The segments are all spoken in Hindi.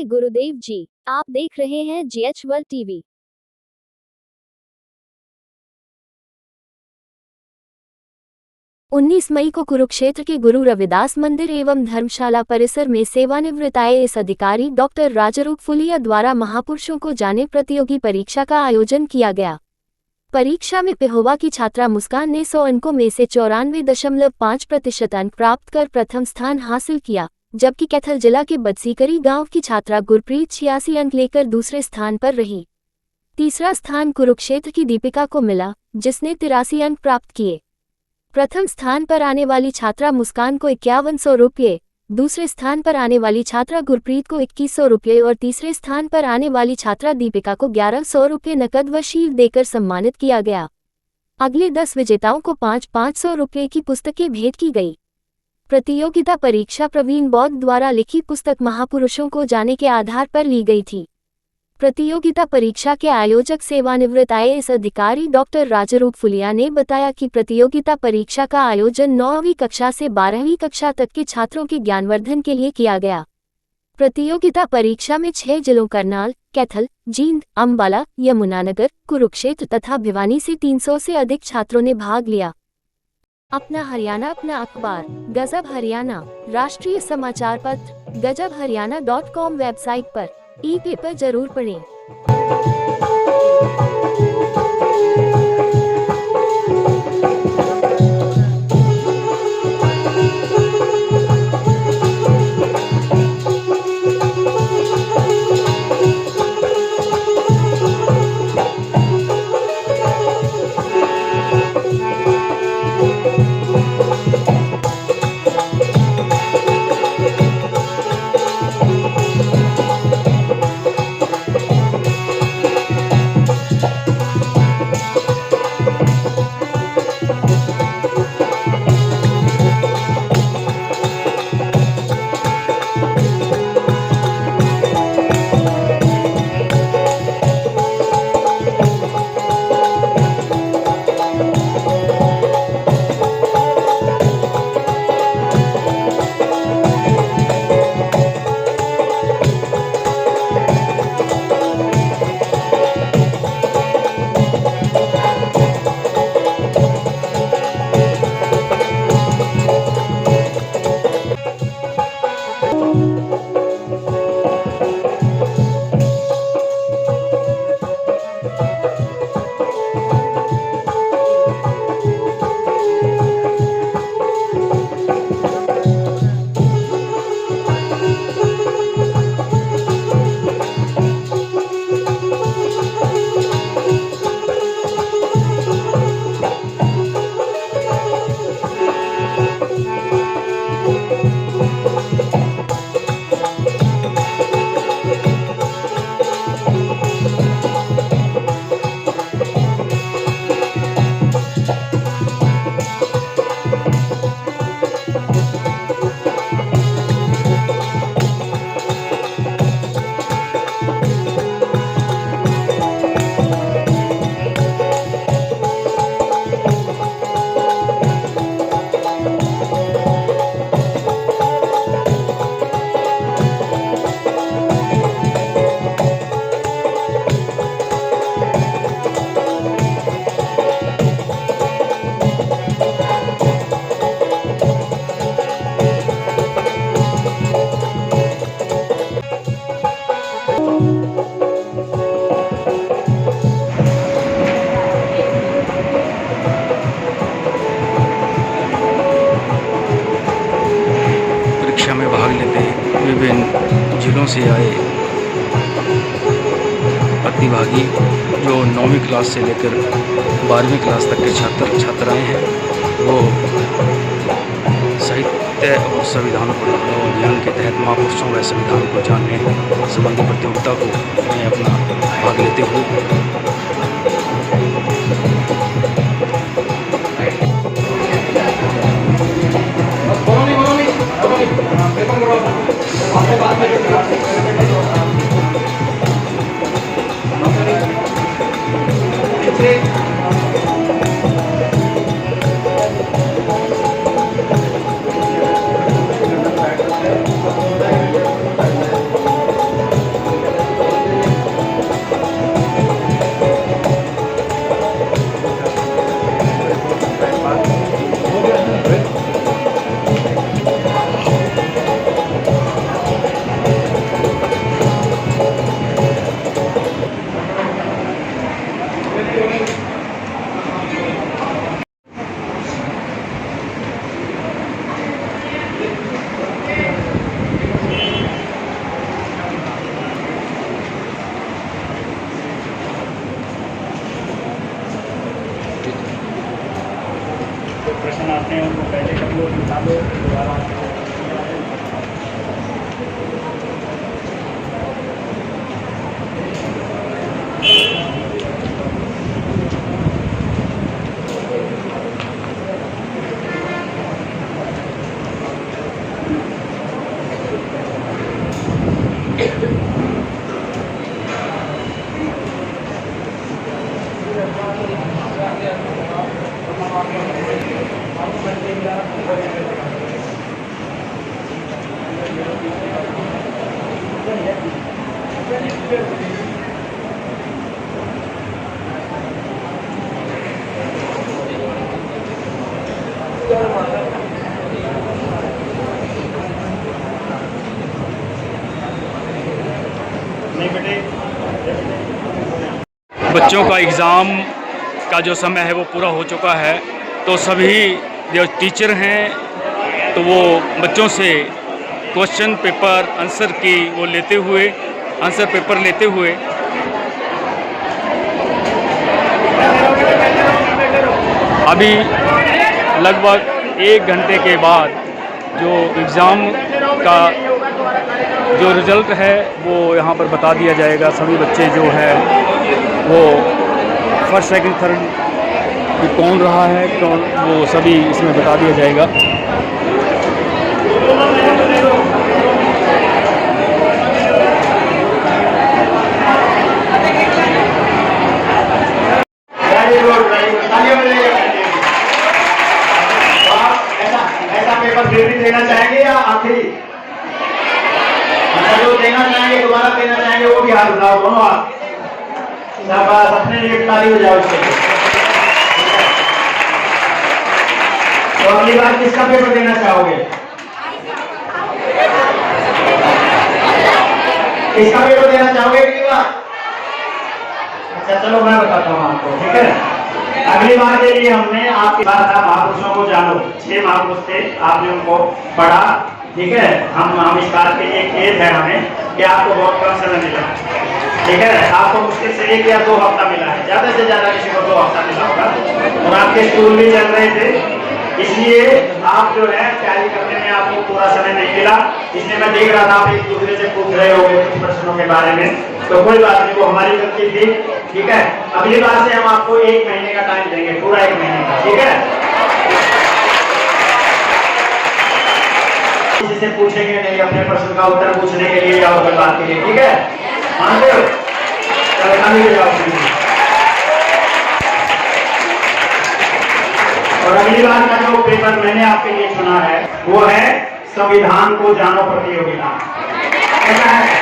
जय गुरुदेव जी। आप देख रहे हैं GH वर्ल्ड टीवी। 19 मई को कुरुक्षेत्र के गुरु रविदास मंदिर एवं धर्मशाला परिसर में सेवानिवृत्त IAS अधिकारी डॉक्टर राजारूप फुलिया द्वारा महापुरुषों को जाने प्रतियोगी परीक्षा का आयोजन किया गया। परीक्षा में पेहोवा की छात्रा मुस्कान ने 100 अंकों में से 94.5% अंक प्राप्त कर प्रथम स्थान हासिल किया, जबकि कैथल जिला के बदसीकरी गांव की छात्रा गुरप्रीत 86 अंक लेकर दूसरे स्थान पर रही। तीसरा स्थान कुरुक्षेत्र की दीपिका को मिला, जिसने 83 अंक प्राप्त किए। प्रथम स्थान पर आने वाली छात्रा मुस्कान को 5100 रुपये, दूसरे स्थान पर आने वाली छात्रा गुरप्रीत को 2100 रुपये और तीसरे स्थान पर आने वाली छात्रा दीपिका को 1100 रुपये नकद व शील्ड देकर सम्मानित किया गया। अगले 10 विजेताओं को 500 रुपये की पुस्तकें भेंट की गई। प्रतियोगिता परीक्षा प्रवीण बौद्ध द्वारा लिखी पुस्तक महापुरुषों को जाने के आधार पर ली गई थी। प्रतियोगिता परीक्षा के आयोजक सेवानिवृत्त IAS अधिकारी डॉक्टर राजारूप फुलिया ने बताया कि प्रतियोगिता परीक्षा का आयोजन 9वीं कक्षा से 12वीं कक्षा तक के छात्रों के ज्ञानवर्धन के लिए किया गया। प्रतियोगिता परीक्षा में 6 जिलों करनाल, कैथल, जींद, अंबाला, यमुनानगर, कुरुक्षेत्र तथा भिवानी से 300 से अधिक छात्रों ने भाग लिया। अपना हरियाणा अपना अखबार, गजब हरियाणा राष्ट्रीय समाचार पत्र gajabharyana.com वेबसाइट पर ई-पेपर जरूर पढ़ें। परीक्षा में भाग लेते विभिन्न जिलों से आए प्रतिभागी जो 9वीं क्लास से लेकर 12वीं क्लास तक के छात्र छात्राएं हैं, वो साहित्य और संविधान पढ़ाओ अभियान के तहत महापुरुषों व संविधान को जानने संबंधी प्रतियोगिता को में अपना भाग लेते हुए हैं उनको पहले कर लो, निकालो, दोबारा नहीं बेटे। बच्चों का एग्ज़ाम का जो समय है वो पूरा हो चुका है, तो सभी जो टीचर हैं तो वो बच्चों से क्वेश्चन पेपर आंसर की वो लेते हुए आंसर पेपर लेते हुए अभी लगभग 1 घंटे के बाद जो एग्ज़ाम का जो रिज़ल्ट है वो यहाँ पर बता दिया जाएगा। सभी बच्चे जो है वो फर्स्ट सेकंड थर्ड कौन रहा है कौन, वो सभी इसमें बता दिया जाएगा। ऐसा पेपर फिर भी देना चाहेंगे या आखिरी? जो देना चाहेंगे दोबारा देना चाहेंगे वो भी हाथ उठाओ, दोनों हाथ अपने एक ताली हो जाओ उसके। तो अगली बार किसका पेपर देना चाहोगे? किसका पेपर देना चाहोगे अगली बार? अच्छा चलो मैं बताता हूँ आपको, ठीक है। अगली बार के लिए हमने आपके साथ महापुरुषों को जानो, 6 महापुरुष थे, आपने उनको पढ़ा, ठीक है। हम इस बात के लिए खेद है हमें कि आपको बहुत कम समय मिला, ठीक है। आपको मुश्किल से 1 या 2 हफ्ता मिला है, ज्यादा से ज्यादा किसी को 2 हफ्ता मिला होगा, और आपके स्कूल भी चल रहे थे, इसलिए आप जो है तैयारी करने में आपको पूरा समय नहीं मिला। इसलिए मैं देख रहा था आप एक दूसरे से पूछ रहे होंगे कुछ प्रश्नों के बारे में, तो कोई बात नहीं, वो हमारी गलती थी, ठीक है। अगली बार से हम आपको 1 महीने का टाइम देंगे, पूरा 1 महीने का, ठीक है। किसी से पूछेंगे नहीं अपने प्रश्न का उत्तर पूछने के लिए या कोई बात के लिए, ठीक है, मानते हो? चलो खाली हो जाओ। और अगली बार का जो पेपर मैंने आपके लिए चुना है वो है संविधान को जानो प्रतियोगिता। कैसा है?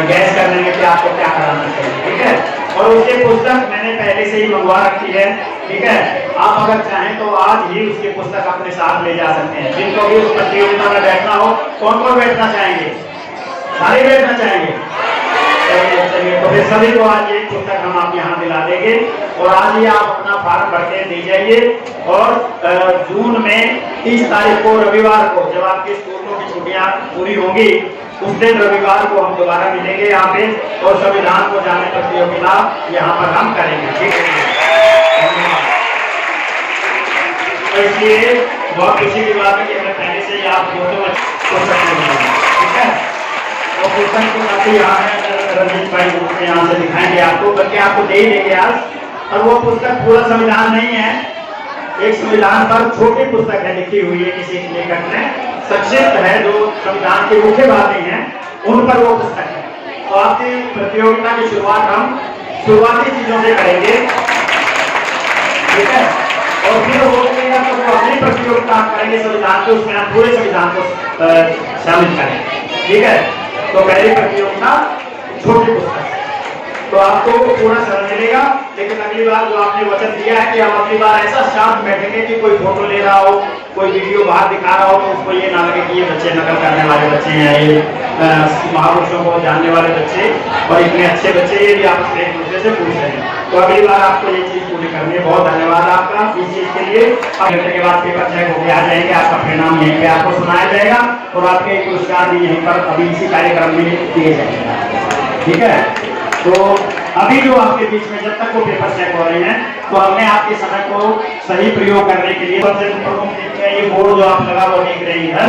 गैस करने में कि आपको क्या कराना चाहिए, ठीक है। और उसकी पुस्तक मैंने पहले से ही मंगवा रखी है, ठीक है। आप अगर चाहें तो आज ही उसकी पुस्तक अपने साथ ले जा सकते हैं। जिनको भी उस प्रतियोगिता में बैठना हो, कौन कौन बैठना चाहेंगे? सारे बैठना चाहेंगे? चलिए, तो फिर सभी को आज ये पुस्तक हम आप यहाँ दिला देंगे, और आज ही आप अपना फॉर्म भर के दे जाइए। और जून में 30 तारीख को रविवार को जब आपके स्कूलों की छुट्टियां पूरी होंगी, उस दिन रविवार को हम दोबारा मिलेंगे यहाँ पे, और संविधान को जाने प्रतियोगिता यहाँ पर हम करेंगे, ठीक है। तो इसलिए बहुत खुशी की बात है कि हमें पहले से ही आप पुस्तक ठीक है। और पुस्तक को काफी यहाँ है रंजीत भाई यहाँ से दिखाएंगे आपको, बल्कि आपको दे ही देंगे आज। और वो पुस्तक पूरा संविधान नहीं है, एक संविधान पर छोटी पुस्तक है, लिखी हुई है किसी लेखक ने, संक्षिप्त है, जो संविधान की मुख्य बातें हैं उन पर वो पुस्तक है। तो आपकी प्रतियोगिता की शुरुआत हम शुरुआती चीजों से करेंगे, ठीक है। और फिर हो गया तो वो अपनी प्रतियोगिता करेंगे संविधान के, उसमें हम पूरे संविधान को शामिल करेंगे, ठीक है। तो पहली प्रतियोगिता छोटी पुस्तक, तो आपको पूरा समय मिलेगा। लेकिन अगली बार जो आपने वचन दिया है कि हम अगली बार ऐसा शांत बैठेंगे कि कोई फोटो ले रहा हो, कोई वीडियो बाहर दिखा रहा हो, तो उसको ये ना लगे कि ये बच्चे नकल करने वाले बच्चे हैं, ये महापुरुषों को जानने वाले बच्चे और इतने अच्छे बच्चे, ये भी आप एक दूसरे से पूछ रहे हैं। तो अगली बार आपको ये चीज पूरी करनी है। बहुत धन्यवाद आपका इस चीज के लिए। घंटे के बाद पेपर चेक होकर आ जाएंगे, आपका परिणाम यहीं पे आपको सुनाया जाएगा, और आपके पुरस्कार भी यहीं पर अभी इसी कार्यक्रम में दिए जाएंगे, ठीक है। तो अभी जो आपके बीच में जब तक वो पेपर चेक हो रहे हैं तो हमने आपके समय को सही प्रयोग करने के लिए सबसे प्रमुख देखते हैं ये बोर्ड जो आप लगा वो देख रहे हैं इधर,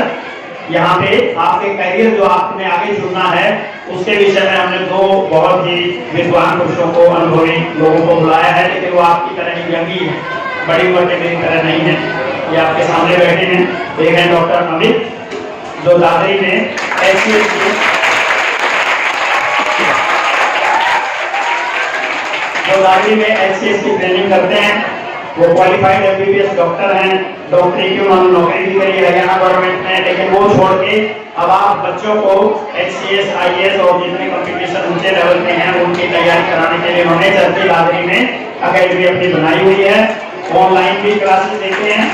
यहाँ पे आपके करियर जो आपने आगे चुनना है उसके विषय में हमने दो बहुत ही विद्वान पुरुषों को, अनुभवी लोगों को बुलाया है, लेकिन वो आपकी तरह ही यंगी है, बड़ी उम्र के मेरी तरह नहीं है। ये आपके सामने बैठे हैं, देख रहे हैं डॉक्टर अमित जो दादरी में LCS की ट्रेनिंग करते हैं। वो क्वालिफाइड MBBS डॉक्टर हैं, डॉक्टरी की उन्होंने नौकरी भी करी हरियाणा गवर्नमेंट में, लेकिन वो छोड़ के अब आप बच्चों को HCS, IAS और जितने कंपटीशन ऊंचे लेवल के हैं उनकी तैयारी कराने के लिए उन्होंने चलती दादरी में अकेडमी अपनी बनाई हुई है, ऑनलाइन भी क्लासेस देते हैं।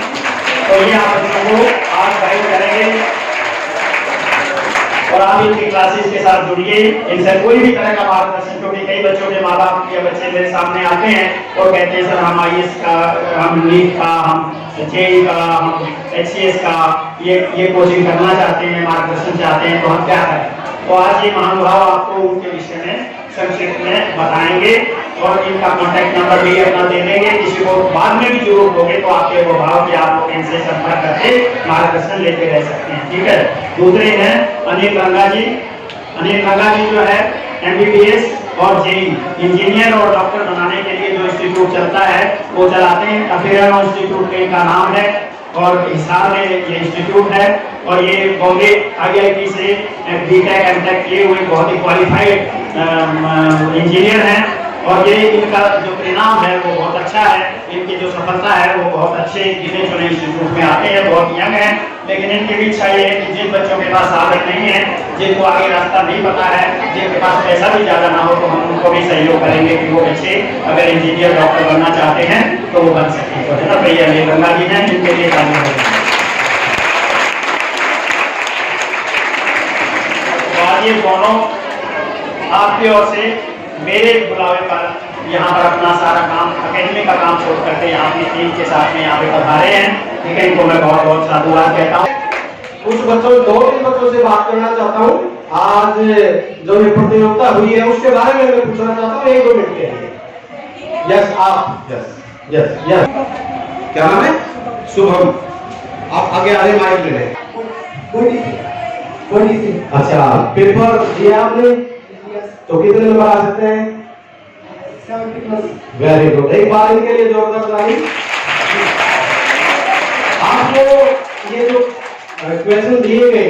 तो ये आप बच्चों को आज गाइड करेंगे और आप इनकी क्लासेस के साथ जुड़िए, इनसे कोई भी तरह का मार्गदर्शन, क्योंकि कई बच्चों के माँ बाप या बच्चे मेरे सामने आते हैं और कहते हैं सर हम IAS का, हम नीट का, हम JEE का, हम HCS का ये कोचिंग करना चाहते हैं, मार्गदर्शन चाहते हैं, तो हम क्या करें। तो आज ये महानुभाव आपको उनके विषय में संक्षिप्त में बताएंगे और इनका कॉन्टैक्ट नंबर भी अपना दे देंगे, किसी को बाद में भी जरूरत होगी तो आपके वो भाव कि आप लोग इनसे संपर्क करके मार्गदर्शन लेते रह सकते हैं, ठीक है। दूसरे हैं अनिल रंगा जी। अनिल रंगा जी जो है MBBS और JEE इंजीनियर और डॉक्टर बनाने के लिए जो इंस्टीट्यूट चलता है वो चलाते हैं, अफेयर इंस्टीट्यूट इनका नाम है और हिसार में ये इंस्टीट्यूट है और ये बॉम्बे IIT से BTech MTech किए हुए बहुत ही क्वालिफाइड इंजीनियर हैं और ये इनका जो परिणाम है वो बहुत अच्छा है, इनकी जो सफलता है वो बहुत अच्छे गिने चुने इंस्टीट्यूट में आते हैं, बहुत यंग है, लेकिन इनकी भी इच्छा ये है कि जिन बच्चों के पास साधन नहीं है, जिनको आगे रास्ता नहीं पता है, जिनके पास पैसा भी ज़्यादा ना हो, तो हम उनको भी सहयोग करेंगे कि वो बच्चे अगर इंजीनियर डॉक्टर बनना चाहते हैं तो वो बन सकें। तो है ना भैया ये गंगा जी हैं, इनके लिए ताली बजाएं। तो आज ये दोनों आपकी ओर से मेरे बुलावे पर यहाँ पर अपना सारा काम, अकेडमी का काम छोड़ करके यहाँ अपनी टीम के साथ में यहाँ पे पधारे हैं, ठीक है। इनको मैं बहुत बहुत साधुवाद कहता हूँ। कुछ बच्चों, 2-3 बच्चों से बात करना चाहता हूँ। आज जो ये प्रतियोगिता हुई है उसके बारे में मैं पूछना चाहता हूँ 1-2 मिनट के लिए। यस आप, यस क्या नाम है? शुभम। आप आगे आ रहे, माइक ले लें। अच्छा, पेपर दिया आपने? तो कितने नंबर आ सकते हैं? 70+। वेरी गुड, एक बार इनके लिए जोरदार ताली। आपको ये जो क्वेश्चन दिए गए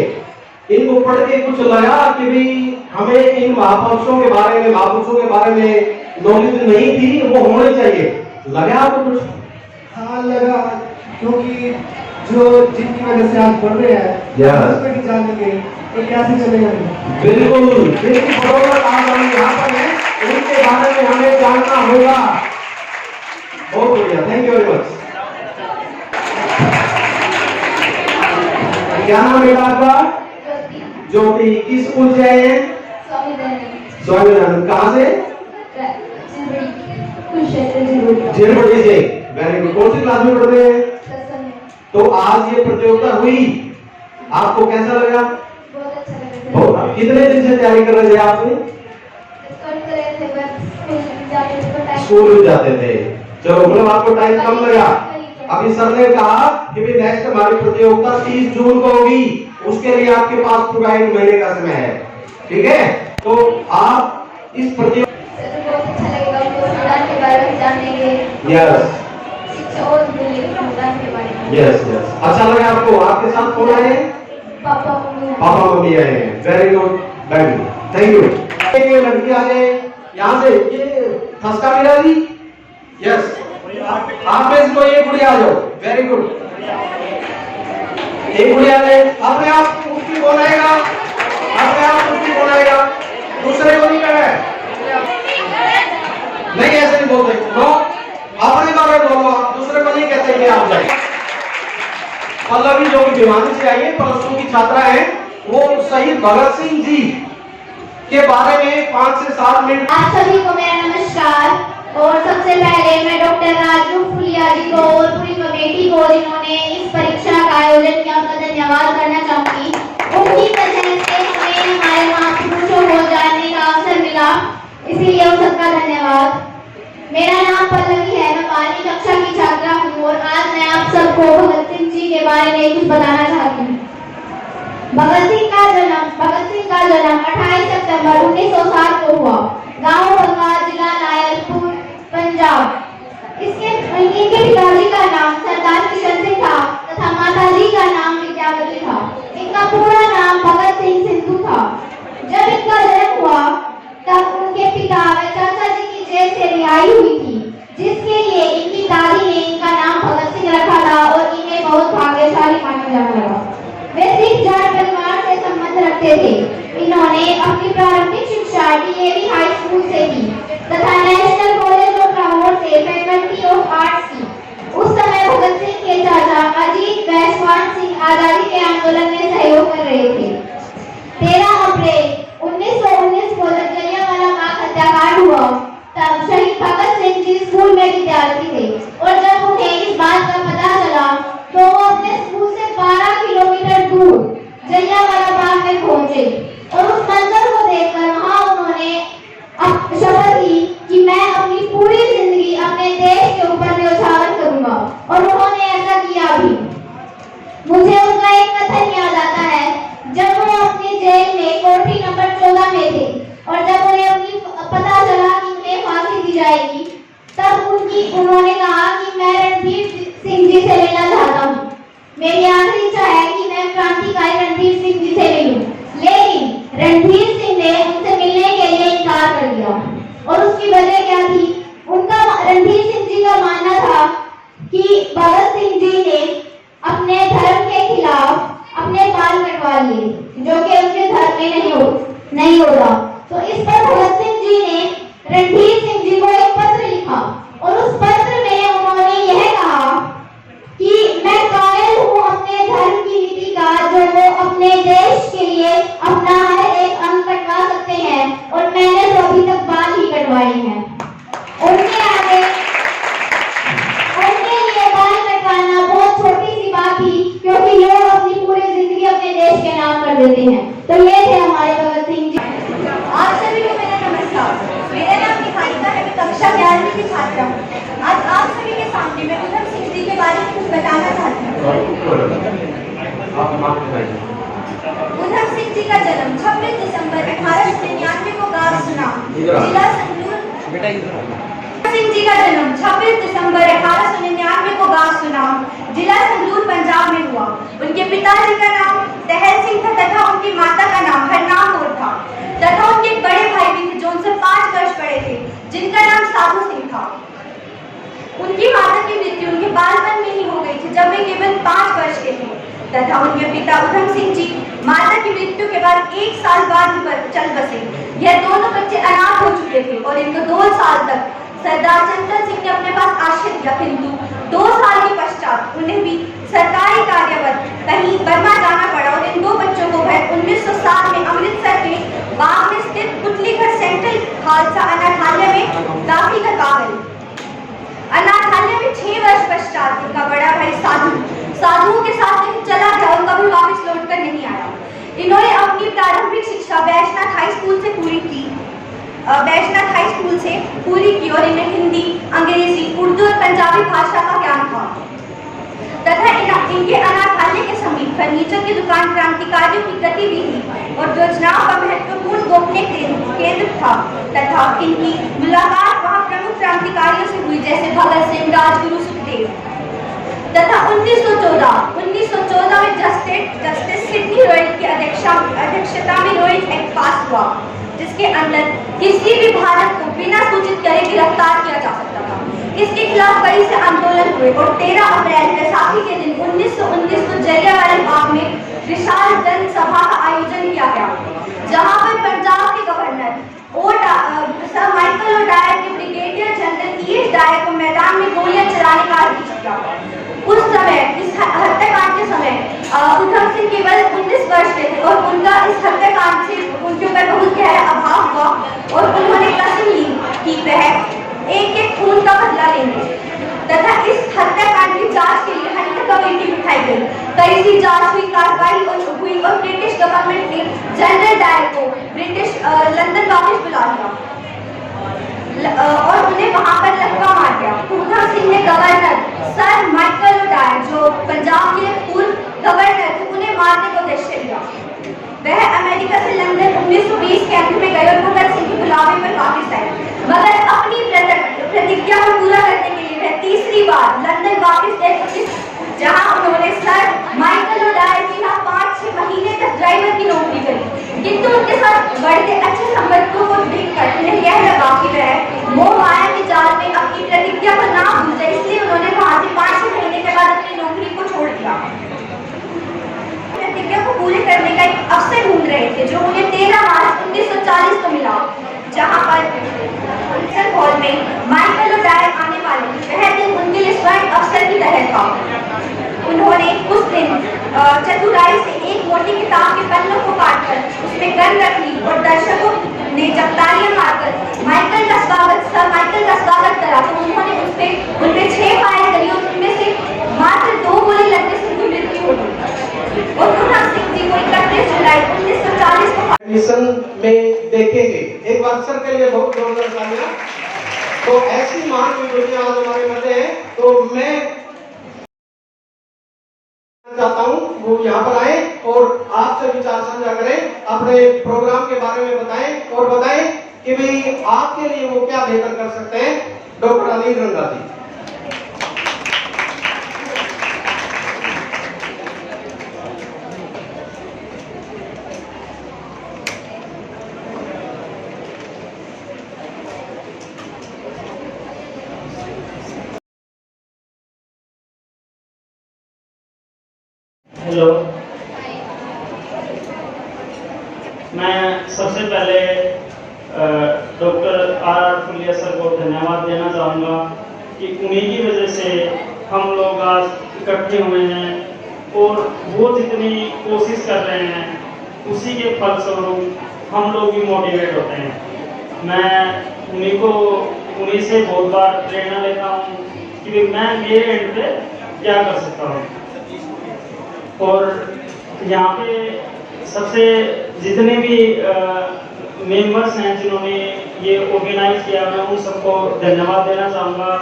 इनको पढ़ के कुछ लगा कि भी हमें इन महापुरुषों के बारे में, महापुरुषों के बारे में नॉलेज नहीं थी, वो होने चाहिए, लगा आपको कुछ? हाँ लगा, क्योंकि जो जिनकी वजह से आज पढ़ रहे हैं उसमें भी जानेंगे तो कैसे चलेगा। बिल्कुल, जिनकी बदौलत आज हम यहाँ पर हैं उनके बारे में हमें जानना होगा। बहुत बढ़िया, थैंक यू वेरी मच। क्या नाम बेटा आपका? ज्योति। किस स्कूल से आए हैं? स्वामी दयानंद। कहाँ से? झिरबड़ी से। Very good. कौन सी क्लास में पढ़ते हैं? तो आज ये प्रतियोगिता हुई, आपको कैसा लगा? बहुत। कितने दिन से तैयारी कर रहे थे आपने? स्कूल में जाते थे, चलो मतलब आपको टाइम कम लगा। अभी सर ने कहा कि भी नेक्स्ट हमारी प्रतियोगिता 30 जून को होगी, उसके लिए आपके पास पूरा 1 महीने का समय है, ठीक है। तो आप इस प्रतियोगिता यस अच्छा लगा आपको? आपके साथ कौन आए हैं? पापा मम्मी आए हैं। Very good, very good, thank you. लड़की आ गए यहाँ से, ये थस्का मिला दी। यस, आप में इसको एक गुड़िया आ जाओ। वेरी गुड, एक गुड़िया ले। अपने आप कुश्ती कौन आएगा? अपने आप कुश्ती कौन आएगा? दूसरे को नहीं कहे, नहीं ऐसे नहीं बोलते। नो, अपने बारे में बोलो, दूसरे को नहीं कहते कि आप जाइए। पल्लवी जो कि भिवानी से आई है, +2 की छात्रा है, वो शहीद भगत सिंह जी के बारे में 5 से 7 मिनट। आप सभी को मेरा नमस्कार। और सबसे पहले मैं डॉक्टर राजरूप फुलिया जी को और पूरी कमेटी को जिन्होंने इस परीक्षा का आयोजन किया उनका धन्यवाद करना चाहूंगी। उनकी वजह से हमें हमारे महापुरुषों को जानने का अवसर मिला। इसी इसलिए उन सबका धन्यवाद। मेरा नाम पल्लवी है, मैं 12वीं कक्षा की छात्रा हूँ और आज मैं आप सबको भगत सिंह जी के बारे में कुछ बताना चाहती हूँ। भगत सिंह का जन्म 28 सितंबर 1907 को हुआ, गांव बंगा, जिला नायरपुर, पंजाब। इनके पिताजी का नाम सरदार किशन सिंह था तथा माताजी का नाम विद्यावती था। इनका पूरा नाम भगत सिंह सिंधु था। जब इनका जन्म हुआ तब उनके पिता व चाचा जी की जेल से रिहाई हुई थी, जिसके लिए इनकी दादी ने इनका नाम भगत सिंह रखा था और इन्हें बहुत भाग्यशाली माना जाने लगा। वे सिख जाट परिवार से संबंध रखते थे। इन्होंने अपनी प्रारंभिक शिक्षा डीएवी हाई स्कूल से की तथा नेशनल कॉलेज ऑफ लाहौर से फैकल्टी ऑफ आर्ट्स की। उस समय भगत सिंह के चाचा अजीत व स्वान सिंह आजादी के आंदोलन में सहयोग कर रहे थे। 13 अप्रैल 1919 को जब जलियांवाला बाग हत्याकांड हुआ तब शहीद भगत सिंह जी स्कूल में विद्यार्थी थे और जब उन्हें इस बात का पता चला तो वो अपने स्कूल से 12 किलोमीटर दूर जलियांवाला बाग में पहुंचे और उस मंजर को देखकर वहां उन्होंने शपथ ली कि मैं अपनी पूरी जिंदगी अपने देश के ऊपर न्यौछावर करूंगा और उन्होंने ऐसा किया भी। मुझे उनका एक कथन याद आता है जब वो अपनी जेल में कोठरी नंबर 14 में थे और जब उन्हें पता चला कि उन्हें फांसी दी जाएगी तब उन्होंने कहा कि मैं रणधीर सिंह जी से मिलना चाहता हूँ। मेरी आखिरी इच्छा है कि मैं क्रांतिकारी रणधीर सिंह जी से मिलूं, लेकिन रणधीर सिंह ने उनसे मिलने के लिए इनकार कर दिया। और उसकी वजह क्या थी? रणधीर सिंह जी का मानना था कि भगत सिंह जी ने अपने धर्म के खिलाफ अपने बाल कटवा लिए, जो कि उनके धर्म में नहीं होता। तो इस पर भगत सिंह जी ने रणधीर सिंह जी को एक पत्र लिखा और उस पत्र में उन्होंने यह कहा कि मैं कायल हूँ अपने धर्म की नीति का, जो वो अपने देश के लिए अपना हर एक अंग कटवा सकते हैं और मैंने तो अभी तक बाल ही कटवाए हैं। उनके लिए बाल कटवाना बहुत छोटी सी बात थी, क्योंकि लोग अपनी पूरी जिंदगी अपने देश के नाम कर देते हैं। तो ये थे हमारे भगत सिंह जी। आप सभी को मेरा नमस्कार। मेरा नाम निहारिका है, मैं कक्षा 11वीं की छात्रा हूँ। आज आप सभी के सामने मैं उधम सिंह जी के बारे में कुछ बताना चाहती हूँ। उधम सिंह जी का जन्म 26 दिसंबर 1899 को गाँव सुनाम, जिला संगरूर। सिंह जी का जन्म 26 दिसंबर 1899 को गाँव सुनाम, जिला संगरूर, पंजाब में हुआ। उनके पिताजी का नाम दहल सिंह था तथा उनकी माता का नाम हरनाम कौर था तथा उनके बड़े भाई भी थे जो उनसे 5 वर्ष बड़े थे, जिनका नाम साधु सिंह था। उनकी माता की मृत्यु उनके बालपन में ही हो गई थी, जब वे केवल 5 वर्ष के थे तथा उनके पिता उधम सिंह जी माता की मृत्यु के बाद 1 साल बाद चल बसे। यह दोनों बच्चे अनाथ हो चुके थे और इनको 2 साल तक सरदार चंदन सिंह ने अपने पास आश्रय दिया, किंतु 2 साल के पश्चात उन्हें भी सरकारी कार्यवश कहीं बर्मा जाना पड़ा और इन 2 बच्चों को वह 1907 में अमृतसर के बाग में स्थित पुतलीगढ़ सेंट्रल खालसा अनाथालय में दाखिल करवा गए। अनाथालय में 6 वर्ष पश्चात उनका बड़ा भाई साधुओं के साथ चला गया और कभी वापस लौटकर नहीं आया। इन्होंने अपनी प्रारंभिक शिक्षा वैष्णव हाई स्कूल से पूरी की और इन्हें हिंदी, अंग्रेजी, उर्दू और पंजाबी भाषा का ज्ञान था तथा इनके अनाथालय के समीप फर्नीचर की दुकान क्रांतिकारियों की गतिविधि और योजनाओं का महत्वपूर्ण गोपनीय केंद्र था तथा इनकी मुलाकात वहां प्रमुख क्रांतिकारियों से हुई, जैसे भगत सिंह, राजगुरु, सुखदेव तथा 1914 में जस्टिस सिडनी रॉयल की अध्यक्षता में रॉयल एक्ट पास हुआ, जिसके अंदर किसी भी भारत को बिना सूचित करे गिरफ्तार किया जा सकता था। इसके खिलाफ कई से आंदोलन हुए और 13 अप्रैल बैसाखी के दिन 1919 को जलियांवाला बाग में विशाल जनसभा का आयोजन किया गया, जहां पर पंजाब के गवर्नर सर माइकल ओडायर के ब्रिगेडियर जनरल ई.एच. डायर को मैदान में गोलियां चलाने का आदेश दिया। उस समय इस हत्याकांड के समय उधम सिंह केवल 19 वर्ष के थे और उनका इस हत्याकांड से उनके ऊपर बहुत गहरा अभाव हुआ और उन्होंने कसम ली कि वह एक खून का बदला लेंगे तथा इस हत्याकांड की जांच के लिए हंटर कमेटी बिठाई गई। कई सी जांच हुई, कार्रवाई हुई और ब्रिटिश गवर्नमेंट ने जनरल डायर को लंदन वापस बुला लिया। और उन्हें वहां पर लक्का मार दिया। उधम सिंह ने गवर्नर सर माइकल ओडायर, जो पंजाब के पूर्व गवर्नर थे, उन्हें मारने को उद्देश्य लिया। वह अमेरिका से लंदन 1920 के अंत में गए और भगत सिंह की गुलामी पर वापस आए, मगर अपनी प्रतिज्ञा को पूरा करने के लिए वह तीसरी बार लंदन वापस गए, जहां उन्होंने सर माइकल ओडायर के यहाँ 5-6 महीने तक ड्राइवर की नौकरी करी। किंतु उनके साथ बढ़ते अच्छे संबंधों को देखकर उन्हें यह लगा कि वह मोह माया के जाल में अपनी प्रतिज्ञा को ना भूल जाए, इसलिए उन्होंने वहां से 5-6 महीने के बाद अपनी नौकरी को छोड़ दिया। प्रतिज्ञा को पूरे करने का एक अवसर ढूंढ रहे थे, जो उन्हें 13 मार्च 1940 को मिला, जहां पर हॉल में माइकल ओडायर आने वाले थे। वह दिन उनके लिए स्वर्ण अवसर की तरह था। उन्होंने उस दिन चतुराई से एक मोटी किताब के पन्नों को काटकर उसमें गन रख ली और दर्शकों ने जब तालियां मारकर माइकल का स्वागत करा, तो उन्होंने उनपे 6 फायर करी और उनमें से मात्र 2 गोली लगने से उनकी मृत्यु हो गई। और उधम सिंह जी को 31 जुलाई 1940 को मिशन में देखेंगे। एक बार अक्सर के लिए बहुत जोरदार तालियां। तो ऐसी महान विभूतियां आज हमारे मध्य हैं, तो मैं चाहता हूं वो यहाँ पर आए और आपसे विचार साझा करें, अपने प्रोग्राम के बारे में बताएं और बताएं कि भाई आपके लिए वो क्या बेहतर कर सकते हैं। डॉक्टर अनिल रंगा जी। हेलो, मैं सबसे पहले डॉक्टर आर फुलिया सर को धन्यवाद देना चाहूँगा कि उन्हीं की वजह से हम लोग आज इकट्ठे हुए हैं और वो जितनी कोशिश कर रहे हैं उसी के फलस्वरूप हम लोग भी मोटिवेट होते हैं। मैं उन्हीं से बहुत बार प्रेरणा लेता हूँ कि मैं मेरे एंड पे क्या कर सकता हूँ। और यहाँ पे सबसे जितने भी मेंबर्स हैं जिन्होंने ये ऑर्गेनाइज किया, मैं उन सबको धन्यवाद देना चाहूँगा।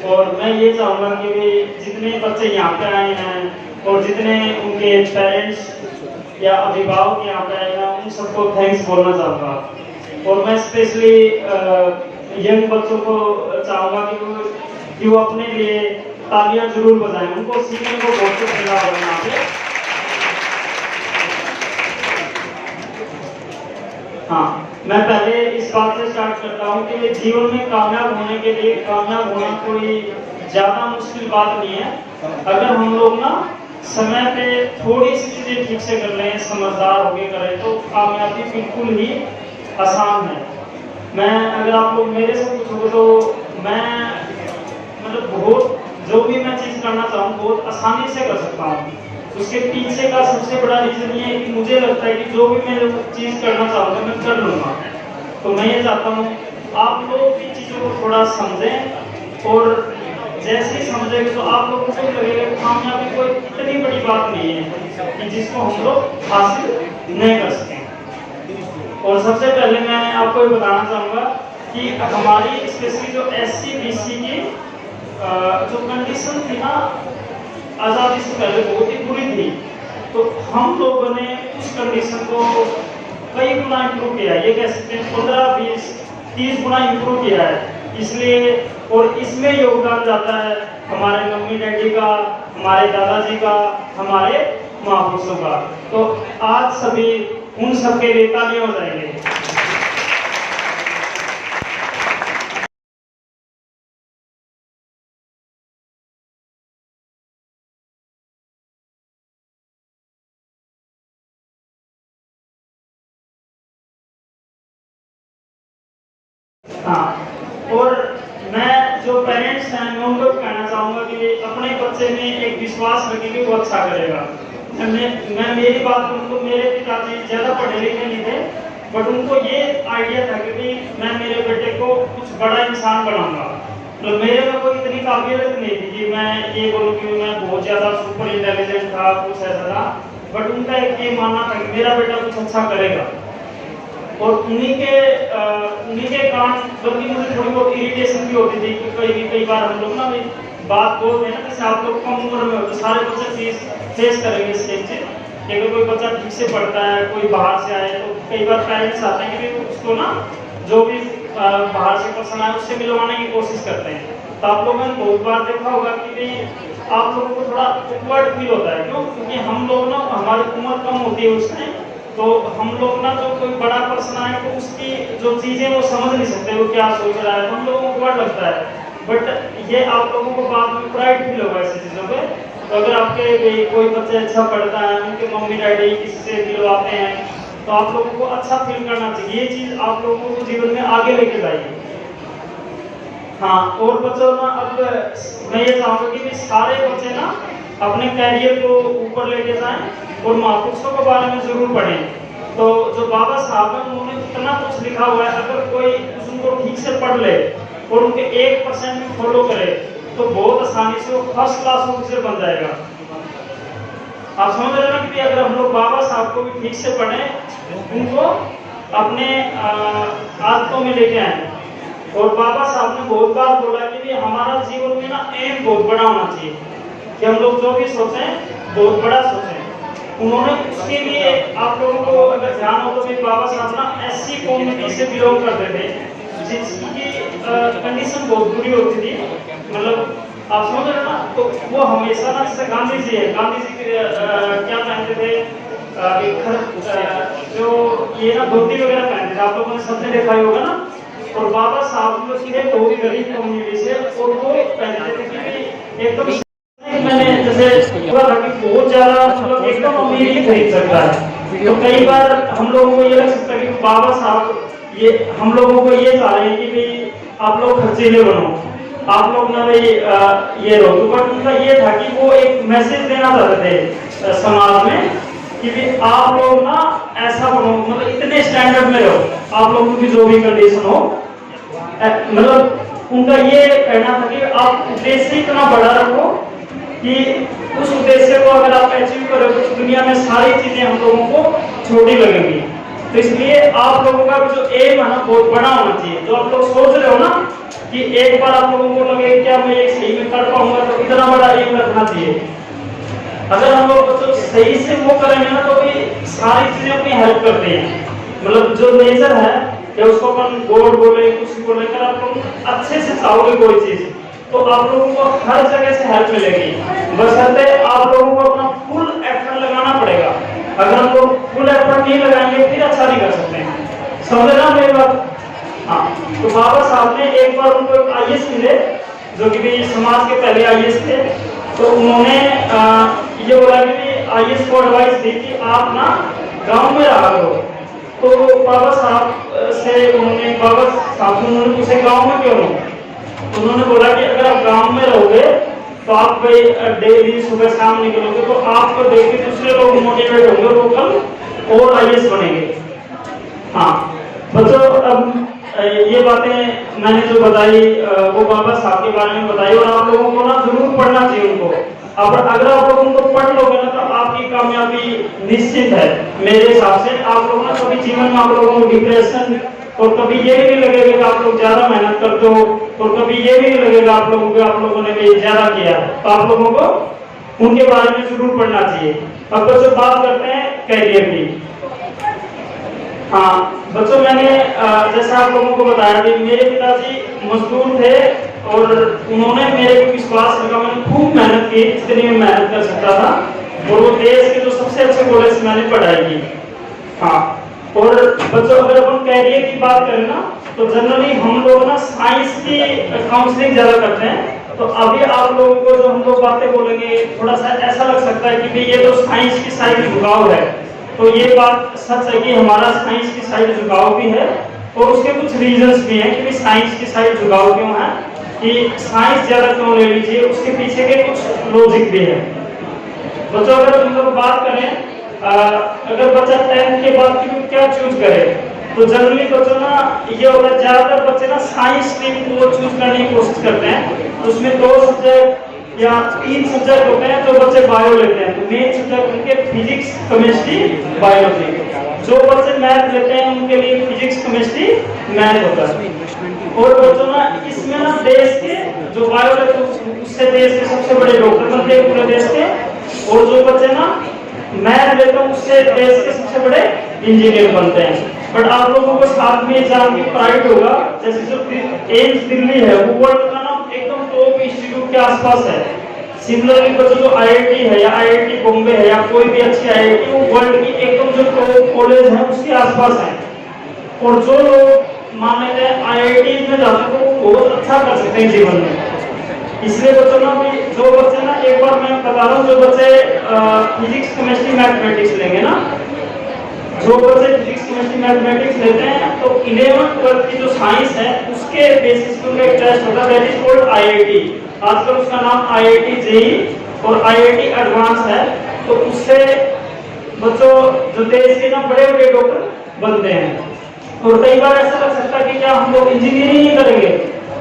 और मैं ये चाहूँगा कि भी जितने बच्चे यहाँ पे आए हैं और जितने उनके पेरेंट्स या अभिभावक यहाँ पे आए हैं, उन सबको थैंक्स बोलना चाहूँगा। और मैं स्पेशली यंग बच्चों को चाहूँगा कि वो अपने लिए तालियां जरूर बजाएं, उनको सीखने को बहुत कुछ मिला होगा यहाँ पे। हाँ, मैं पहले इस बात से स्टार्ट करता हूँ कि जीवन में कामयाब होने के लिए कामयाब होना कोई ज्यादा मुश्किल बात नहीं है। अगर हम लोग ना समय पे थोड़ी सी चीजें ठीक से कर लें, समझदार होके करें, तो कामयाबी बिल्कुल ही आसान है। मैं अगर आप लोग मेरे से पूछोगे तो मैं मतलब बहुत जो भी मैं चीज करना चाहूँ बहुत आसानी से कर सकता हूँ। उसके पीछे का सबसे बड़ा रीजन ये है कि मुझे लगता है कि जो भी मैं चीज करना चाहूँगा मैं कर लूँगा। तो मैं ये चाहता हूँ आप लोग भी चीज़ों को थोड़ा समझें, और जैसे ही समझेंगे तो आप लोगों को लगेगा कामयाबी कोई इतनी बड़ी बात नहीं है कि जिसको हम लोग हासिल नहीं कर सकें। और सबसे पहले मैं आपको ये बताना चाहूँगा कि हमारी स्पेशली जो SC BC की जो कंडीशन थी ना आज़ादी से पहले बहुत ही बुरी थी, तो हम लोगों ने उस कंडीशन को कई गुना इम्प्रूव किया है। ये कह सकते हैं 15, 20, 30 गुना इम्प्रूव किया है। इसलिए और इसमें योगदान जाता है हमारे मम्मी डैडी का, हमारे दादाजी का, हमारे महापुरुषों का। तो आज सभी उन सबके लिए तालियां हो जाएंगे। हाँ, और मैं जो पेरेंट्स हैं मैं उनको कहना चाहूँगा कि अपने बच्चे में एक विश्वास रखें कि वो अच्छा करेगा। मैं मेरी बात करूँ तो मेरे पिताजी ज़्यादा पढ़े लिखे नहीं थे, बट उनको ये आइडिया था कि मैं मेरे बेटे को कुछ बड़ा इंसान बनाऊंगा। तो मेरे में कोई इतनी काबिलियत नहीं थी कि मैं ये बोलूँ कि मैं बहुत ज़्यादा सुपर इंटेलिजेंट था, कुछ ऐसा था, बट उनका एक ये मानना था कि मेरा बेटा कुछ अच्छा करेगा। और उन्हीं के कारण बल्कि मुझे थोड़ी बहुत इरिटेशन भी होती थी कि कई बार हम लोग ना भाई बात बोल रहे हैं ना, जैसे आप लोग कम उम्र में हो तो सारे बच्चे फेस करेंगे इस चीज कि अगर कोई बच्चा ठीक से पढ़ता है, कोई बाहर से आए, तो कई बार पेरेंट्स आते हैं कि भाई उसको ना जो भी बाहर से पर्सन आए उससे मिलवाने की कोशिश करते हैं। तो आप लोगों ने बहुत बार देखा होगा कि भाई आप लोगों को थोड़ा awkward फील होता है। क्यों? क्योंकि हम लोग ना, हमारी उम्र कम होती है उस टाइम, तो हम लोग ना जो कोई बड़ा पर्सन आए तो उसकी जो चीजें वो समझ नहीं सकते, वो क्या सोच रहा है, हम लोगों को awkward लगता है। बट ये आप लोगों को बाद में प्राइड फील होगा ऐसी चीजों पे। तो अगर आपके कोई बच्चे अच्छा पढ़ता है, उनके मम्मी डैडी किसी से मिलवाते हैं, तो आप लोगों को अच्छा फील करना चाहिए। ये चीज आप लोगों को जीवन में आगे लेके जाइए। हाँ, और बच्चों ना, अब मैं ये चाहूँगा कि सारे बच्चे ना अपने कैरियर को ऊपर लेके जाएं और महापुरुषों के बारे में जरूर पढ़ें। तो जो बाबा साहब हैं उन्होंने इतना कुछ लिखा हुआ है, अगर कोई उनको ठीक से पढ़ ले और उनके 1% भी फॉलो करे तो बहुत आसानी से वो फर्स्ट क्लास ऑफिसर बन जाएगा। आप समझ रहे हैं ना कि अगर हम लोग बाबा साहब को भी ठीक से पढ़ें, उनको अपने आदतों में लेके आए। और बाबा साहब ने बहुत बार बोला कि हमारा जीवन में ना एम बहुत बड़ा होना चाहिए, कि हम लोग जो भी सोचें बहुत बड़ा सोचें। उन्होंने उसके लिए आप लोगों को अगर ध्यान हो तो भी बाबा साहब ना ऐसी कम्युनिटी से बिलोंग करते थे जिसकी कंडीशन बहुत बुरी होती थी। मतलब आप समझ रहे ना, तो वो हमेशा ना, जैसे गांधी जी है, गांधी जी क्या पहनते थे, जो ये ना धोती वगैरह पहनते थे, आप लोगों ने सबने देखा ही होगा ना। और बाबा साहब लोग सीधे बहुत गरीब कम्युनिटी से, और वो पहनते थे कि एकदम, मैंने जैसे हुआ था कि बहुत ज्यादा मतलब एकदम अमीर ही खरीद सकता है। तो कई बार हम लोगों को ये लग सकता है कि बाबा साहब ये हम लोगों को ये चाह रहे हैं कि भाई आप लोग खर्चीले बनो, आप लोग ना भाई ये रहो। तो बट उनका ये था कि वो एक मैसेज देना चाहते थे समाज में कि भाई आप लोग ना ऐसा बनो, मतलब इतने स्टैंडर्ड में रहो, आप लोगों की जो भी कंडीशन हो। मतलब उनका ये कहना था कि आप उद्देश्य इतना बड़ा रखो कि उस उद्देश्य को अगर आप अचीव करोगे तो दुनिया में सारी चीजें हम लोगों को छोटी लगेंगी। तो इसलिए आप लोगों का जो एम है ना बहुत बड़ा होना चाहिए। जो आप लोग सोच रहे हो ना कि एक बार आप लोगों को लगे क्या मैं एक सही में कर पाऊंगा, तो इतना बड़ा एम रखना चाहिए। अगर हम लोग तो सही से वो करेंगे ना तो भी सारी चीजें अपनी हेल्प करती हैं। मतलब जो नेचर है या उसको अपन गॉड बोले, कुछ बोले, अगर आप लोग अच्छे से चाहोगे कोई चीज तो आप लोगों को हर जगह से हेल्प मिलेगी। बशर्ते आप लोगों को अपना फुल एफर्ट लगाना पड़ेगा। अगर हम लोग फुल एफर्ट नहीं लगाएंगे फिर अच्छा नहीं कर सकते। समझ रहे मेरी बात? हाँ, तो बाबा साहब ने एक बार उनको एक आईएएस मिले जो कि भी समाज के पहले आईएएस थे। तो उन्होंने ये बोला कि आईएएस को एडवाइस दी कि आप ना गांव में रहा करो। तो बाबा साहब से उन्होंने पूछे गांव में क्यों रहो? उन्होंने बोला कि अगर आप गांव में रहोगे तो आप भाई डेली सुबह शाम निकलोगे तो आपको देख के दूसरे लोग मोटिवेट होंगे, वो कल और आईएएस बनेंगे। हाँ बच्चों, अब ये बातें मैंने जो बताई वो बाबा साहब के बारे में बताई, और आप लोगों को ना जरूर पढ़ना चाहिए उनको। अब अगर आप लोग उनको पढ़ लोगे ना तो आपकी कामयाबी निश्चित है। मेरे हिसाब से आप लोग ना कभी जीवन में आप लोगों को डिप्रेशन, और कभी ये भी नहीं लगेगा कि आप लोग ज्यादा मेहनत करते हो, और कभी ये भी नहीं लगेगा आप लोगों ने भी ज्यादा किया। तो आप लोगों को उनके बारे में जरूर पढ़ना चाहिए। अब बच्चों बात करते हैं कैरियर की। हाँ बच्चों, मैंने जैसा आप लोगों को बताया कि मेरे पिताजी मजदूर थे और उन्होंने मेरे को विश्वास रखा। मैंने खूब मेहनत की, जितनी मैं मेहनत कर सकता था, और वो देश के जो सबसे अच्छे कॉलेज मैंने पढ़ाई की। हाँ, और बच्चों अगर अपन कैरियर की बात करें ना तो जनरली हम लोग ना साइंस की काउंसलिंग ज्यादा करते हैं। तो अभी आप लोगों को जो हम लोग बातें बोलेंगे थोड़ा सा ऐसा लग सकता है कि भाई ये तो साइंस की साइड झुकाव है। तो ये बात सच है कि हमारा साइंस की साइड झुकाव भी है, और उसके कुछ रीजंस भी हैं कि साइंस की साइड झुकाव क्यों है, कि साइंस ज्यादा क्यों ले लीजिए, उसके पीछे के कुछ लॉजिक भी है। बच्चों अगर हम लोग बात करें अगर बच्चा 10th के बाद क्या चूज करे, तो जनरली बच्चों ना ये होता है, ज्यादातर बच्चे ना साइंस स्ट्रीम को चूज करने की कोशिश करते हैं। तो उसमें 2 सब्जेक्ट या 3 सब्जेक्ट होते हैं जो बच्चे बायो लेते हैं। तो मेन सब्जेक्ट उनके फिजिक्स, केमिस्ट्री, बायोलॉजी। जो बच्चे मैथ लेते हैं उनके लिए फिजिक्स केमिस्ट्री मैथ होता है। और बच्चों ना इसमें ना देश के जो बायो लेते हैं उससे देश के सबसे बड़े डॉक्टर बनते हैं पूरे देश के, और जो बच्चे ना मैथ लेते हैं उससे देश के सबसे बड़े इंजीनियर बनते हैं। बट आप लोगों को साथ में एग्जाम की प्राइड होगा, जैसे जो एम्स दिल्ली है वो वर्ल्ड का ना एकदम टॉप इंस्टीट्यूट के आसपास है। सिमिलरली बच्चों जो आईआईटी है या आईआईटी बॉम्बे है या कोई भी अच्छी आईआईटी वो वर्ल्ड की एकदम जो टॉप कॉलेज है उसके आसपास है। और जो लोग मान लेते हैं आईआईटी में जाते हैं तो वो बहुत अच्छा कर सकते हैं जीवन में। इसलिए बच्चों ना जो बच्चे ना, एक बार मैं बता रहा हूँ, जो बच्चे फिजिक्स केमिस्ट्री मैथमेटिक्स लेंगे ना, जो बच्चे फिजिक्स केमिस्ट्री मैथमेटिक्स लेते हैं तो 11th-12th की जो साइंस है उसके बेसिस पे एक टेस्ट होता है, दैट इज कॉल्ड आईआईटी। आजकल उसका नाम आईआईटी जेईई और आईआईटी एडवांस है। तो उससे बच्चों जो देश के ना बड़े बड़े डॉक्टर बनते हैं। और कई बार ऐसा लग सकता है कि क्या हम लोग इंजीनियरिंग ही करेंगे,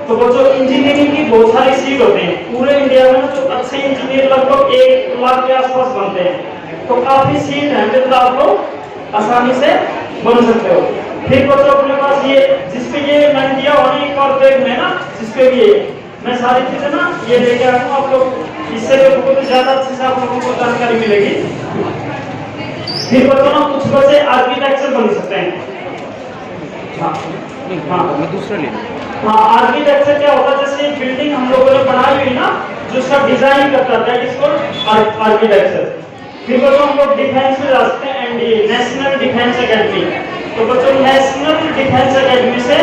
तो बच्चों इंजीनियरिंग की बहुत सारी सीट होते हैं पूरे इंडिया में, जो अच्छे इंजीनियर लगभग 1 लाख के आसपास बनते हैं। तो काफी सीट है जिसमें आप लोग आसानी से बन सकते हो। फिर बच्चों अपने पास ये जिसपे ये मैंने दिया और एक और देख लेना, जिसपे भी मैं सारी चीजें ना ये लेके आया हूँ, आप लोग इससे भी बहुत ज्यादा अच्छे से आप लोगों को जानकारी मिलेगी। फिर बच्चों ना कुछ बच्चे आर्किटेक्चर बन सकते हैं। दूसरा ले हाँ, आर्किटेक्चर क्या होता है, जैसे बिल्डिंग हम लोगों ने बनाई हुई ना, जो उसका डिजाइन करता है इसको आर्किटेक्चर। फिर बच्चों हम लोग डिफेंस में जा सकते हैं, एनडीए नेशनल डिफेंस एकेडमी। तो बच्चों नेशनल डिफेंस एकेडमी से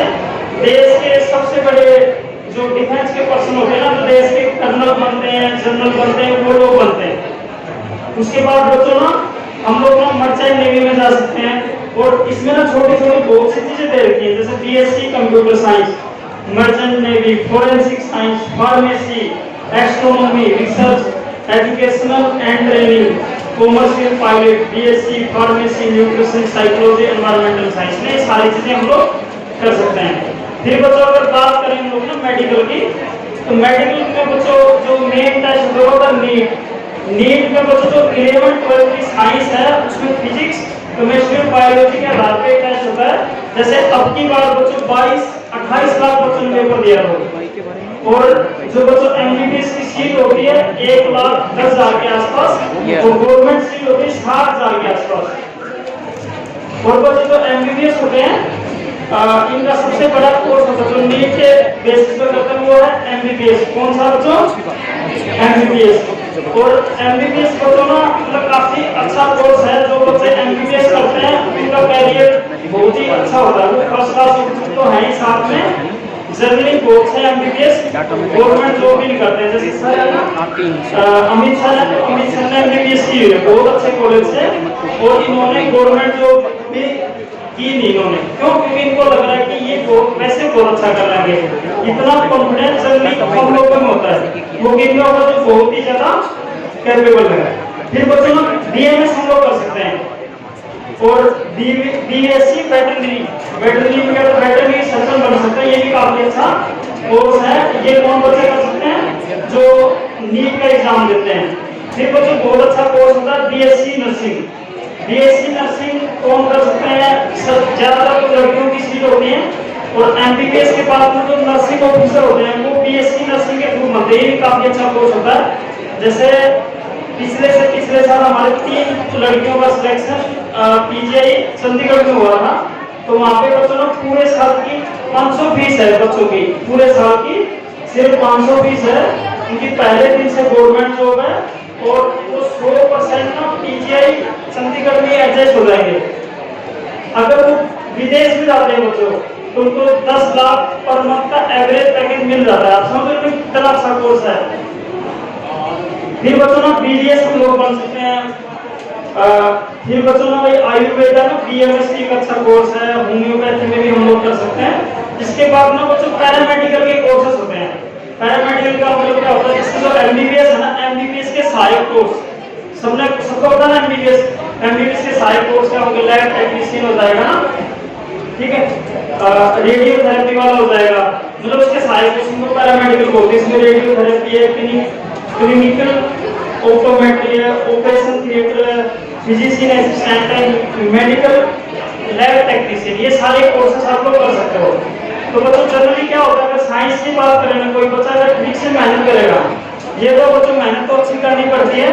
देश के सबसे बड़े जो डिफेंस के पर्सन होते हैं ना, तो देश के कर्नल बनते हैं, जनरल बनते हैं, वो लोग बनते हैं। उसके बाद बच्चों ना हम लोग ना मर्चेंट नेवी में जा सकते हैं। और इसमें ना छोटी छोटी बहुत सी चीजें दे रखी है, जैसे BSc computer science, merchant navy, forensic science, pharmacy, astronomy, research, educational and training, commercial pilot, BSc pharmacy, nutrition, psychology, environmental science में सारी चीजें हम लोग कर सकते हैं। फिर बच्चों अगर बात करें हम लोग ना मेडिकल की, तो मेडिकल में बच्चों जो मेन टेस्ट होगा नीट में बच्चों जो 11th-12th की साइंस है उसमें फिजिक्स केमिस्ट्री और बायोलॉजी के आधार पे टेस्ट होता है। जैसे अब की बार बच्चों 22-28 लाख बच्चों ने पेपर दिया हो, और जो बच्चों एमबीबीएस की सीट होती है 1,10,000 के आसपास, और गवर्नमेंट सीट होती है 60,000 के आसपास। और बच्चों जो एमबीबीएस होते हैं इनका सबसे बड़ा कोर्स होता है जो नीट के बेसिस पर करते हैं, वो है एमबीबीएस। कौन सा बच्चों? एमबीबीएस। और एमबीबीएस बच्चों ना मतलब काफी अच्छा कोर्स है। जो बच्चे एमबीबीएस करते हैं उनका कैरियर बहुत ही अच्छा होता है, वो फर्स्ट क्लास तो है ही, साथ में जनरली बहुत से एमबीबीएस गवर्नमेंट जॉब भी नहीं करते हैं। जैसे सर है ना अमित सर ने एमबीबीएस की है, बहुत अच्छे कॉलेज से, और इन्होंने गवर्नमेंट जॉब भी की नहीं इन्होंने। क्यों? क्योंकि इनको लग रहा है कि ये वैसे बहुत अच्छा कर लेंगे, इतना कॉन्फिडेंस जनरली हम लोगों में होता है, वो कितना होगा तो बहुत ही ज्यादा कैपेबल है। फिर बच्चों ना बीएमएस हम लोग कर सकते हैं, और बीएससी वेटरनरी में क्या वेटरनरी सर्जन बन सकते हैं, ये भी काफी अच्छा कोर्स है। ये कौन बच्चे कर सकते हैं? जो नीट का एग्जाम देते हैं। फिर बच्चों बहुत अच्छा कोर्स होता है बीएससी नर्सिंग। बीएससी नर्सिंग कौन कर सकते हैं? ज्यादातर तो लड़कियों की सीट होती है, और एमबीबीएस के बाद में जो नर्सिंग ऑफिसर होते हैं वो बीएससी नर्सिंग के थ्रू बनते हैं। ये काफी अच्छा कोर्स होता है। जैसे पिछले साल हमारे 3 लड़कियों का सिलेक्शन पीजीआई चंडीगढ़ में हुआ था, तो वहाँ पे बच्चों ने पूरे साल की 500 फीस है, बच्चों की पूरे साल की सिर्फ 500 फीस है। उनकी पहले दिन से गवर्नमेंट जॉब है, और वो 100% ना पीजीआई चंडीगढ़ में एडजस्ट हो जाएंगे। अगर वो विदेश में जाते हैं बच्चों तो उनको 10 लाख पर मंथ का एवरेज पैकेज मिल जाता है। आप समझ रहे हो कितना अच्छा कोर्स है। फिर बच्चों ना बीडीएस के लोग बन सकते हैं। फिर बच्चों ना भाई आयुर्वेद है ना, बीएमएस एक अच्छा कोर्स है। होम्योपैथी में भी हम लोग कर सकते हैं। इसके बाद ना बच्चों पैरामेडिकल के कोर्सेज होते हैं। पैरामेडिकल का मतलब क्या होता है? इससे जो एमबीबीएस है ना, एमबीबीएस के सहायक कोर्स सबको पता है। एमबीबीएस के सहायक कोर्स क्या होंगे? लैब टेक्नीशियन हो जाएगा ना, ठीक है, रेडियोथेरेपी वाला हो जाएगा, मतलब उसके सहायक कोर्स को पैरामेडिकल बोलते हैं। इसमें रेडियोथेरेपी है, क्लिनिकल ऑप्टोमेट्री है, ऑपरेशन थिएटर है, फिजिशियन असिस्टेंट है, मेडिकल लैब टेक्नीशियन, ये सारे कोर्सेस आप लोग कर सकते हो। तो बच्चों जनरली क्या होता है, अगर साइंस की बात करें ना, कोई बच्चा अगर ठीक से मेहनत करेगा, ये तो बच्चों मेहनत तो अच्छी करनी पड़ती है,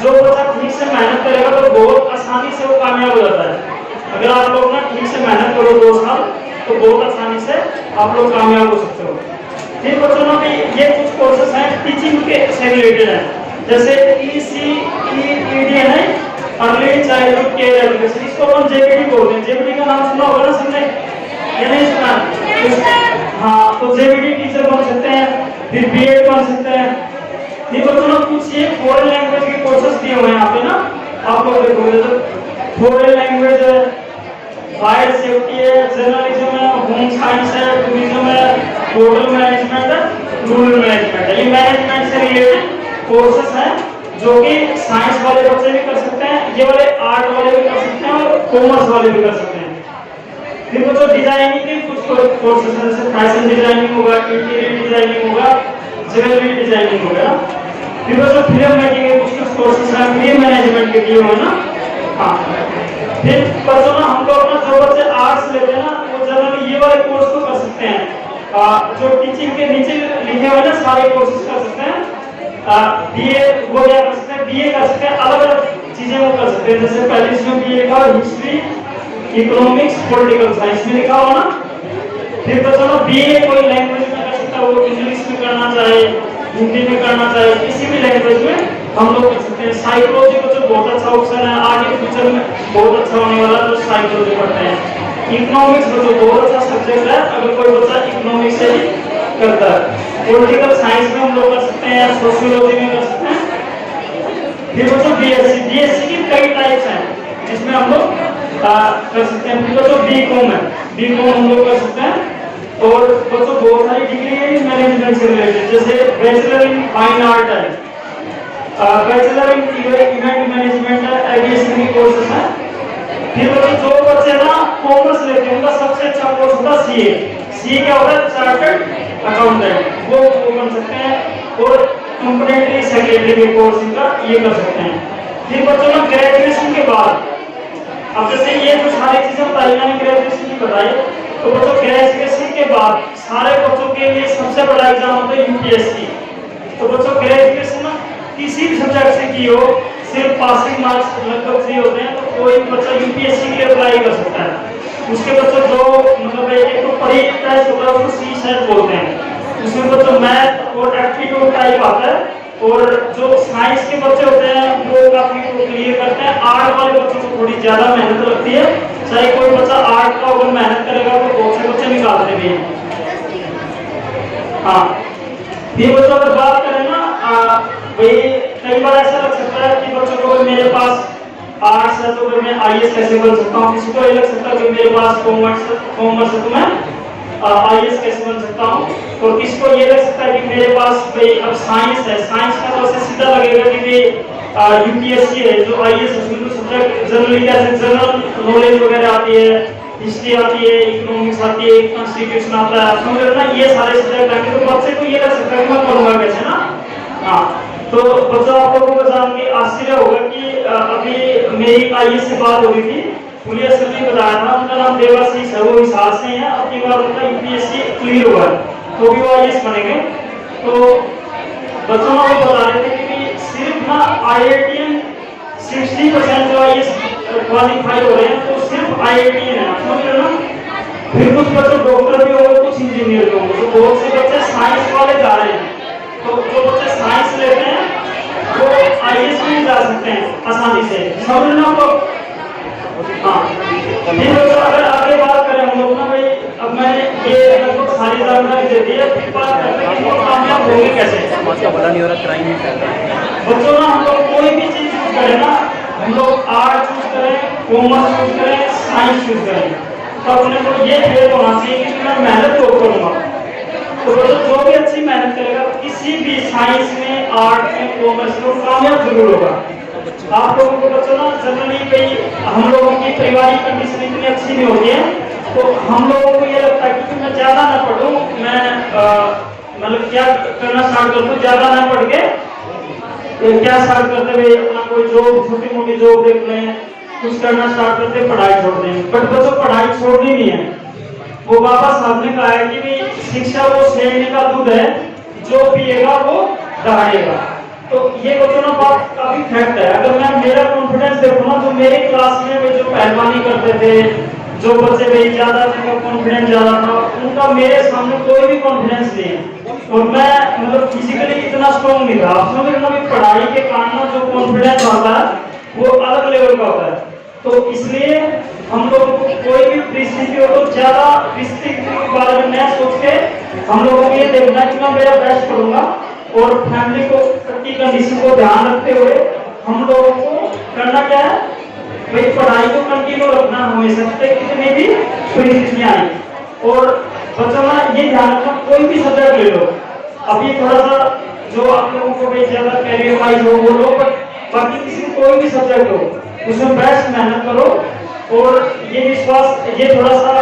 जो बच्चा ठीक से मेहनत करेगा तो बहुत आसानी से वो कामयाब हो जाता है। अगर आप लोग ना ठीक से मेहनत करो 2 साल, तो बहुत आसानी से आप लोग कामयाब हो सकते हो। फिर बच्चों ना ये कुछ कोर्सेस हैं टीचिंग के से रिलेटेड है, जैसे ECED है, अर्ली चाइल्डहुड केयर एजुकेशन, इसको अपन JPD बोलते हैं। JPD का नाम सुना होगा ना सबने, या नहीं सुना? हाँ, तो JPD टीचर बन सकते हैं, फिर B.Ed बन सकते हैं। ये बच्चों ना कुछ ये फॉरेन लैंग्वेज के कोर्सेस दिए हुए हैं यहाँ पे ना, आप लोग देखोगे तो फॉरेन लैंग्वेज है, फायर सेफ्टी है, जर्नलिज्म है, होम साइंस है, टूरिज्म है, होटल मैनेजमेंट है, रूरल मैनेजमेंट है। ये मैनेजमेंट से रिलेटेड कोर्सेस हैं जो कि साइंस वाले बच्चे भी कर सकते हैं, ये वाले आर्ट वाले भी कर सकते हैं और कॉमर्स वाले भी कर सकते हैं। फिर बच्चों डिजाइनिंग के कुछ कोर्सेस हैं, जैसे फैशन डिजाइनिंग होगा, इंटीरियर डिजाइनिंग होगा, ज्वेलरी डिजाइनिंग होगा। फिर बच्चों फिल्म मेकिंग के कुछ कोर्सेस हैं, फिल्म मैनेजमेंट के दिए हुए ना। हाँ, फिर बच्चों ना हम लोग ना जो बच्चे आर्ट्स लेते हैं ना, वो जनरली ये वाले कोर्स को कर सकते हैं। जो टीचिंग के नीचे लिखे हुए ना सारे कोर्सेस कर सकते हैं। BA वो क्या कर सकते हैं, BA कर सकते हैं, अलग अलग चीजें वो कर सकते हैं। जैसे पहले इसमें BA लिखा हुआ हिस्ट्री, इकोनॉमिक्स, पॉलिटिकल साइंस में लिखा हुआ ना। फिर बच्चों ना BA कोई लैंग्वेज में कर सकता है, वो इंग्लिश में करना चाहे, हिंदी में करना चाहे, किसी भी लैंग्वेज में हम लोग कर सकते हैं। साइकोलॉजी को जो बहुत अच्छा ऑप्शन है, आगे फ्यूचर में बहुत अच्छा होने वाला तो साइकोलॉजी पढ़ते हैं। इकोनॉमिक्स बच्चों बहुत अच्छा सब्जेक्ट है, अगर कोई बच्चा इकोनॉमिक्स से ही करता है। पॉलिटिकल साइंस में हम लोग कर सकते हैं, सोशियोलॉजी में कर सकते हैं। फिर बच्चों BSc की कई टाइप्स हैं जिसमें हम लोग कर सकते हैं। फिर बच्चों B.Com है, B.Com हम लोग कर सकते हैं। और बच्चों बहुत सारी डिग्री है मैनेजमेंट से रिलेटेड, जैसे बैचलर इन फाइन आर्ट है, बैचलर इन इवेंट मैनेजमेंट है, एविएशन की कोर्सेस है। फिर बच्चों जो बच्चे ना कॉमर्स लेते हैं उनका सबसे अच्छा कोर्स होता है CA क्या होता है, चार्टर्ड अकाउंटेंट, वो बन सकते हैं। और कंपनी सेक्रेटरी के कोर्स इनका ये कर सकते हैं। फिर बच्चों ना ग्रेजुएशन के बाद, अब जैसे ये जो सारी चीजें बताई मैंने ग्रेजुएशन की बताई, तो बच्चों ग्रेजुएशन के बाद सारे बच्चों के लिए सबसे बड़ा एग्जाम होता है UPSC। तो बच्चों ग्रेजुएशन ना किसी भी सब्जेक्ट से की हो, सिर्फ पासिंग मार्क्स लगभग 3 होते हैं, तो कोई बच्चा UPSC के लिए अप्लाई कर सकता है। उसके बच्चों जो मतलब एक तो परी टेस्ट होता है उसको C-SET बोलते हैं, उसमें बच्चों मैथ और एप्टीट्यूड टाइप आता है। और जो साइंस के बच्चे होते हैं वो काफी क्लियर करते हैं। आर्ट वाले बच्चों को थोड़ी ज्यादा मेहनत लगती है, चाहे कोई बच्चा आर्ट का अगर मेहनत करेगा तो बहुत से बच्चे निकालते भी हैं। हाँ, ये बच्चों अगर बात करें ना, भाई कई बार ऐसा लग सकता है कि बच्चों को मेरे पास आर्ट्स है तो मैं IAS कैसे बन सकता हूँ, किसी को ये लग सकता है कि मेरे पास कॉमर्स है तो मैं IAS कैसे बन सकता हूँ, और किसी को ये लग सकता है कि मेरे पास भाई अब साइंस है, साइंस का तो ऐसे सीधा लगेगा कि UPSC है जो IAS उसमें तो सब्जेक्ट जनरली कैसे जनरल नॉलेज वगैरह आती है, हिस्ट्री आती है, इकोनॉमिक्स आती है, कॉन्स्टिट्यूशन आता है, समझ रहे हो ना, ये सारे सब्जेक्ट आएंगे। तो बच्चे को ये लग सकता है कि मैं पढ़ूंगा कैसे ना। हाँ, तो बच्चों आप लोगों को जान के आश्चर्य होगा कि अभी मेरी IAS से बात हो रही थी, पुलिस सर ने बताया था, उनका नाम देवाशीष है, वो हिसार से हैं, अपनी बार उनका UPSC क्लियर हुआ है तो भी वो IAS बनेंगे। तो बच्चों को बता रहे थे कि सिर्फ ना IITian 60% जो IAS क्वालिफाई हो रहे हैं तो सिर्फ IITian है, समझ रहे हो ना। फिर कुछ बच्चे डॉक्टर भी होंगे, कुछ इंजीनियर भी होंगे, तो बहुत से बच्चे साइंस वाले जा रहे हैं। तो जो बच्चे साइंस लेते हैं वो IAS में जा सकते हैं आसानी से, समझ रहे ना आपको। हाँ, फिर अगर आगे बात करें हम लोग ना भाई, अब मैंने ये लगभग सारी जानकारी दे दी है, फिर बात करते हैं कि वो कामयाब होंगे कैसे। बच्चों ना हम लोग कोई भी चीज चूज करें ना, हम लोग आर्ट चूज करें, कॉमर्स चूज करें, साइंस चूज करें, तो अपने को ये फेल होना चाहिए कि मैं मेहनत तो करूंगा। तो बच्चों जो भी अच्छी मेहनत करेगा किसी भी साइंस में, आर्ट में, कॉमर्स में कामयाब जरूर होगा। आप लोगों को बच्चों ना जनरली भाई हम लोगों की पारिवारिक कंडीशन इतनी अच्छी नहीं होती है, तो हम लोगों को ये लगता है कि मैं ज्यादा ना पढ़ूं, मैं मतलब क्या करना स्टार्ट कर दूं, ज्यादा ना पढ़ के क्या स्टार्ट करते हुए अपना कोई जॉब, छोटी मोटी जॉब देख लें, कुछ करना स्टार्ट करते पढ़ाई छोड़ देंगे, बट बच्चों पढ़ाई छोड़नी नहीं है। वो बाबा साहब ने कहा है कि भी शिक्षा वो शेरनी का दूध है, जो पिएगा वो दहाड़ेगा। तो ये बच्चों ना बात काफी फैक्ट है। अगर मैं मेरा कॉन्फिडेंस देखूँ ना, जो मेरे क्लास में वे जो पहलवानी करते थे, जो बच्चे भाई ज्यादा जिनका कॉन्फिडेंस ज्यादा था, उनका मेरे सामने कोई भी कॉन्फिडेंस नहीं है। और मैं मतलब फिजिकली इतना स्ट्रॉन्ग नहीं था। आप समझ लो, पढ़ाई के कारण जो कॉन्फिडेंस आता है वो अलग लेवल का होता है। तो इसलिए हम लोगों को कोई भी परिस्थिति हो तो ज्यादा परिस्थिति के बारे में न सोच के हम लोगों को ये देखना कि मैं मेरा बेस्ट करूंगा, और फैमिली को की कंडीशन को ध्यान रखते हुए हम लोगों को करना क्या है भाई, पढ़ाई को कंटिन्यू रखना हमेशा, कितनी भी परिस्थितियां आई। और बच्चों ना ये ध्यान रखना, कोई भी सब्जेक्ट ले लो, अभी थोड़ा सा जो आप लोगों को भाई ज्यादा कैरियर वाइज हो वो लो, बाकी किसी कोई भी सब्जेक्ट हो उसमें बेस्ट मेहनत करो। और ये विश्वास, ये थोड़ा सा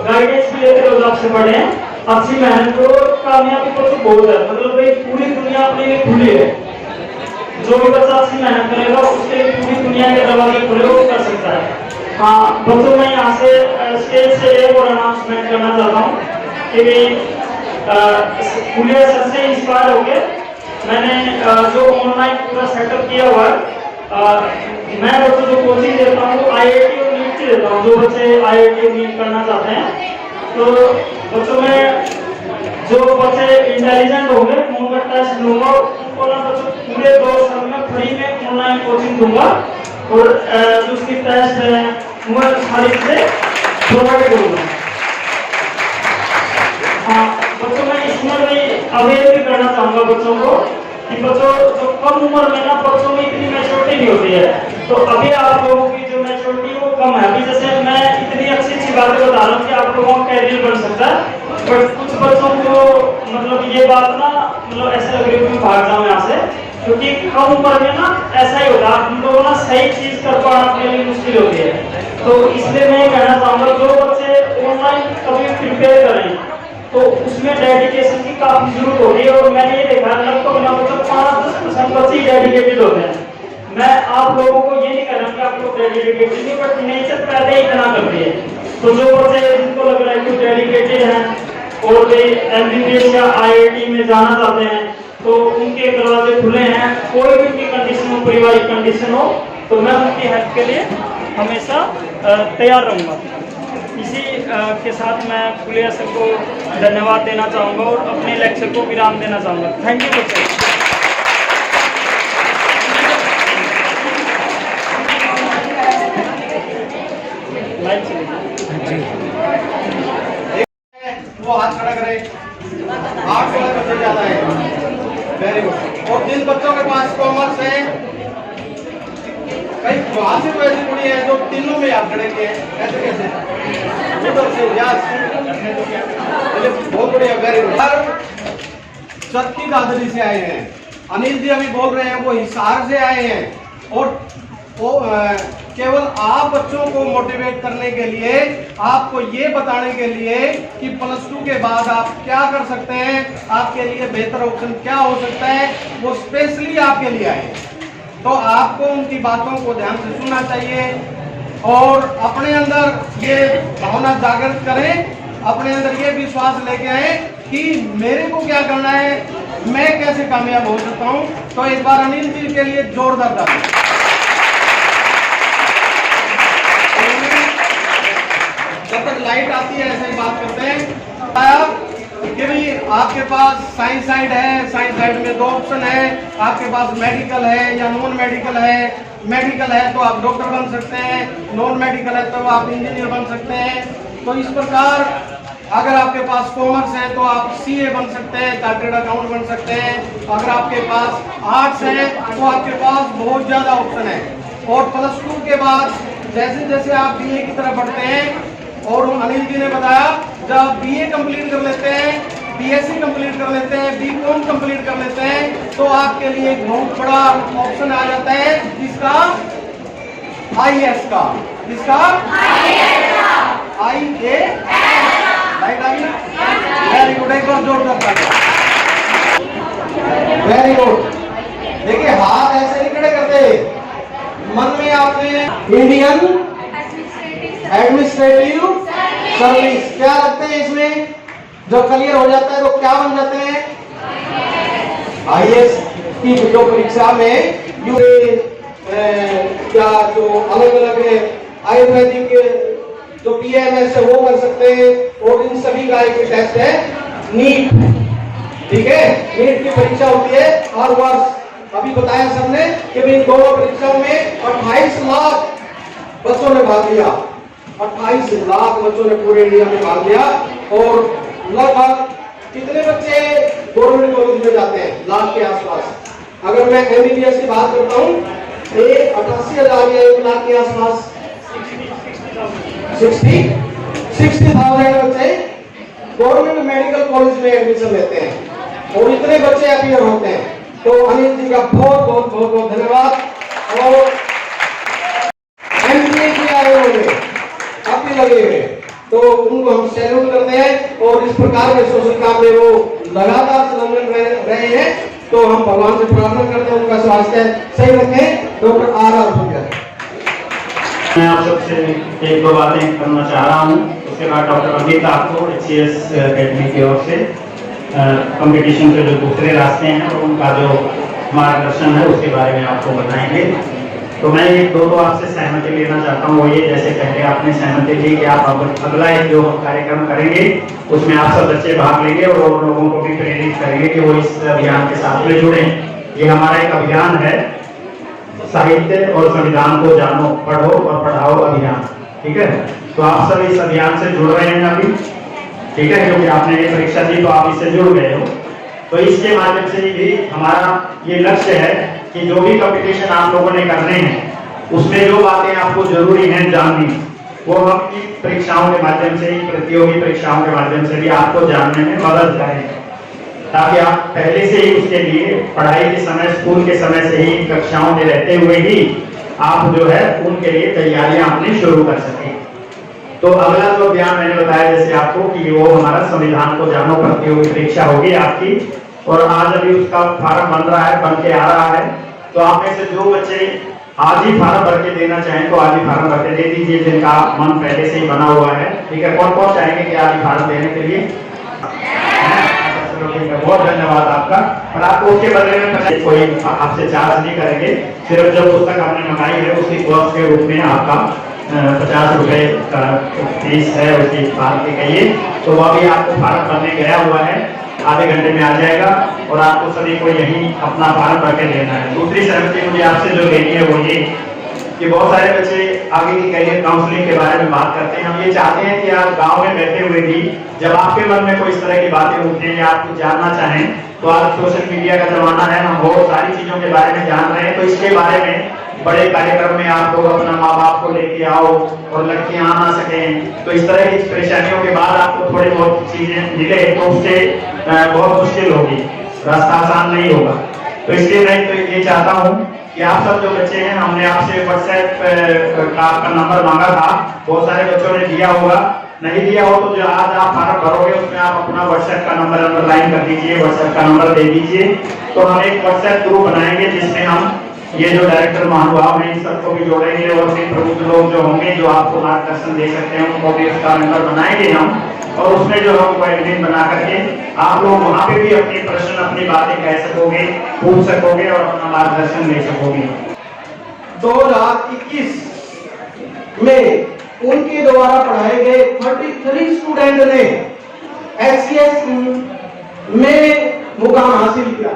गाइडेंस भी लेते रहो, आपसे बड़े हैं, अच्छी मेहनत करो। कामयाबी को तो बहुत है, मतलब भाई पूरी दुनिया अपने लिए खुली है। जो भी बच्चा अच्छी मेहनत करेगा उसके लिए पूरी दुनिया के दरवाजे खुले, वो कर सकता है। हाँ बच्चों, मैं यहाँ से स्टेज से एक और अनाउंसमेंट करना चाहता हूँ कि फुलिया सर से इंस्पायर होकर मैंने जो ऑनलाइन पूरा सेटअप किया हुआ है, मैं बच्चों जो कोचिंग देता हूँ IIT और नीट की देता हूँ। जो बच्चे IIT और नीट करना चाहते हैं, तो बच्चों में जो बच्चे इंटेलिजेंट होंगे उनका टेस्ट लूंगा, उनको ना बच्चों पूरे 2 साल में फ्री में ऑनलाइन कोचिंग दूंगा, और जो उसकी टेस्ट है वो सारी चीजें प्रोवाइड करूंगा। हाँ बच्चों, मैं इसमें भी अवेयर भी करना चाहूंगा बच्चों को कि बच्चों जो कम उम्र में ना बच्चों में इतनी मैच्योरिटी नहीं होती है, तो अभी आप लोगों की जो मैच्योरिटी वो कम है। अभी जैसे मैं इतनी अच्छी बातें बता रहा हूँ कि आप लोगों का कैरियर बन सकता है, बट कुछ बच्चों को मतलब ये बात ना मतलब ऐसा लग रही है कि भाग जाऊँ यहाँ से, क्योंकि कम उम्र में ना ऐसा ही होता है, हम लोगों ना सही चीज कर पाना अपने लिए मुश्किल होती है। तो इसलिए मैं कहना चाहूँगा, जो बच्चे ऑनलाइन कभी प्रिपेयर करें तो उसमें डेडिकेशन की काफी जरूरत होती है। और मैंने ये देखा लगभग मतलब 5-10% बच्चे डेडिकेटेड होते हैं। मैं आप लोगों को ये नहीं कह रहा कि आप लोग डेडिकेटेड नहीं, बट नेचर पहले ही इतना करती है। तो जो बच्चे जिनको लग रहा है कि डेडिकेटेड हैं और वे MBBS या IIT में जाना चाहते हैं, तो उनके दरवाजे खुले हैं। कोई भी उनकी कंडीशन हो, पारिवारिक कंडीशन हो, तो मैं उनकी हेल्प के लिए हमेशा तैयार रहूँगा। इसी के साथ मैं फुलिया सर को धन्यवाद देना चाहूँगा और अपने लेक्चर को विराम देना चाहूँगा। थैंक यू बच्चों। वो हाथ खड़ा करे। 8 बच्चे ज्यादा है, वेरी गुड। और जिन बच्चों के पास कॉमर्स है, कई वहां से तो ऐसी कुड़ी है जो तीनों में हाथ खड़े किए, ऐसे कैसे? उधर से बहुत बढ़िया, वेरी गुड। चक्की दादरी से आए हैं, अनिल जी अभी बोल रहे हैं वो हिसार से आए हैं। और वो केवल आप बच्चों को मोटिवेट करने के लिए, आपको ये बताने के लिए कि +2 के बाद आप क्या कर सकते हैं, आपके लिए बेहतर ऑप्शन क्या हो सकता है, वो स्पेशली आपके लिए आए। तो आपको उनकी बातों को ध्यान से सुनना चाहिए और अपने अंदर ये भावना जागृत करें, अपने अंदर ये विश्वास लेके आए कि मेरे को क्या करना है, मैं कैसे कामयाब हो सकता हूँ। तो एक बार अनिल जी के लिए जोरदार ताली। जब तक लाइट आती है ऐसे ही बात करते हैं कि भाई आपके पास साइंस साइड है, साइंस साइड में 2 ऑप्शन है, आपके पास मेडिकल है या नॉन मेडिकल है। मेडिकल है तो आप डॉक्टर बन सकते हैं, नॉन मेडिकल है तो आप इंजीनियर बन सकते हैं। तो इस प्रकार अगर आपके पास कॉमर्स है तो आप CA बन सकते हैं, चार्टर्ड अकाउंट बन सकते हैं। अगर आपके पास आर्ट्स है तो आपके पास बहुत ज्यादा ऑप्शन है। और +2 के बाद जैसे जैसे आप BA की तरफ बढ़ते हैं, और अनिल जी ने बताया जब BA कंप्लीट कर लेते हैं, BSc कंप्लीट कर लेते हैं, BCom कंप्लीट कर लेते हैं, तो आपके लिए एक बहुत बड़ा ऑप्शन आ जाता है जिसका IAS का, जिसका IAS। राइट आई ना? वेरी गुड, एक बार जोरदार तालियां। Very good. देखिए हाथ ऐसे नहीं खड़े करते, मन में आपने इंडियन एडमिनिस्ट्रेटिव सर्विस क्या लगते हैं इसमें? जब क्लियर हो जाता है तो क्या बन जाते हैं? आईएएस की जो परीक्षा में क्या जो अलग अलग आयुर्वेदिक जो पीएमएस है वो कर सकते हैं, और इन सभी का एक टेस्ट है नीट। ठीक है, नीट की परीक्षा होती है हर वर्ष। अभी बताया सबने कि भाई दोनों परीक्षाओं में 28 लाख बच्चों ने भाग लिया, 28 लाख बच्चों ने पूरे इंडिया में भाग लिया। और लगभग कितने बच्चे गवर्नमेंट कॉलेज में जाते हैं? लाख के आसपास। अगर मैं एमबीबीएस की बात करता हूँ, 88,000 या 1 लाख के आसपास 60,000 बच्चे गवर्नमेंट मेडिकल कॉलेज में एडमिशन लेते हैं, और इतने बच्चे अपीयर होते हैं। तो अनिल जी का बहुत बहुत बहुत बहुत धन्यवाद। और एमबीए किया है उन्होंने, काफी लगे हुए, तो उनको हम सैल्यूट करते हैं। और इस प्रकार के सोशल काम में वो लगातार संलग्न रहे हैं, तो हम भगवान से प्रार्थना करते हैं उनका स्वास्थ्य सही रखें। डॉक्टर आर फुलिया, मैं आप सबसे एक दो बातें करना चाह रहा हूँ, उसके बाद डॉक्टर अमित आपको HCS अकेडमी की ओर से कंपटीशन के जो दूसरे रास्ते हैं और उनका जो मार्गदर्शन है उसके बारे में आपको बताएंगे। तो मैं एक दो आपसे सहमति लेना चाहता हूँ। वो ये, जैसे पहले आपने सहमति ली कि आप अगला एक जो कार्यक्रम करेंगे उसमें आप सब बच्चे भाग लेंगे और लोगों को भी प्रेरित करेंगे कि वो इस अभियान के साथ में जुड़े। ये हमारा एक अभियान है, साहित्य और संविधान को जानो, पढ़ो और पढ़ाओ अभियान। ठीक है, तो आप सब इस अभियान से जुड़ रहे हैं अभी, ठीक है, क्योंकि आपने ये परीक्षा दी तो आप इससे जुड़ गए हो। तो इसके माध्यम से भी हमारा ये लक्ष्य है कि जो भी कंपटीशन आप लोगों ने करने हैं उसमें जो बातें आपको जरूरी हैं जाननी, वो हम परीक्षाओं के माध्यम से, प्रतियोगी परीक्षाओं के माध्यम से भी आपको जानने में मदद करें, ताकि आप पहले से ही उसके लिए पढ़ाई के समय, स्कूल के समय से ही, कक्षाओं में रहते हुए ही आप जो है उनके लिए तैयारियां अपनी शुरू कर सकें। तो अगला जो अभियान मैंने बताया जैसे आपको कि वो हमारा संविधान को जानो प्रतियोगी परीक्षा होगी आपकी, और आज अभी उसका फार्म बन रहा है, बन के आ रहा है। तो आप में से जो बच्चे आज ही फार्म भर के देना चाहें तो आज ही फार्म भर के दे दीजिए, जिनका मन पहले से ही बना हुआ है। ठीक है, कौन कौन चाहेंगे कि आज ही फार्म देने के लिए? बहुत धन्यवाद आपका। और आपको उसके बदले में कोई आपसे चार्ज नहीं करेंगे, सिर्फ जो पुस्तक आपने मंगाई है उसी कॉस्ट के रूप में आपका 50 रुपए का फीस है, उसकी बात की कहिए। तो वह भी आपको फार्म भरने गया हुआ है, आधे घंटे में आ जाएगा, और आपको सभी को यही अपना फार्म भर के देना है। दूसरी सहमति मुझे आपसे जो लेनी है वो ये कि बहुत सारे बच्चे आगे की करियर काउंसलिंग के बारे में बात करते हैं। हम ये चाहते हैं कि आप गांव में बैठे हुए भी जब आपके मन में कोई इस तरह की बातें उठते हैं या आप कुछ जानना चाहें, तो आज सोशल मीडिया का जमाना है, हम बहुत सारी चीजों के बारे में जान रहे हैं। तो इसके बारे में बड़े कार्यक्रम में आप लोग अपना माँ बाप को लेके आओ, और लड़कियां आ ना सकें, तो इस तरह की परेशानियों के बाद आपको थोड़ी बहुत चीजें मिले तो उससे बहुत मुश्किल होगी, रास्ता आसान नहीं होगा। तो इसलिए मैं तो ये चाहता हूँ कि आप सब जो बच्चे हैं, हमने आपसे व्हाट्सएप का आपका नंबर मांगा था, बहुत सारे बच्चों ने दिया होगा, नहीं दिया हो तो जो आज आप फार्म भरोगे उसमें आप अपना व्हाट्सएप का नंबर अंडरलाइन कर दीजिए, व्हाट्सएप का नंबर दे दीजिए। तो हम एक व्हाट्सएप ग्रुप बनाएंगे जिसमें हम ये जो डायरेक्टर महानुभाव हैं इन सबको भी जोड़ेंगे, और फिर प्रमुख लोग जो होंगे जो आपको मार्गदर्शन दे सकते हैं उनको भी उसका नंबर बनाएंगे हम, और उसमें जो हम एडमिन बना करके आप लोग वहाँ पे भी अपने प्रश्न, अपनी बातें कह सकोगे, पूछ सकोगे और अपना मार्गदर्शन ले सकोगे। 2021 में उनके द्वारा पढ़ाए गए 33 स्टूडेंट ने HCS में मुकाम हासिल किया,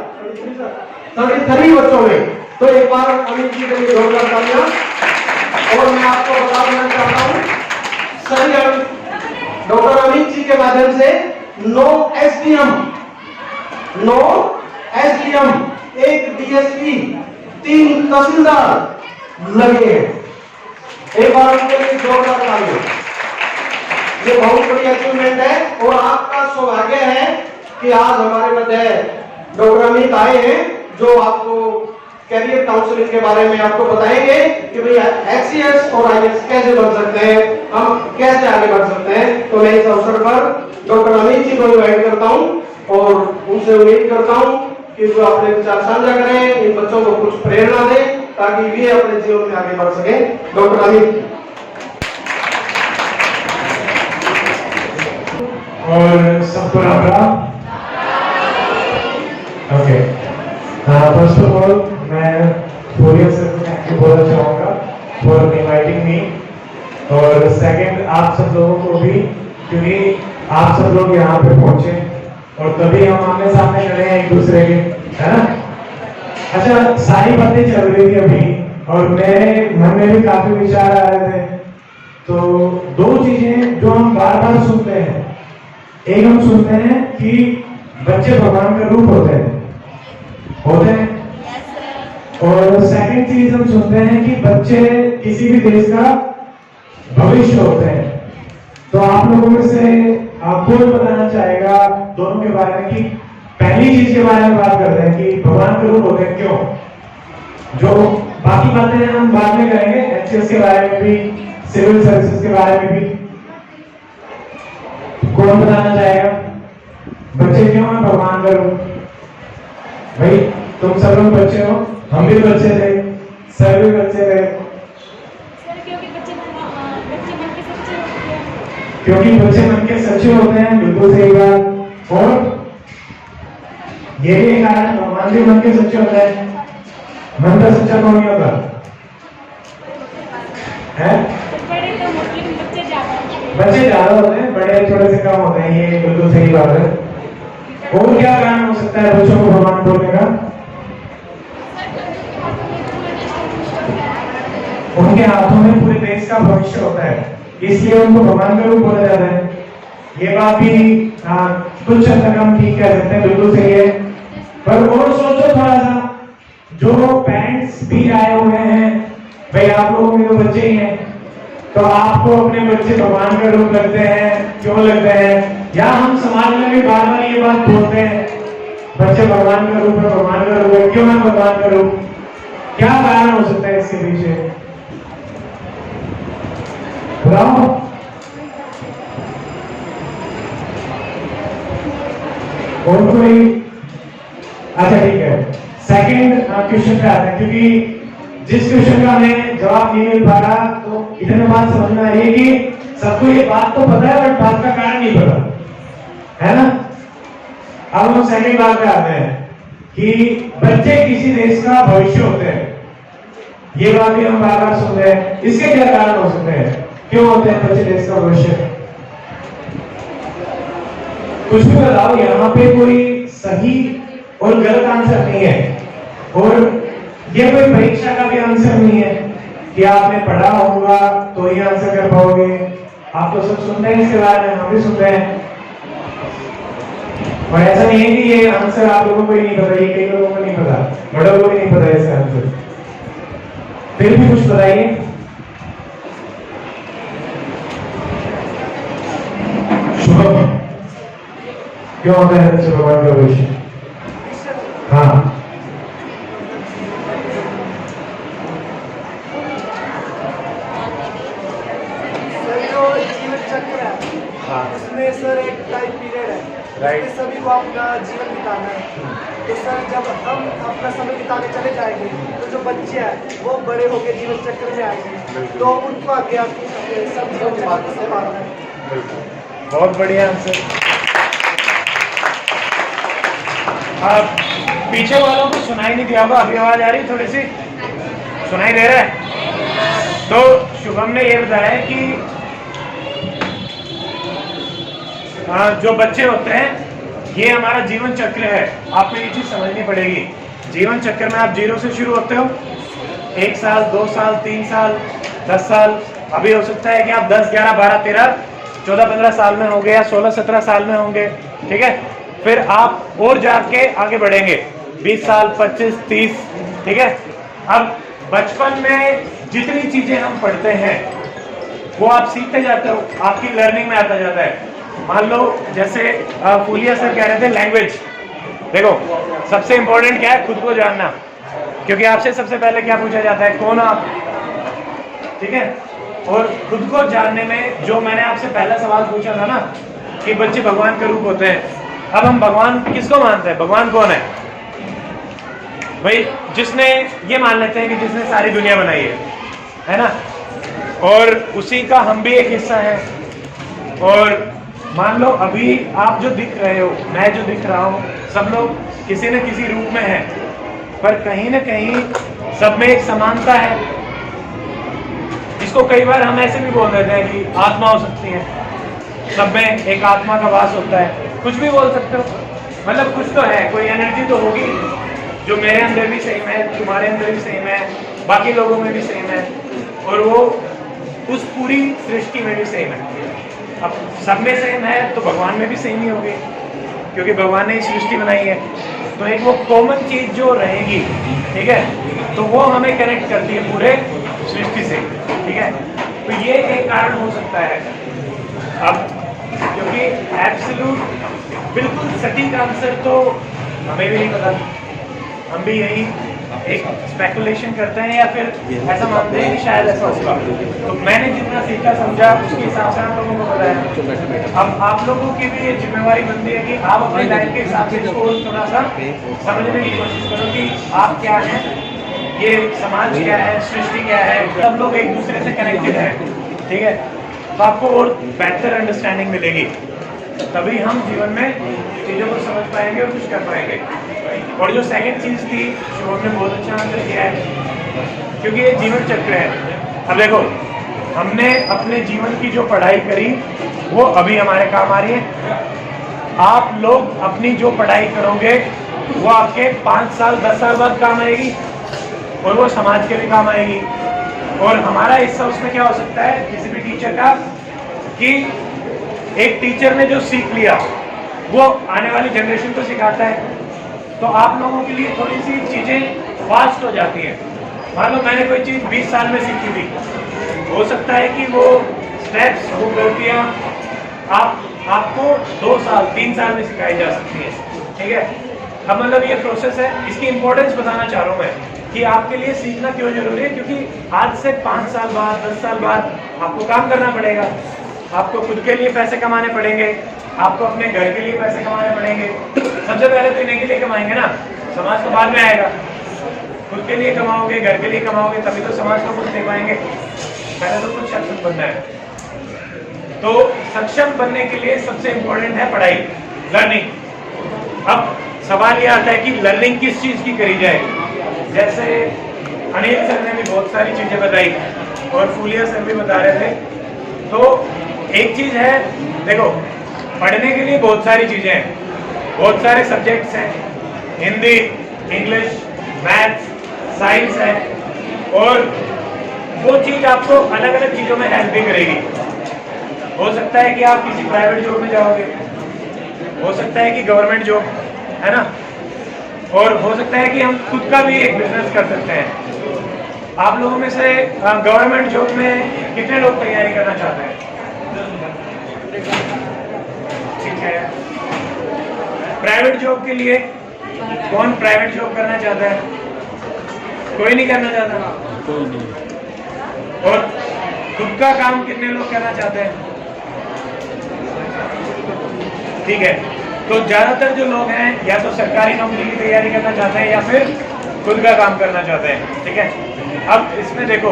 33 बच्चों में। तो एक बार अमित जी के लिए जोरदार तालियां। और मैं आपको बता देना चाहता हूँ, सभी डॉक्टर अमित जी के माध्यम से 9 SDM, 1 DSP, 3 तहसीलदार लगे हैं। एक बार उनके लिए जोरदार तालियां। ये बहुत बड़ी अचीवमेंट है, और आपका सौभाग्य है कि आज हमारे मध्य डॉक्टर अमित आए हैं जो आपको कैरियर काउंसलिंग के बारे में आपको बताएंगे कि भाई HCS और IAS कैसे बन सकते हैं, हम कैसे आगे बढ़ सकते हैं। तो मैं इस अवसर पर डॉक्टर अमित जी को इनवाइट करता हूं, और उनसे उम्मीद करता हूं कि जो अपने विचार साझा करें, इन बच्चों को कुछ प्रेरणा दें ताकि वे अपने जीवन में आगे बढ़ सके। डॉक्टर अमित और सबको Ram Ram. Okay, first of all मैं फूलिया सर को थैंक यू बोलना चाहूँगा फॉर इनवाइटिंग मी, और सेकंड आप सब लोगों को भी, क्योंकि आप सब लोग यहाँ पे पहुँचे और तभी हम आमने सामने खड़े हैं एक दूसरे के, है ना। अच्छा, सारी बातें चल रही थी अभी और मेरे मन में भी काफी विचार आ रहे थे। तो दो चीजें जो हम बार बार सुनते हैं, एक हम सुनते हैं कि बच्चे भगवान का रूप होते हैं और सेकंड चीज हम सुनते हैं कि बच्चे किसी भी देश का भविष्य होते हैं। तो आप लोगों में से कौन बताना चाहेगा दोनों के बारे में, कि पहली चीज के बारे में बात करते हैं कि भगवान का रूप होते हैं क्यों। जो बाकी बातें हम बाद में करेंगे, एचएस के बारे में भी, सिविल सर्विसेज के बारे में भी। कौन बताना चाहेगा बच्चे क्यों हैं भगवान का रूप? भाई तुम सब लोग बच्चे हो, हम भी बच्चे थे, सर भी बच्चे थे। क्योंकि बच्चे मन के सच्चे होते हैं, बिल्कुल सही बात। और ये भी एक कारण भगवान भी मन के सच्चे होते हैं। मन का सच्चा कौन नहीं होता है? बच्चे ज्यादा होते हैं, बड़े थोड़े से कम होते हैं, ये बिल्कुल सही बात है। और क्या कारण हो सकता है बच्चों को भगवान बोलने का? उनके हाथों में पूरे देश का भविष्य होता है, इसलिए उनको भगवान का रूप बोला जाता है। ये बात भी कुछ हद तक हम ठीक कह सकते हैं, बिल्कुल सही है। पर और सोचो थोड़ा सा, जो पेरेंट्स भी आए हुए हैं, भाई आप लोगों के तो बच्चे ही हैं, तो आपको अपने बच्चे भगवान का रूप लगते हैं, क्यों लगते हैं? या हम समाज में भी बार बार ये बात बोलते हैं, बच्चे भगवान का रूप है, भगवान का रूप है, क्यों है भगवान का रूप? क्या कारण हो सकता है इसके पीछे? बताओ। और कोई? अच्छा ठीक है, सेकंड क्वेश्चन पे आते हैं, क्योंकि जिस क्वेश्चन का हमें जवाब नहीं मिल पा रहा, तो इतने बात समझ में आ रही है कि सबको ये बात तो पता है बट बात का कारण नहीं पता, है ना। अब हम सेकंड बात पे आते हैं कि बच्चे किसी देश का भविष्य होते हैं। ये बात भी हम बार बार सुनते हैं, इसके क्या कारण हो सकते हैं? क्यों होते हैं बच्चे देश का भविष्य? कुछ भी बताओ, यहाँ पे कोई सही और गलत आंसर नहीं है, और ये कोई परीक्षा का भी आंसर नहीं है कि आपने पढ़ा होगा तो ही आंसर कर पाओगे। आप तो सब सुनते हैं इसके बारे में, हम भी सुनते हैं, और ऐसा नहीं है कि ये आंसर आप लोगों को ही नहीं पता, ये कई लोगों को नहीं पता, बड़ों को भी नहीं पता इसका आंसर। फिर भी कुछ बताइए। शुभम, क्यों होता है बच्चे भगवान का भविष्य? हाँ, उसमें सर एक टाइम पीरियड है, राइट, सभी को अपना जीवन बिताना है। तो सर जब हम अपना समय बिताने चले जाएंगे तो जो बच्चे हैं वो बड़े होकर जीवन चक्र में आएंगे, तो उनको आगे सब जीवन चक्र से पालना है। बहुत बढ़िया आंसर। पीछे वालों को सुनाई नहीं दिया होगा, अभी आवाज आ रही थोड़ी सी? सुनाई दे रहा है? तो शुभम ने ये बताया कि जो बच्चे होते हैं ये हमारा जीवन चक्र है। आपको ये चीज समझनी पड़ेगी। जीवन चक्र में आप 0 से शुरू होते हो, 1 साल, 2 साल, 3 साल, 10 साल, अभी हो सकता है कि आप 10, 11, 12, 13, 14, 15 साल में होंगे या 16, 17 साल में होंगे, ठीक है। फिर आप और जाके आगे बढ़ेंगे 20 साल, 25, 30, ठीक है। अब बचपन में जितनी चीजें हम पढ़ते हैं वो आप सीखते जाते हो, आपकी लर्निंग में आता जाता है। मान लो जैसे फूलिया सर कह रहे थे लैंग्वेज, देखो सबसे इंपॉर्टेंट क्या है? खुद को जानना, क्योंकि आपसे सबसे पहले क्या पूछा जाता है? कौन आप, ठीक है। और खुद को जानने में जो मैंने आपसे पहला सवाल पूछा था ना कि बच्चे भगवान का रूप होते हैं, अब हम भगवान किसको मानते हैं? भगवान कौन है? भाई जिसने, ये मान लेते हैं कि जिसने सारी दुनिया बनाई है ना, और उसी का हम भी एक हिस्सा है। और मान लो अभी आप जो दिख रहे हो, मैं जो दिख रहा हूँ, सब लोग किसी न किसी रूप में हैं, पर कहीं ना कहीं सब में एक समानता है। इसको कई बार हम ऐसे भी बोल देते हैं कि आत्मा हो सकती है, सब में एक आत्मा का वास होता है, कुछ भी बोल सकते हो। मतलब कुछ तो है, कोई एनर्जी तो होगी जो मेरे अंदर भी सेम है, तुम्हारे अंदर भी सेम है, बाकी लोगों में भी सेम है, और वो उस पूरी सृष्टि में भी सेम है। अब सब में सेम है तो भगवान में भी सेम ही होगी, क्योंकि भगवान ने ही सृष्टि बनाई है। तो एक वो कॉमन चीज जो रहेगी, ठीक है, तो वो हमें कनेक्ट करती है पूरे सृष्टि से, ठीक है। तो ये एक कारण हो सकता है। अब क्योंकि एब्सोल्यूट बिल्कुल सटीक आंसर तो हमें भी नहीं पता, हम भी यही एक स्पेकुलेशन करते हैं या फिर ऐसा मानते हैं कि शायद ऐसा होगा। तो मैंने जितना सीखा समझा उसके हिसाब से आप लोगों को बताया। अब आप लोगों की भी ये जिम्मेवारी बनती है कि आप अपनी लाइफ के हिसाब से इसको थोड़ा सा समझने की कोशिश करो कि आप क्या हैं, ये समाज क्या है, सृष्टि क्या है, सब लोग एक दूसरे से कनेक्टेड है, ठीक है। तो आपको और बेहतर अंडरस्टैंडिंग मिलेगी, तभी हम जीवन में चीज़ों को समझ पाएंगे और कुछ कर पाएंगे। और जो सेकंड चीज़ थी, शुभम ने बहुत अच्छा आंसर किया है, क्योंकि ये जीवन चक्र है। अब देखो, हमने अपने जीवन की जो पढ़ाई करी वो अभी हमारे काम आ रही है। आप लोग अपनी जो पढ़ाई करोगे वो आपके 5 साल 10 साल बाद काम आएगी, और वो समाज के भी काम आएगी। और हमारा हिस्सा उसमें क्या हो सकता है, किसी भी टीचर का, कि एक टीचर ने जो सीख लिया वो आने वाली जनरेशन को सिखाता है। तो आप लोगों के लिए थोड़ी सी चीज़ें फास्ट हो जाती हैं। मान लो मैंने कोई चीज़ 20 साल में सीखी थी, हो सकता है कि वो स्टेप्स, वो गलतियाँ आपको 2 साल 3 साल में सिखाई जा सकती है, ठीक है। अब मतलब ये प्रोसेस है, इसकी इंपॉर्टेंस बताना चाह रहा हूँ मैं कि आपके लिए सीखना क्यों जरूरी है। क्योंकि आज से 5 साल बाद 10 साल बाद आपको काम करना पड़ेगा, आपको खुद के लिए पैसे कमाने पड़ेंगे, आपको अपने घर के लिए पैसे कमाने पड़ेंगे। सबसे पहले तो इन्हीं के लिए कमाएंगे ना, समाज तो बाद में आएगा। खुद के लिए कमाओगे, घर के लिए कमाओगे, तभी तो समाज को कुछ दे पाएंगे। पहले तो कुछ सक्षम बनना है। तो सक्षम बनने के लिए सबसे इम्पोर्टेंट है पढ़ाई, लर्निंग। अब सवाल यह आता है कि लर्निंग किस चीज़ की करी जाएगी। जैसे अनिल सर ने भी बहुत सारी चीज़ें बताई और फूलिया सर भी बता रहे थे। तो एक चीज़ है, देखो, पढ़ने के लिए बहुत सारी चीज़ें हैं, बहुत सारे सब्जेक्ट्स हैं, हिंदी, इंग्लिश, मैथ्स, साइंस है, और वो चीज़ आपको अलग अलग चीज़ों में हेल्प भी करेगी। हो सकता है कि आप किसी प्राइवेट जॉब में जाओगे, हो सकता है कि गवर्नमेंट जॉब, है ना, और हो सकता है कि हम खुद का भी एक बिजनेस कर सकते हैं। आप लोगों में से गवर्नमेंट जॉब में कितने लोग तैयारी करना चाहते हैं? ठीक है। प्राइवेट जॉब के लिए कौन प्राइवेट जॉब करना चाहता है? कोई नहीं करना चाहता, कोई नहीं। और खुद का काम कितने लोग करना चाहते हैं? ठीक है। तो ज्यादातर जो लोग हैं या तो सरकारी नौकरी की तैयारी करना चाहते हैं या फिर खुद का काम करना चाहते हैं, ठीक है। अब इसमें देखो,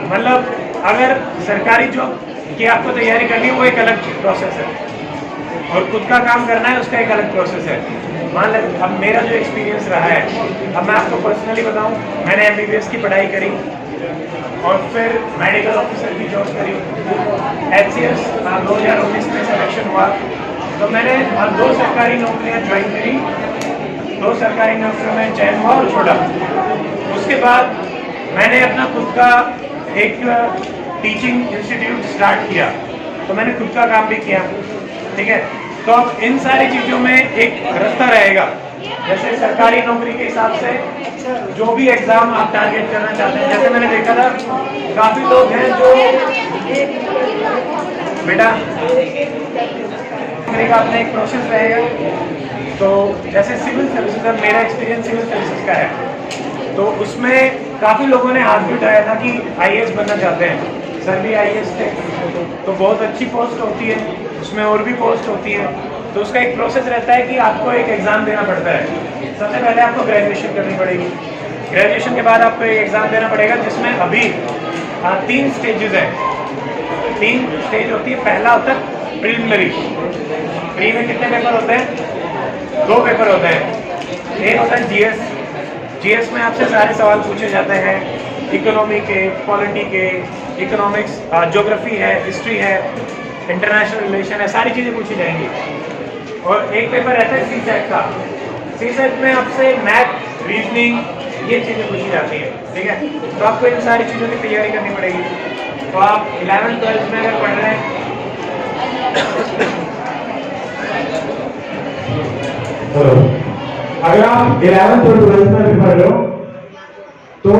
मतलब अगर सरकारी जॉब की आपको तैयारी करनी है वो एक अलग प्रोसेस है, और खुद का काम करना है उसका एक अलग प्रोसेस है। मान लो अब मेरा जो एक्सपीरियंस रहा है, अब मैं आपको पर्सनली बताऊं, मैंने MBBS की पढ़ाई करी और फिर मेडिकल ऑफिसर की जॉब करी। HCS 2019 में सिलेक्शन हुआ, तो मैंने 2 सरकारी नौकरियां ज्वाइन करी, 2 सरकारी नौकरियों में चयन हुआ और छोड़ा। उसके बाद मैंने अपना खुद का एक टीचिंग इंस्टीट्यूट स्टार्ट किया, तो मैंने खुद का काम भी किया, ठीक है। तो अब इन सारी चीज़ों में एक रास्ता रहेगा। जैसे सरकारी नौकरी के हिसाब से जो भी एग्ज़ाम आप टारगेट करना चाहते हैं, जैसे मैंने देखा था काफ़ी लोग हैं जो बेटा नौकरी का अपना एक प्रोसेस रहेगा। तो जैसे सिविल सर्विसेज, मेरा एक्सपीरियंस सिविल सर्विसेज का है, तो उसमें काफ़ी लोगों ने हाथ भी उठाया था कि IAS बनना चाहते हैं। सर भी IAS थे, तो बहुत अच्छी पोस्ट होती है, उसमें और भी पोस्ट होती है। तो उसका एक प्रोसेस रहता है कि आपको एक एग्ज़ाम देना पड़ता है। सबसे पहले आपको ग्रेजुएशन करनी पड़ेगी, ग्रेजुएशन के बाद आपको एक एग्ज़ाम देना पड़ेगा जिसमें अभी 3 स्टेजेस हैं। 3 स्टेज होती है। पहला होता है प्रीलिमिनरी। प्री में कितने पेपर होते हैं? 2 पेपर होते हैं। एक होता है जीएस। जीएस में आपसे सारे सवाल पूछे जाते हैं, इकोनॉमी के, पॉलिटी के, इकोनॉमिक्स, ज्योग्राफी है, हिस्ट्री है, इंटरनेशनल रिलेशन है, सारी चीज़ें पूछी जाएंगी। और एक पेपर रहता है सीसेट का। सीसेट में आपसे मैथ, रीजनिंग, ये चीज़ें पूछी जाती हैं, ठीक है। तो आपको इन सारी चीज़ों की तैयारी करनी पड़ेगी। तो आप 11th-12th में अगर पढ़ रहे हैं अगर आप 11th और 12th में भी पढ़ रहे हो तो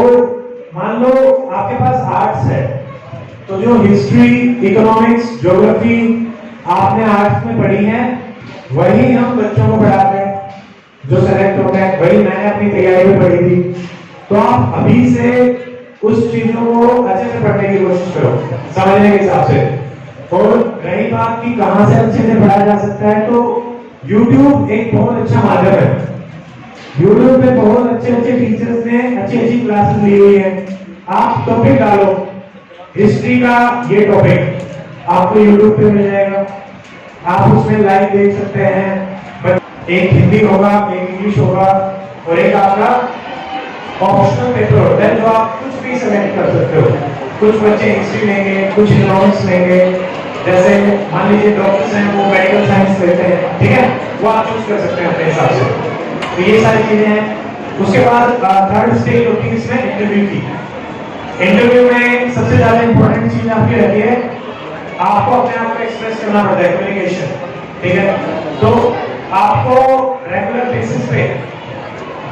मान लो आपके पास आर्ट्स है, तो जो हिस्ट्री, इकोनॉमिक्स, ज्योग्राफी आपने आर्ट्स में पढ़ी है वही हम बच्चों को पढ़ाते हैं। जो सेलेक्ट होते हैं वही मैंने अपनी तैयारी में पढ़ी थी। तो आप अभी से उस चीजों को अच्छे से पढ़ने की कोशिश करो, समझने के हिसाब से। और रही बात कि कहां से अच्छे से पढ़ा जा सकता है, तो YouTube एक बहुत अच्छा माध्यम है। YouTube पे बहुत अच्छे अच्छे टीचर्स ने अच्छी अच्छी क्लासेस ली हुई है। आप टॉपिक डालो, हिस्ट्री का ये टॉपिक आपको YouTube पे मिल जाएगा, आप उसमें लाइव देख सकते हैं। एक हिंदी होगा, एक इंग्लिश होगा और एक आपका ऑप्शनल पेपर होता है जो आप कुछ भी सेलेक्ट कर सकते हो। कुछ बच्चे हिस्ट्री लेंगे, कुछ इकोनॉमिक्स लेंगे, जैसे मान लीजिए डॉक्टर्स हैं वो मेडिकल साइंस लेते हैं, ठीक है, वो आप चूज कर सकते हैं अपने हिसाब से। तो ये सारी चीजें हैं। उसके बाद थर्ड स्टेज होती है इसमें इंटरव्यू की। इंटरव्यू में सबसे ज्यादा इंपॉर्टेंट चीज आपकी रहती है, आपको अपने आप को एक्सप्रेस करना पड़ता है, कम्युनिकेशन, ठीक है। तो आपको रेगुलर बेसिस पे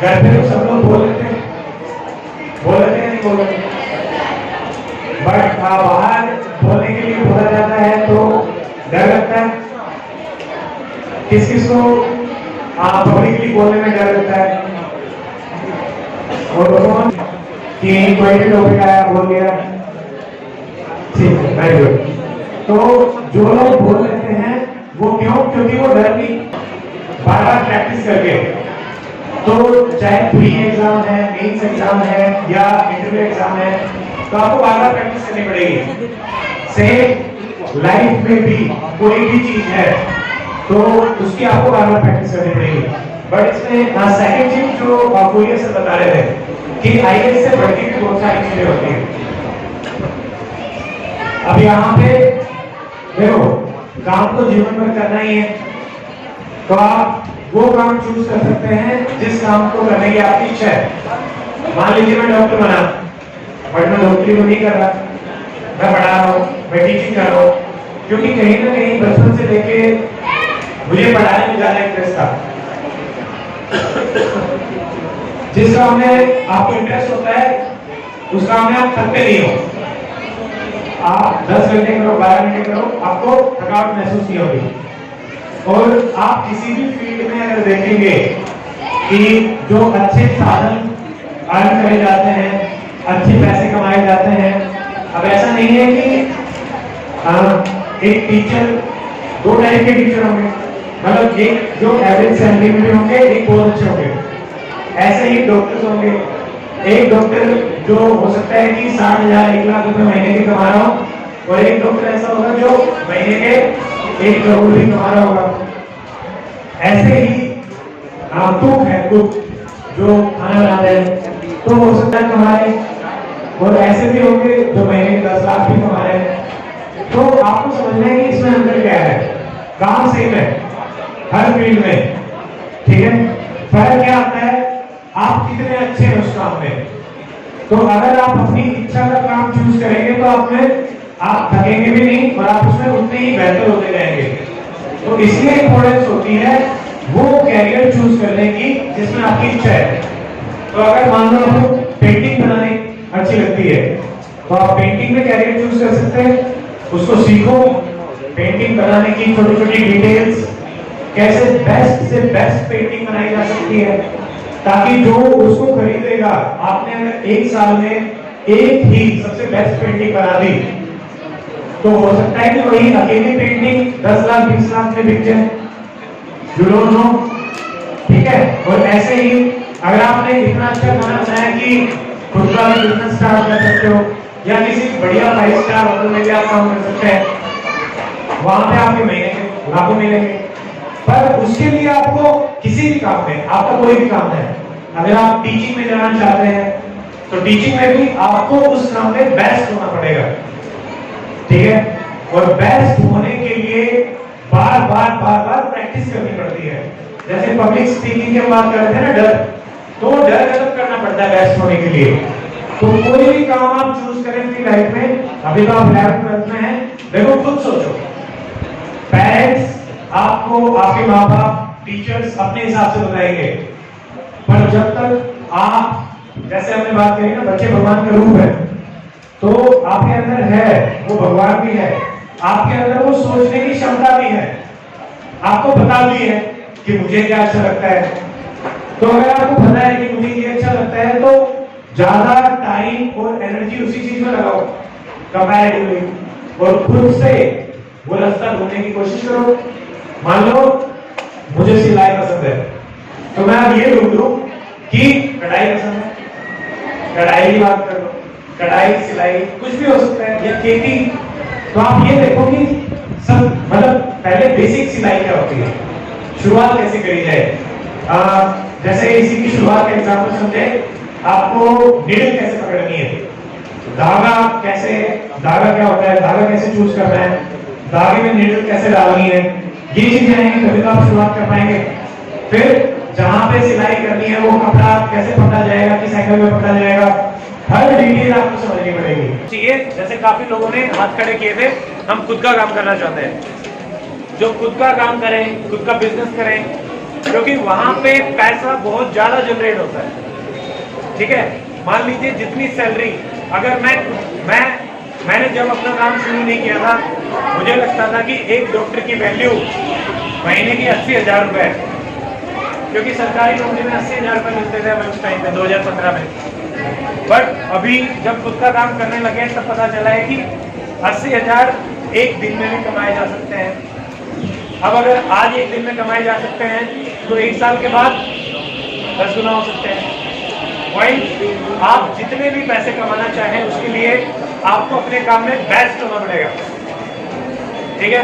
घर पे तो सब लोग बोल लेते हैं नहीं बोल लेते, बट बाहर बोलने के लिए बोला जाता है तो डर लगता है। किस किस को पब्लिकली बोलने में डर लगता है? और कौन कि कोई भी टॉपिक आया बोल गया, ठीक है, वेरी गुड। तो जो लोग बोल लेते हैं वो क्यों? क्योंकि वो डर नहीं, बार बार प्रैक्टिस करके। तो चाहे प्री एग्जाम है, मेंस एग्जाम है या इंटरव्यू एग्जाम है, तो आपको बार बार प्रैक्टिस करनी पड़ेगी। सेम लाइफ में भी कोई भी चीज है तो उसकी आपको बार बार प्रैक्टिस करनी पड़ेगी। बट इसमें सेकंड चीज जो फूलिया सर बता रहे थे कि आईएएस से बढ़ के भी बहुत सारी चीजें होती हैं। अब यहाँ पे देखो, काम तो जीवन भर करना ही है, तो आप वो काम चूज कर सकते हैं जिस काम को करने की आपकी इच्छा है। मान लीजिए मैं डॉक्टर बना, बट मैं डॉक्टरी को नहीं कर रहा, मैं पढ़ा रहा हूँ, मैं टीचिंग कर रहा हूँ, क्योंकि कहीं ना कहीं बचपन से लेके मुझे पढ़ाने में ज्यादा इंटरेस्ट था। जिस काम में आपको इंटरेस्ट होता है उस काम में आप थकते नहीं हो। आप 10 घंटे करो, 12 घंटे करो, आपको थकावट महसूस नहीं होगी। और आप किसी भी फील्ड में अगर देखेंगे कि जो अच्छे साधन अर्न करे जाते हैं, अच्छे पैसे कमाए जाते हैं, अब ऐसा नहीं है कि एक टीचर, 2 टाइप के टीचर होंगे, मतलब एक जो एवरेज सैलरी में भी होंगे, एक बहुत अच्छे होंगे। ऐसे ही डॉक्टर्स होंगे, एक डॉक्टर जो हो सकता है कि 60,000 1 लाख रुपए महीने के कमा रहा हो, और एक डॉक्टर ऐसा होगा जो महीने के 1 करोड़ भी कमा रहा होगा। ऐसे ही कुक है, कुक जो खाना बनाते हैं तो हो सकता है कमाए, और ऐसे भी होंगे जो महीने के 10 लाख भी कमा रहे हैं। तो आपको समझना है कि इसमें अंतर क्या है। काम सेम है हर फील्ड में, ठीक है, फर्क क्या आता है आप कितने अच्छे हैं उस काम में। तो अगर आप अपनी इच्छा का काम चूज करेंगे तो आप थकेंगे भी नहीं और आप उसमें उतने ही बेहतर होते रहेंगे। तो इसलिए इंपॉर्टेंस होती है वो कैरियर चूज करने की जिसमें आपकी इच्छा है। तो अगर मान लो आपको पेंटिंग बनानी अच्छी लगती है तो आप पेंटिंग में कैरियर चूज कर सकते हैं, उसको सीखो, पेंटिंग बनाने की छोटी छोटी डिटेल्स, कैसे बेस्ट से बेस्ट पेंटिंग बनाई जा सकती है, ताकि जो उसको खरीदेगा, आपने अगर 1 साल में एक ही सबसे बेस्ट पेंटिंग बना दी तो हो सकता है कि वही अकेली पेंटिंग 10 लाख 20 लाख में बिक जाए, यू डोंट नो, ठीक है। और ऐसे ही अगर आपने इतना अच्छा खाना बनाया कि खुद का भी बिजनेस स्टार्ट कर सकते हो या किसी बढ़िया 5 स्टार होटल में भी आप काम कर सकते हैं, वहां पे आपके महीने के लाखों मिलेंगे। पर उसके लिए आपको किसी भी काम में, आपका कोई भी काम है, अगर आप टीचिंग में जाना चाहते हैं तो टीचिंग में भी आपको उस काम में बेस्ट होना पड़ेगा, ठीक है। और बेस्ट होने के लिए बार बार प्रैक्टिस करनी पड़ती है। जैसे पब्लिक स्पीकिंग की बात करते हैं ना, डर, तो डर खत्म करना पड़ता है बेस्ट होने के लिए। तो कोई भी काम आप चूज करें अपनी लाइफ में, अभी तो आप 11th में हैं, देखो खुद सोचो, पेरेंट्स आपको, आपके माँ बाप, टीचर्स अपने हिसाब से बताएंगे, पर जब तक आप, जैसे हमने बात करी ना, बच्चे भगवान का रूप है, तो आपके अंदर है, वो भगवान भी है, आपके अंदर वो सोचने की क्षमता भी है, आपको पता भी है कि मुझे क्या अच्छा लगता है। तो अगर आपको पता है कि मुझे ये अच्छा लगता है, तो ज्यादा टाइम और एनर्जी उसी चीज में लगाओ कंपैरेटिवली, और खुद से वो रास्ता ढूंढने की कोशिश करो। मान लो मुझे सिलाई पसंद है, तो मैं अब ये ढूंढ लूं कि कढ़ाई पसंद है, कढ़ाई की बात कर लो, कढ़ाई, सिलाई, कुछ भी हो सकता है, या खेती। तो आप ये देखो कि सब, मतलब पहले बेसिक सिलाई क्या होती है, शुरुआत कैसे करी जाए। जैसे इसी की शुरुआत का एग्जांपल समझे, आपको नीडल कैसे पकड़नी है, धागा कैसे, धागा क्या होता है, धागा कैसे चूज करना है, धागे में नीडल कैसे डालनी है, ये चीजें आएंगी तभी तो आप शुरुआत कर पाएंगे। फिर जहां पे सिलाई करनी है, वो कपड़ा कैसे पकड़ा जाएगा, किस एंगल में पकड़ा जाएगा, हर डिटेल आपको समझनी पड़ेगी। चाहिए जैसे काफी लोगों ने हाथ खड़े किए थे, हम खुद का काम करना चाहते हैं, जो खुद का काम करें, खुद का बिजनेस करें, क्योंकि वहां पे पैसा बहुत ज्यादा जनरेट होता है, ठीक है। मान लीजिए जितनी सैलरी, अगर मैंने जब अपना काम शुरू नहीं किया था, मुझे लगता था कि एक डॉक्टर की वैल्यू महीने की 80,000 रुपए, क्योंकि सरकारी नौकरी में 80,000 रुपए मिलते थे हमें उस टाइम पे 2015 में। बट अभी जब खुद का काम करने लगे तब पता चला है कि 80,000 एक दिन में भी कमाए जा सकते हैं। अब अगर आज एक दिन में कमाए जा सकते हैं, तो एक साल के बाद 10 गुना हो सकते हैं। पॉइंट, आप जितने भी पैसे कमाना चाहें, उसके लिए आपको अपने काम में बेस्ट होना पड़ेगा, ठीक है।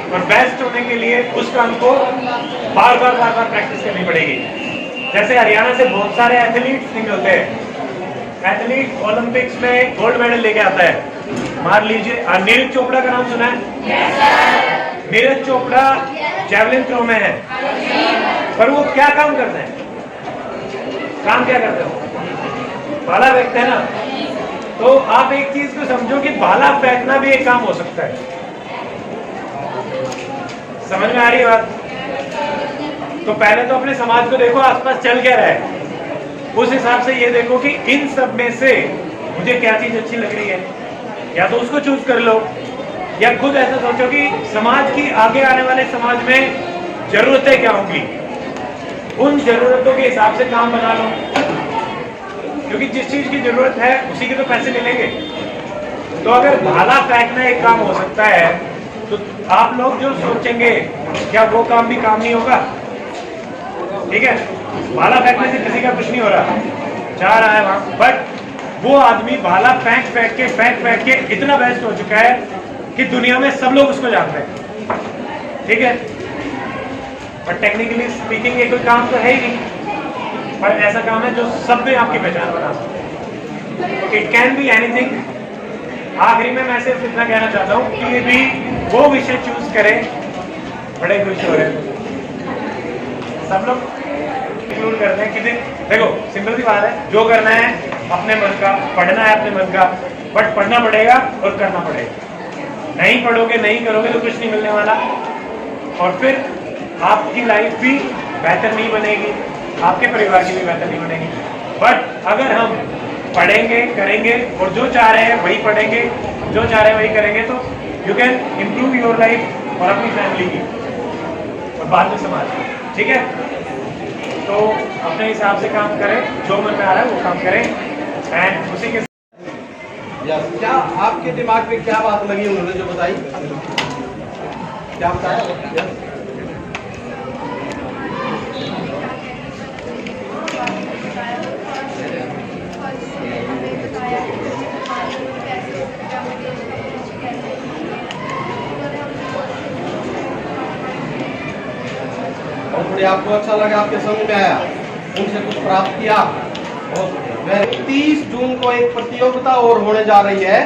और बेस्ट होने के लिए उस काम को बार बार प्रैक्टिस करनी पड़ेगी। जैसे हरियाणा से बहुत सारे एथलीट्स निकलते हैं, एथलीट ओलंपिक्स में गोल्ड मेडल लेके आता है। मान लीजिए नीरज चोपड़ा का नाम सुना है? नीरज चोपड़ा जैवलिन थ्रो में है, पर वो क्या काम करते हैं? काम क्या करते हो? भाला फेंकते हैं ना। तो आप एक चीज को समझो कि भाला फेंकना भी एक काम हो सकता है। समझ में आ रही है बात? तो पहले तो अपने समाज को देखो, आसपास चल क्या रहा है, उस हिसाब से ये देखो कि इन सब में से मुझे क्या चीज अच्छी लग रही है, या तो उसको चूज कर लो, या खुद ऐसा सोचो कि समाज की, आगे आने वाले समाज में जरूरतें क्या होंगी, उन जरूरतों के हिसाब से काम बना लो, क्योंकि जिस चीज की जरूरत है उसी के तो पैसे मिलेंगे। तो अगर भाला फेंकना एक काम हो सकता है, तो आप लोग जो सोचेंगे क्या वो काम भी काम नहीं होगा? ठीक है, भाला फेंकने से किसी का कुछ नहीं हो रहा, जा रहा है वहां, बट वो आदमी भाला फेंक के इतना बेस्ट हो चुका है कि दुनिया में सब लोग उसको जानते हैं, ठीक है। पर टेक्निकली स्पीकिंग ये कोई काम तो है ही नहीं, पर ऐसा काम है जो सब में आपकी पहचान बना सकते। It can be anything. आखिरी में मैं सिर्फ इतना कहना चाहता हूँ कि ये भी वो विषय चूज करें, बड़े खुश हो रहे हैं सब लोग। इंक्लूड करते हैं कि देखो सिंपल सी बात है, जो करना है अपने मन का, पढ़ना है अपने मन का, बट पढ़ना पड़ेगा और करना पड़ेगा। नहीं पढ़ोगे, नहीं करोगे तो कुछ नहीं मिलने वाला, और फिर आपकी लाइफ भी बेहतर नहीं बनेगी, आपके परिवार की भी बेहतर नहीं बनेगी। बट अगर हम पढ़ेंगे, करेंगे, और जो चाह रहे हैं वही पढ़ेंगे, जो चाह रहे हैं वही करेंगे, तो you can improve your life और अपनी फैमिली की और बाद में समाज की, ठीक है। तो अपने हिसाब से काम करें, जो मन में आ रहा है वो काम करें, एंड उसी के क्या आपके दिमाग में क्या बात लगी उन्होंने जो बताई, क्या बताया? और थोड़ी आपको अच्छा लगा, आपके समझ में आया, उनसे कुछ प्राप्त किया। 30 जून को एक प्रतियोगिता और होने जा रही है,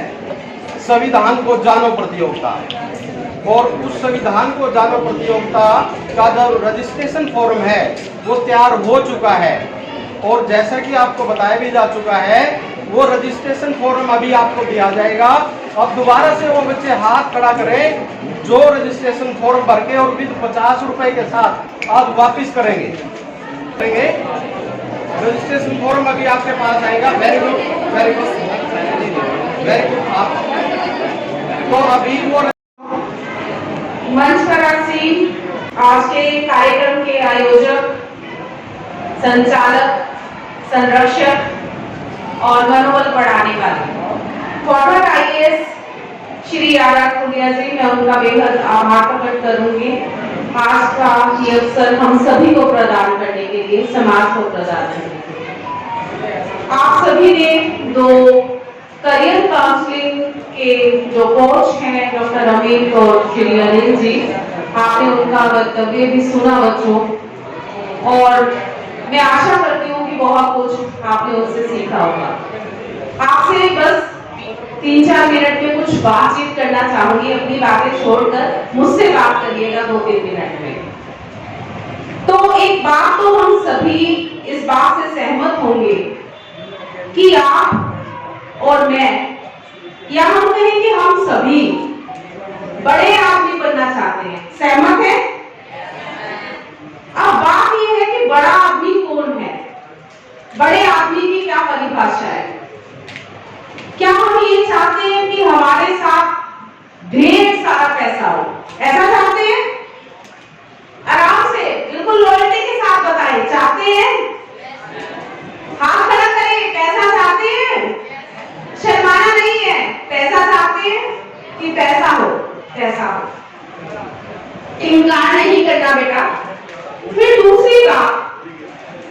संविधान को जानो प्रतियोगिता। और उस संविधान को जानो प्रतियोगिता का जो रजिस्ट्रेशन फॉर्म है वो तैयार हो चुका है। और जैसा कि आपको बताया भी जा चुका है, वो रजिस्ट्रेशन फॉर्म अभी आपको दिया जाएगा। अब दोबारा से वो बच्चे हाथ खड़ा करें जो रजिस्ट्रेशन फॉर्म भर के और विद 50 रुपए के साथ आज वापिस करेंगे। रजिस्ट्रेशन फॉर्म अभी आपके पास आएगा। Very good, very good, very good. आप तो अभी वो मंच पर आसीन आज के कार्यक्रम के आयोजक, संचालक, संरक्षक और मनोबल बढ़ाने वाले फॉरवर्ड आईएएस श्री आर फुलिया जी, मैं उनका बेहद आभार प्रकट करूंगी आज का ये अवसर हम सभी को प्रदान करने के लिए, समाज को प्रदान करने के लिए। आप सभी ने दो करियर काउंसलिंग के जो कोच हैं डॉक्टर अमित और श्री अनिल जी, आपने उनका वक्तव्य भी सुना बच्चों, और मैं आशा करती हूँ कि बहुत कुछ आपने उससे सीखा होगा। आपसे बस 3-4 मिनट में कुछ बातचीत करना चाहूंगी, अपनी बातें छोड़कर मुझसे बात करिएगा 2-3 मिनट में। तो एक बात तो हम सभी इस बात से सहमत होंगे कि आप और मैं, या हम कहें कि हम सभी बड़े आदमी बनना चाहते हैं। सहमत है? अब बात यह है कि बड़ा आदमी कौन है, बड़े आदमी की क्या परिभाषा है। क्या हम ये चाहते हैं कि हमारे साथ ढेर सारा पैसा हो? ऐसा चाहते हैं? आराम से बिल्कुल लॉयल्टी के साथ बताएं, चाहते हैं? हाथ खड़ा करें, पैसा चाहते हैं? शर्माना नहीं है, पैसा चाहते हैं कि पैसा हो? पैसा हो, इनकार नहीं करना बेटा। फिर दूसरी बात,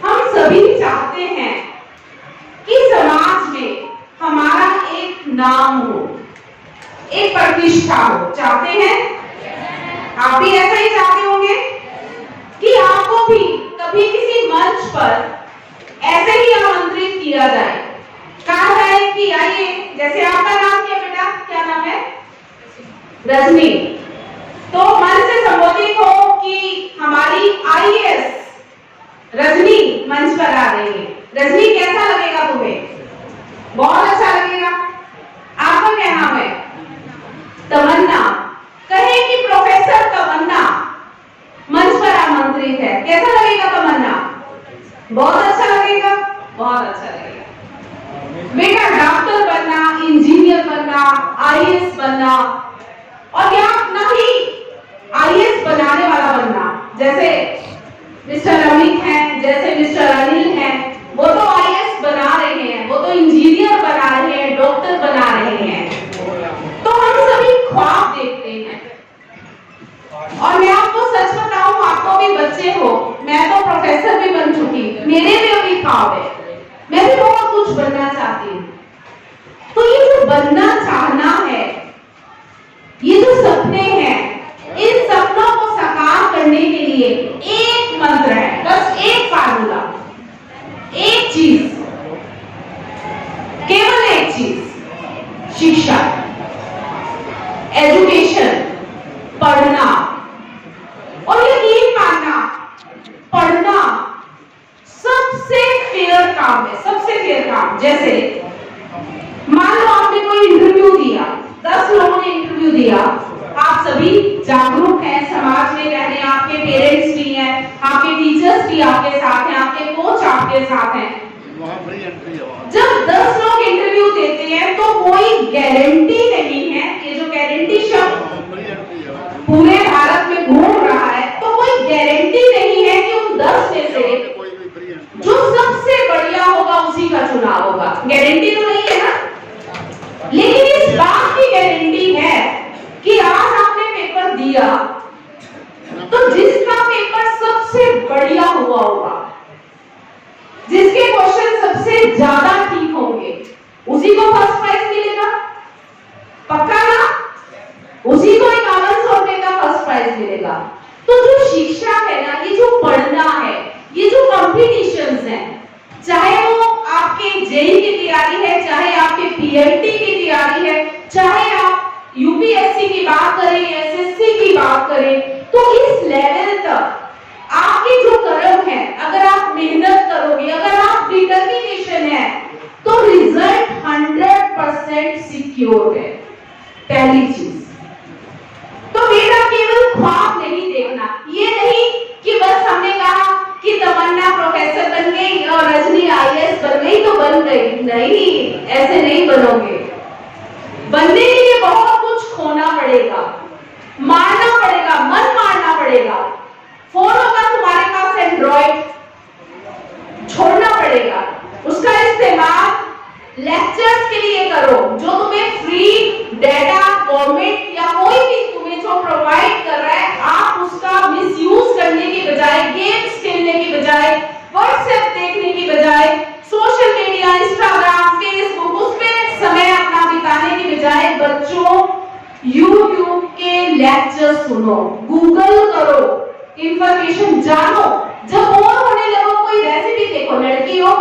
हम सभी चाहते हैं कि समाज में हमारा एक नाम हो, एक प्रतिष्ठा हो। चाहते हैं? आप भी ऐसा ही चाहते होंगे कि आपको भी कभी किसी मंच पर ऐसे ही आमंत्रित किया जाए, कहा जाए कि आइए, जैसे आपका नाम क्या बेटा, क्या नाम है? रजनी। तो मन से संबोधित हो कि हमारी आईएएस रजनी मंच पर आ रही है। रजनी, कैसा लगेगा तुम्हें? बहुत अच्छा लगेगा। आपका क्या नाम है? तमन्ना। कहे कि प्रोफेसर तमन्ना मंच पर आमंत्रित है, कैसा लगेगा तमन्ना? बहुत अच्छा लगेगा, बहुत अच्छा लगेगा। बेटा, डॉक्टर बनना, इंजीनियर बनना, आईएएस बनना, और या अपना ही आईएएस बनाने वाला बनना, जैसे मिस्टर अमित हैं, जैसे मिस्टर अनिल हैं, वो तो आईएएस बना रहे हैं, वो तो इंजीनियर बना रहे हैं, डॉक्टर बना रहे हैं। तो हम सभी ख्वाब देखते हैं, और मैं आपको सच बताऊं, आपको भी बच्चे हो, मैं तो प्रोफेसर भी बन चुकी, मेरे भी अभी ख्वाब है, मैं भी बहुत कुछ बनना चाहती हूँ। तो ये जो बनना चाहना है, ये जो सपने हैं, इन सपनों को साकार करने के लिए एक मंत्र है, बस एक फार्मूला, एक चीज, केवल एक चीज, शिक्षा, एजुकेशन, पढ़ना। और यकीन मानना, पढ़ना सबसे फेयर काम है, सबसे फेयर काम। जैसे मान लो आपने कोई इंटरव्यू दिया, 10 लोगों ने इंटरव्यू दिया, आप सभी जागरूक हैं, समाज में रहने, आपके पेरेंट्स भी हैं, आपके टीचर्स भी आपके साथ हैं, आपके कोच आपके साथ हैं। जब 10 लोग इंटरव्यू देते हैं तो कोई गारंटी नहीं है, ये जो गारंटी शब्द पूरे भारत में घूम रहा है, तो कोई गारंटी नहीं है कि उन 10 में से जो सबसे बढ़िया होगा उसी का चुनाव होगा। गारंटी तो नहीं है ना, लेकिन इस बात की गारंटी है कि आज आपने पेपर दिया तो जिसका पेपर सबसे बढ़िया हुआ होगा, जिसके क्वेश्चन सबसे ज्यादा ठीक होंगे, उसी को फर्स्ट प्राइज मिलेगा। पक्का ना? उसी को 5100 रुपए का फर्स्ट प्राइज मिलेगा। तो जो शिक्षा है ना, ये जो पढ़ना है, ये जो कॉम्पिटिशन्स हैं, चाहे वो आपके जेई की तैयारी है, चाहे आपके पीएलटी की तैयारी है, चाहे आप यूपीएससी की बात करें, एसएससी की बात करें, तो इस लेवल तक आपके जो कर्म है, अगर आप मेहनत करोगे, अगर आप डिटर्मिनेशन है, तो रिजल्ट 100% सिक्योर है। पहली चीज तो बेटा केवल ख्वाब नहीं देखना, ये नहीं कि बस हमने कहा कि तमन्ना प्रोफेसर बन गई और रजनी आईएएस बन गई तो बन गई, नहीं, ऐसे नहीं बनोगे। बनने के लिए बहुत कुछ खोना पड़ेगा, मारना पड़ेगा, मन मारना पड़ेगा। फोन होगा तुम्हारे पास एंड्रॉइड, छोड़ना पड़ेगा, उसका इस्तेमाल लेक्चर्स के लिए करो, जो तुम्हें फ्री डेटा गवर्नमेंट या कोई भी तुम्हें जो प्रोवाइड कर रहा है, आप उसका मिसयूज करने की बजाय, गेम्स खेलने की बजाय, व्हाट्सएप देखने की बजाय, सोशल मीडिया, इंस्टाग्राम, फेसबुक, उस पे समय अपना बिताने की बजाय बच्चों यूट्यूब के लेक्चर सुनो, गूगल करो, इंफॉर्मेशन जानो। जब बोर होने लगो, कोई रेसिपी देखो, लड़की हो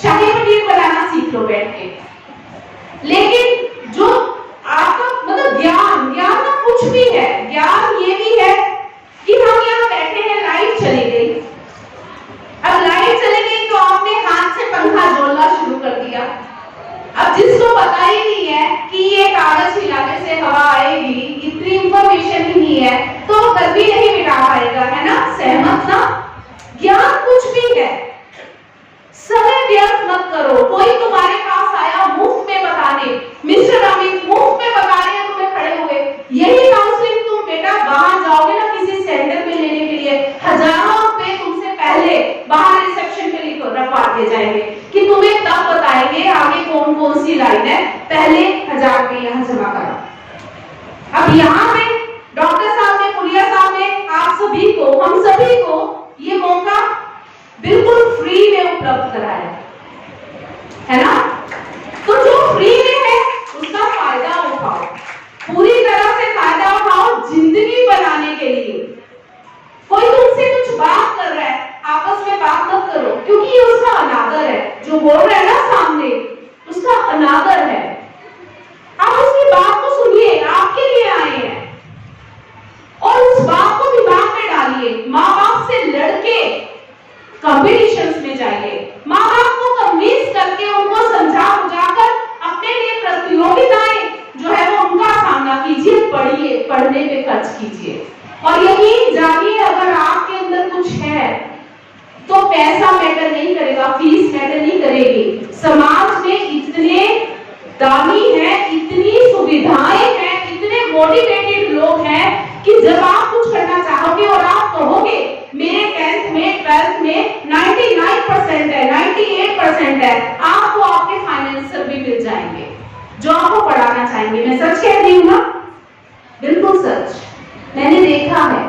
शाही पनीर बनाना सीख लो बैठ के। लेकिन जो आपका मतलब ज्ञान ना कुछ भी है, ज्ञान ये भी है कि हम यहाँ बैठे हैं, लाइट चली गई। अब लाइट चली गई तो आपने हाथ से पंखा जोड़ना शुरू कर दिया। अब जिसको पता ही नहीं है कि ये कागज हिलाने से हवा आएगी, इतनी इंफॉर्मेशन ही नहीं है, तो वो कभी नहीं मिटा पाएगा, है ना? सहमत ना? ज्ञान कुछ भी है, समय व्यर्थ मत करो। कोई तुम्हारे पास आया मुफ्त में बताने, मिस्टर अमित मुफ्त में बता रहे हैं, तुम्हें खड़े हुए, यही काउंसलिंग तुम बेटा बाहर जाओगे ना किसी सेंटर में लेने के लिए, हजारों रुपए तुमसे पहले बाहर रिसेप्शन पे रखवा के जाएंगे कि तुम्हें तब बताएंगे आगे कौन कौन सी लाइन है, पहले 1000 रुपए यहाँ जमा करो। अब यहाँ पे डॉक्टर साहब ने, पुलिया साहब ने आप सभी को, हम सभी को ये मौका बिल्कुल फ्री में उपलब्ध कराया है ना? तो जो फ्री में है उसका फायदा उठाओ, पूरी तरह से फायदा उठाओ जिंदगी बनाने के लिए। कोई तुमसे कुछ बात कर रहा है, आपस में बात मत करो, क्योंकि ये उसका अनादर है। जो बोल रहा है ना सामने, उसका अनादर है। आप उसकी बात को सुनिए, आपके लिए आए हैं, और उस बात को दिमाग में डालिए। माँ बाप से लड़के कॉम्पिटिशंस में जाइए, माँ बाप को कन्विंस करके उनको समझा बुझाकर अपने लिए प्रतियोगिताएं जो है वो उनका सामना कीजिए, पढ़िए, पढ़ने पे खर्च कीजिए। और यकीन जानिए, अगर आपके अंदर कुछ है तो पैसा मैटर नहीं करेगा, फीस मैटर नहीं करेगी। समाज में इतने दानी हैं, इतनी सुविधाएं हैं, इतने मोटिवेटेड लोग हैं कि जब आप कुछ करना चाहोगे और आप कहोगे मेरे 10th में 12th में 99% है, 98% है, आपको आपके फाइनेंसर भी मिल जाएंगे जो आपको पढ़ाना चाहेंगे। मैं सच कह रही हूँ ना? बिल्कुल सच, मैंने देखा है।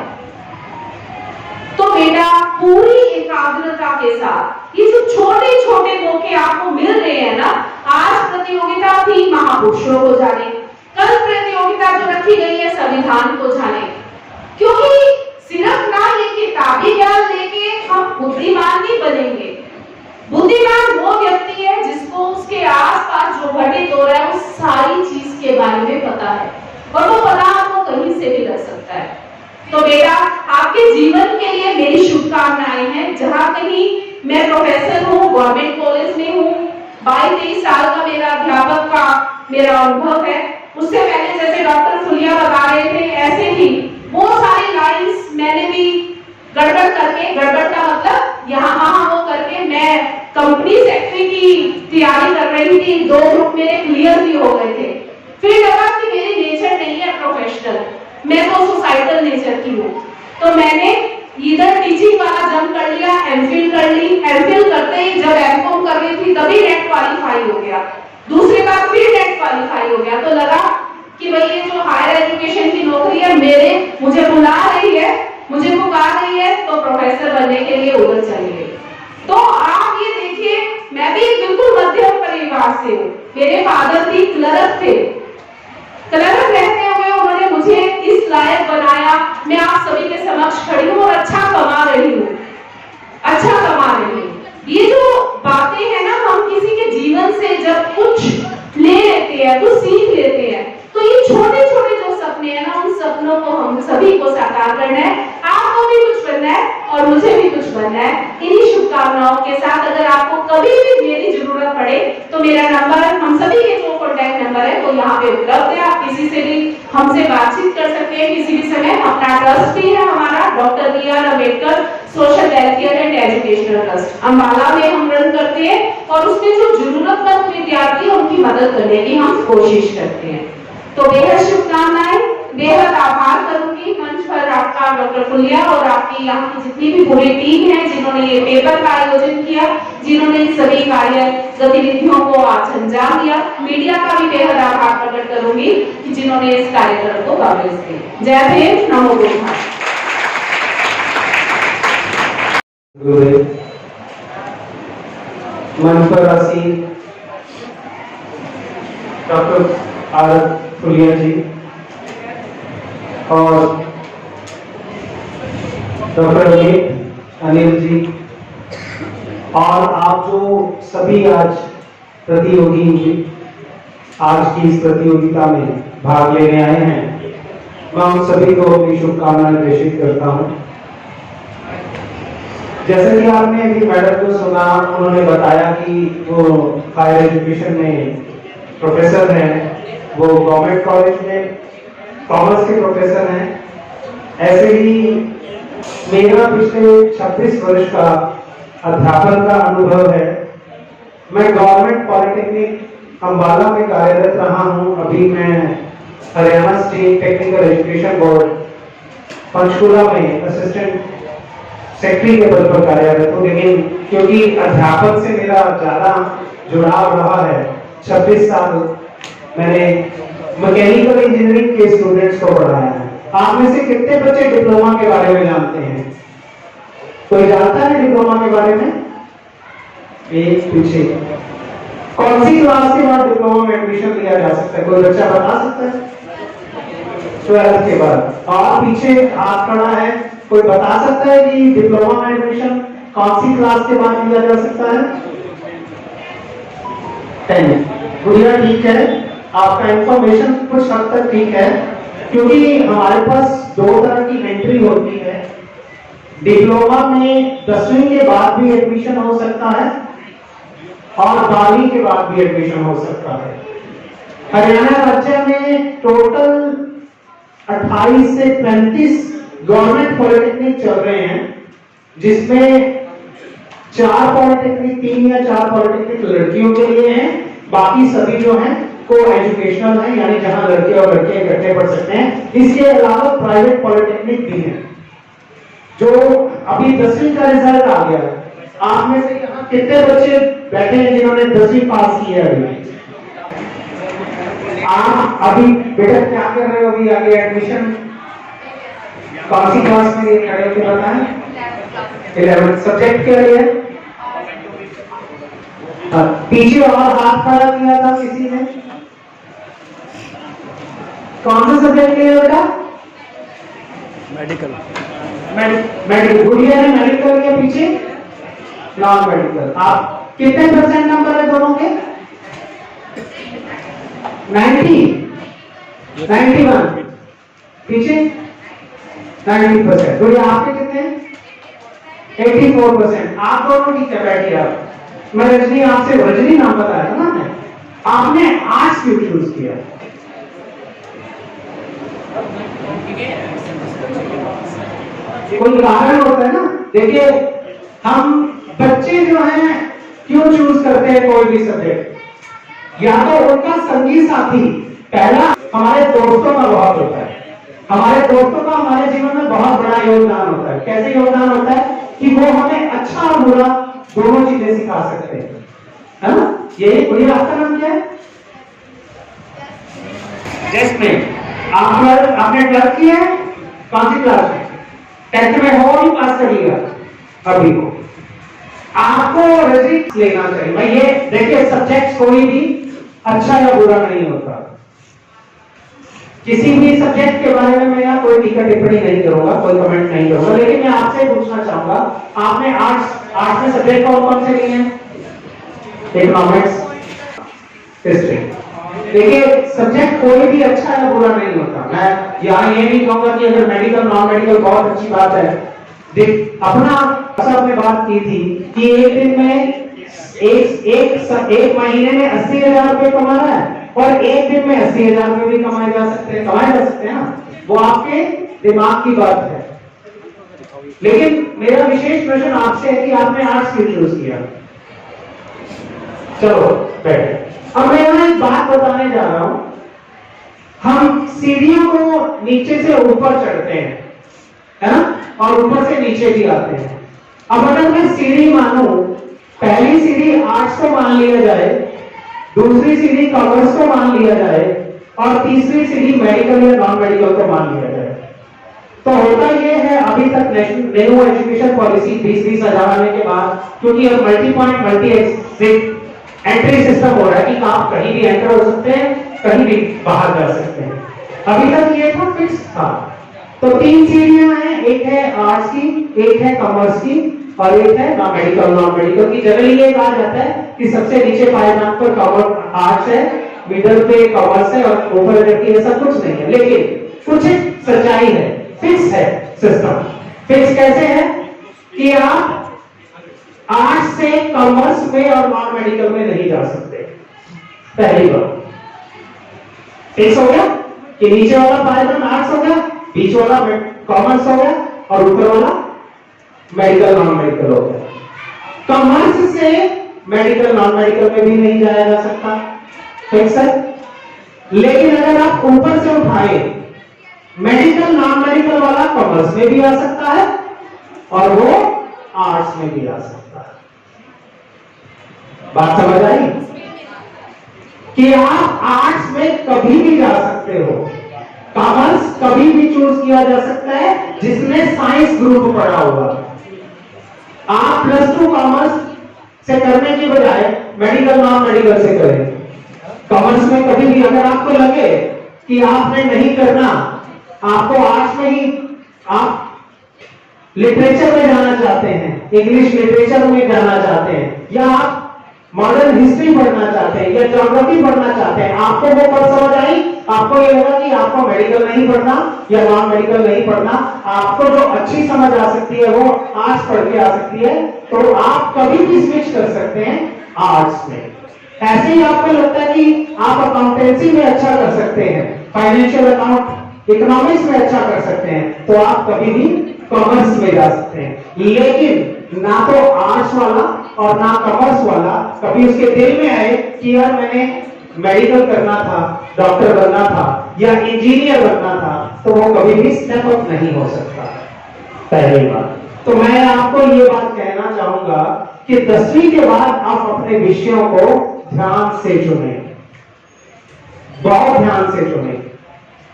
तो बेटा पूरी एकाग्रता के साथ ये जो छोटे छोटे मौके आपको मिल रहे हैं ना, आज प्रतियोगिता थी महापुरुषों को जाने, कल प्रतियोगिता जो रखी गई है संविधान को जाने, क्योंकि सिर्फ ना ये किताबी ज्ञान लेके हम बुद्धिमान नहीं बनेंगे। बुद्धिमान वो व्यक्ति है जिसको उसके आसपास जो घटित हो रहा है उस सारी चीज के बारे में पता है, और वो पता आपको कहीं से भी लग सकता है। तो बेटा आपके जीवन के लिए मेरी शुभकामनाएं हैं। जहां कहीं मैं प्रोफेसर हूँ, गवर्नमेंट कॉलेज में हूँ, 22-23 साल का मेरा अध्यापक का मेरा अनुभव है। उससे पहले जैसे डॉक्टर फुलिया बता रहे थे, ऐसे ही बहुत सारी लाइन्स मैंने भी गड़बड़ करके, गड़बड़ का मतलब यहाँ वहां वो करके, मैं कंपनी सेक्रेटरी की तैयारी कर रही थी, 2 ग्रुप मेरे क्लियर भी हो गए थे। फिर लगा कि मेरी नेचर नहीं है प्रोफेशनल, मैं तो सोसाइटल नेचर की हूँ, तो मैंने इधर टीचिंग वाला जंप कर लिया, एमफिल कर ली। एमफिल करते ही जब एमकॉम कर रही थी तभी नेट क्वालिफाई हो गया, दूसरी बार फिर नेट क्वालिफाई हो गया। तो लगा कि भाई ये जो हायर एजुकेशन की नौकरी है मुझे बुला रही है, मुझे पुकार रही है, तो प्रोफेसर बनने के लिए उधर चली गई। तो आप ये देखिए, मैं भी बिल्कुल मध्यम परिवार से हूँ। मेरे फादर भी क्लर्क थे, क्लर्क रहते हुए उन्होंने मुझे इस लायक बनाया, मैं आप सभी के समक्ष खड़ी हूँ और अच्छा कमा रही हूँ, अच्छा कमा रही हूँ। ये जो बातें हैं ना, हम किसी के जीवन से जब कुछ ले लेते हैं, कुछ सीख लेते हैं, तो ये छोटे छोटे जो सपने हैं ना, उन सपनों को हम सभी को साकार करना है। आपको भी कुछ बनना है और मुझे भी कुछ बनना है। इन्हीं शुभकामनाओं के साथ अगर आपको कभी भी मेरी जरूरत पड़े तो मेरा नंबर, हम सभी के जो कॉन्टैक्ट नंबर है वो यहाँ पे उपलब्ध है। आप किसी से भी हमसे बातचीत कर सकते हैं किसी भी समय। अपना ट्रस्ट भी है हमारा, doctor B R. Ambedkar social welfare and educational trust Ambala में हम रन करते हैं और उसमें जो जरूरतमंद विद्यार्थी है उनकी मदद करने की हम कोशिश करते हैं। तो बेहद शुभकामनाएं, बेहद आभार करूंगी मंच पर आपका डॉक्टर फुलिया और आपकी यहाँ की जितनी भी पूरी टीम है जिन्होंने ये पेपर का आयोजन किया, जिन्होंने सभी कार्य गतिविधियों को आज अंजाम दिया। मीडिया का भी बेहद आभार प्रकट करूंगी कि जिन्होंने इस कार्यक्रम को कवरेज किया। जय भीम, नमो बुद्धाय। मंच पर आसीन डॉक्टर आर फुलिया जी और डॉक्टर अनिल जी और आप जो सभी आज प्रतियोगी आज की इस प्रतियोगिता में भाग लेने आए हैं, मैं उन सभी को अपनी शुभकामनाएं प्रेषित करता हूं। जैसे कि आपने अभी मैडम को सुना, उन्होंने बताया कि वो हायर एजुकेशन में प्रोफेसर हैं, वो गवर्नमेंट कॉलेज में कॉमर्स के प्रोफेसर हैं। ऐसे ही मेरा पिछले 26 वर्ष का अध्यापन का अनुभव है। मैं गवर्नमेंट पॉलिटेक्निक अम्बाला में कार्यरत रहा हूं। अभी मैं Haryana state technical education board Panchkula में असिस्टेंट सेक्रेटरी के पद पर कार्यरत हूँ। लेकिन क्योंकि अध्यापन से मेरा ज्यादा जुड़ाव रहा है, 26 साल मैंने मैकेनिकल इंजीनियरिंग के स्टूडेंट्स को पढ़ाया है। आप में से कितने बच्चे डिप्लोमा के बारे में जानते हैं? कोई जानता है डिप्लोमा के बारे में? एक पीछे कौन सी क्लास के बाद डिप्लोमा में एडमिशन लिया जा सकता है? कोई बच्चा बता सकता है? 12th के बाद। और पीछे हाथ खड़ा है, कोई बता सकता है कि डिप्लोमा में एडमिशन कौन सी क्लास के बाद लिया जा सकता है? 10। गुड़िया ठीक है, आपका इंफॉर्मेशन कुछ हद तक ठीक है, क्योंकि हमारे पास 2 तरह की एंट्री होती है। डिप्लोमा में 10वीं के बाद भी एडमिशन हो सकता है और 12वीं के बाद भी एडमिशन हो सकता है। हरियाणा राज्य में टोटल 28 से 35 गवर्नमेंट पॉलिटेक्निक चल रहे हैं, जिसमें 4 पॉलिटेक्निक, 3 या 4 पॉलिटेक्निक लड़कियों के लिए हैं, बाकी सभी जो हैं को एजुकेशनल है, यानी जहां लड़के और लड़के इकट्ठे पढ़ सकते हैं। इसके अलावा प्राइवेट पॉलिटेक्निक भी है। जो अभी 10वीं का रिजल्ट आ गया, आप में से यहाँ कितने बच्चे बैठे हैं जिन्होंने 10वीं पास की है? आप अभी बेटा क्या कर रहे हो? अभी आगे एडमिशन कौन सी क्लास में खड़े होकर बताएं? 11th। सब्जेक्ट क्या है? पीछे और हाथ खड़ा किया था किसी ने? कौन सा सब्जेक्ट लिया बेटा? मेडिकल। मेडिकल। गुड़िया ने मेडिकल लिया, पीछे नॉन मेडिकल। आप कितने % नंबर है दोनों के? 90, 91, पीछे 90%। गुड़िया आपके कितने? 84%। आप दोनों ठीक है, बैठिए आप। मैं रजनी, आपसे रजनी नाम बताया था ना, आपने आर्ट्स क्यों चूज किया? कोई कारण होता है ना। देखिए, हम बच्चे जो हैं क्यों चूज करते हैं कोई भी सब्जेक्ट? या तो उनका संगी साथी, पहला हमारे दोस्तों का बहुत होता है। हमारे दोस्तों का हमारे जीवन में बहुत बड़ा योगदान होता है। कैसे योगदान होता है कि वो हमें अच्छा और बुरा दोनों चीजें सिखा सकते हैं, है ना? यही। गुड़िया, आपका नाम क्या है? जैस्मिन। आपने 12th किया है? कौन सी क्लास में? 10th में हो, पास करिएगा अभी को। आपको रिजल्ट लेना चाहिए। मैं ये देखिए, सब्जेक्ट कोई भी अच्छा या बुरा नहीं होता। किसी भी सब्जेक्ट के बारे में मैं यहाँ कोई टीका टिप्पणी नहीं करूंगा, कोई कमेंट नहीं करूंगा, लेकिन मैं आपसे पूछना चाहूंगा, आपने आर्ट्स में सब्जेक्ट कौन से लिए हैं? Economics, history. देखिए सब्जेक्ट कोई भी अच्छा है बुरा नहीं होता। मैं यहाँ ये नहीं कहूंगा कि अगर मेडिकल नॉन मेडिकल बहुत अच्छी बात है। देख अपना आपने बात की थी कि एक दिन में एक महीने में 80,000 रुपए कमाना है और एक दिन में 80,000 रुपए भी कमाए जा सकते हैं ना, वो आपके दिमाग की बात है। लेकिन मेरा विशेष प्रश्न आपसे है कि आपने आर्ट्स क्यों चूज किया? चलो बैठे। अब मैं यहाँ एक बात बताने जा रहा हूं। हम सीढ़ियों को नीचे से ऊपर चढ़ते हैं, है ना, और ऊपर से नीचे भी आते हैं। अब अगर मैं सीढ़ी मानूं, पहली सीढ़ी आर्ट्स को मान लिया जाए, दूसरी सीढ़ी कॉमर्स को मान लिया जाए और तीसरी सीढ़ी मेडिकल या नॉन मेडिकल को मान लिया जाए, तो होता यह है अभी तक न्यू एजुकेशन पॉलिसी 2020 आने के बाद, क्योंकि अब multi point multi exit entry system हो रहा है कि आप कहीं भी एंटर हो सकते हैं, कहीं भी बाहर जा सकते हैं। अभी तक ये था फिक्स था। तो 3 सीढ़ियां हैं, एक है आर्ट्स की, एक है कॉमर्स की और एक है नॉन मेडिकल की। जनरली ये कहा जाता है कि सबसे नीचे पायदान पर कॉमर्स आर्ट्स है, मिडिल पे कॉमर्स है और ऊपर जबकि ऐसा कुछ नहीं है। लेकिन कुछ एक सच्चाई है, फिक्स है सिस्टम। फिक्स कैसे है कि आप आर्ट्स से कॉमर्स में और नॉन मेडिकल में नहीं जा सकते। पहली बात फिक्स हो गया कि नीचे वाला पायदान आर्ट्स हो गया, बीच वाला कॉमर्स हो गया और ऊपर वाला मेडिकल नॉन मेडिकल हो गया। कॉमर्स से मेडिकल नॉन मेडिकल में भी नहीं जाया जा सकता, फिक्स है। लेकिन अगर आप ऊपर से उठाए, मेडिकल नॉन मेडिकल वाला कॉमर्स में भी आ सकता है और वो आर्ट्स में भी आ सकता है। बात समझ आई कि आप आर्ट्स में कभी भी जा सकते हो, कॉमर्स कभी भी चूज किया जा सकता है जिसने साइंस ग्रुप पढ़ा होगा। आप +2 कॉमर्स से करने की बजाय मेडिकल नॉन मेडिकल से करें। कॉमर्स में कभी भी अगर आपको लगे कि आपने नहीं करना, आपको आर्ट्स में ही आप लिटरेचर में जाना चाहते हैं, इंग्लिश लिटरेचर में जाना चाहते हैं, या आप मॉडर्न हिस्ट्री पढ़ना चाहते हैं या ज्योग्राफी पढ़ना चाहते हैं, आपको वो पढ़ समझ आई, आपको ये लगा कि आपको मेडिकल नहीं पढ़ना या नॉन मेडिकल नहीं पढ़ना, आपको जो अच्छी समझ आ सकती है वो आर्ट्स पढ़ के आ सकती है, तो आप कभी भी स्विच कर सकते हैं आर्ट्स में। ऐसे ही आपको लगता है कि आप अकाउंटेंसी में अच्छा कर सकते हैं, फाइनेंशियल अकाउंट इकोनॉमिक्स में अच्छा कर सकते हैं, तो आप कभी भी कॉमर्स में जा सकते हैं। लेकिन ना तो आर्ट्स वाला और ना कॉमर्स वाला कभी उसके दिल में आए कि यार मैंने मेडिकल करना था, डॉक्टर बनना था या इंजीनियर बनना था, तो वो कभी भी स्टेप अप नहीं हो सकता। पहली बात तो मैं आपको ये बात कहना चाहूंगा कि 10वीं के बाद आप अपने विषयों को ध्यान से चुनें, बहुत ध्यान से चुनें।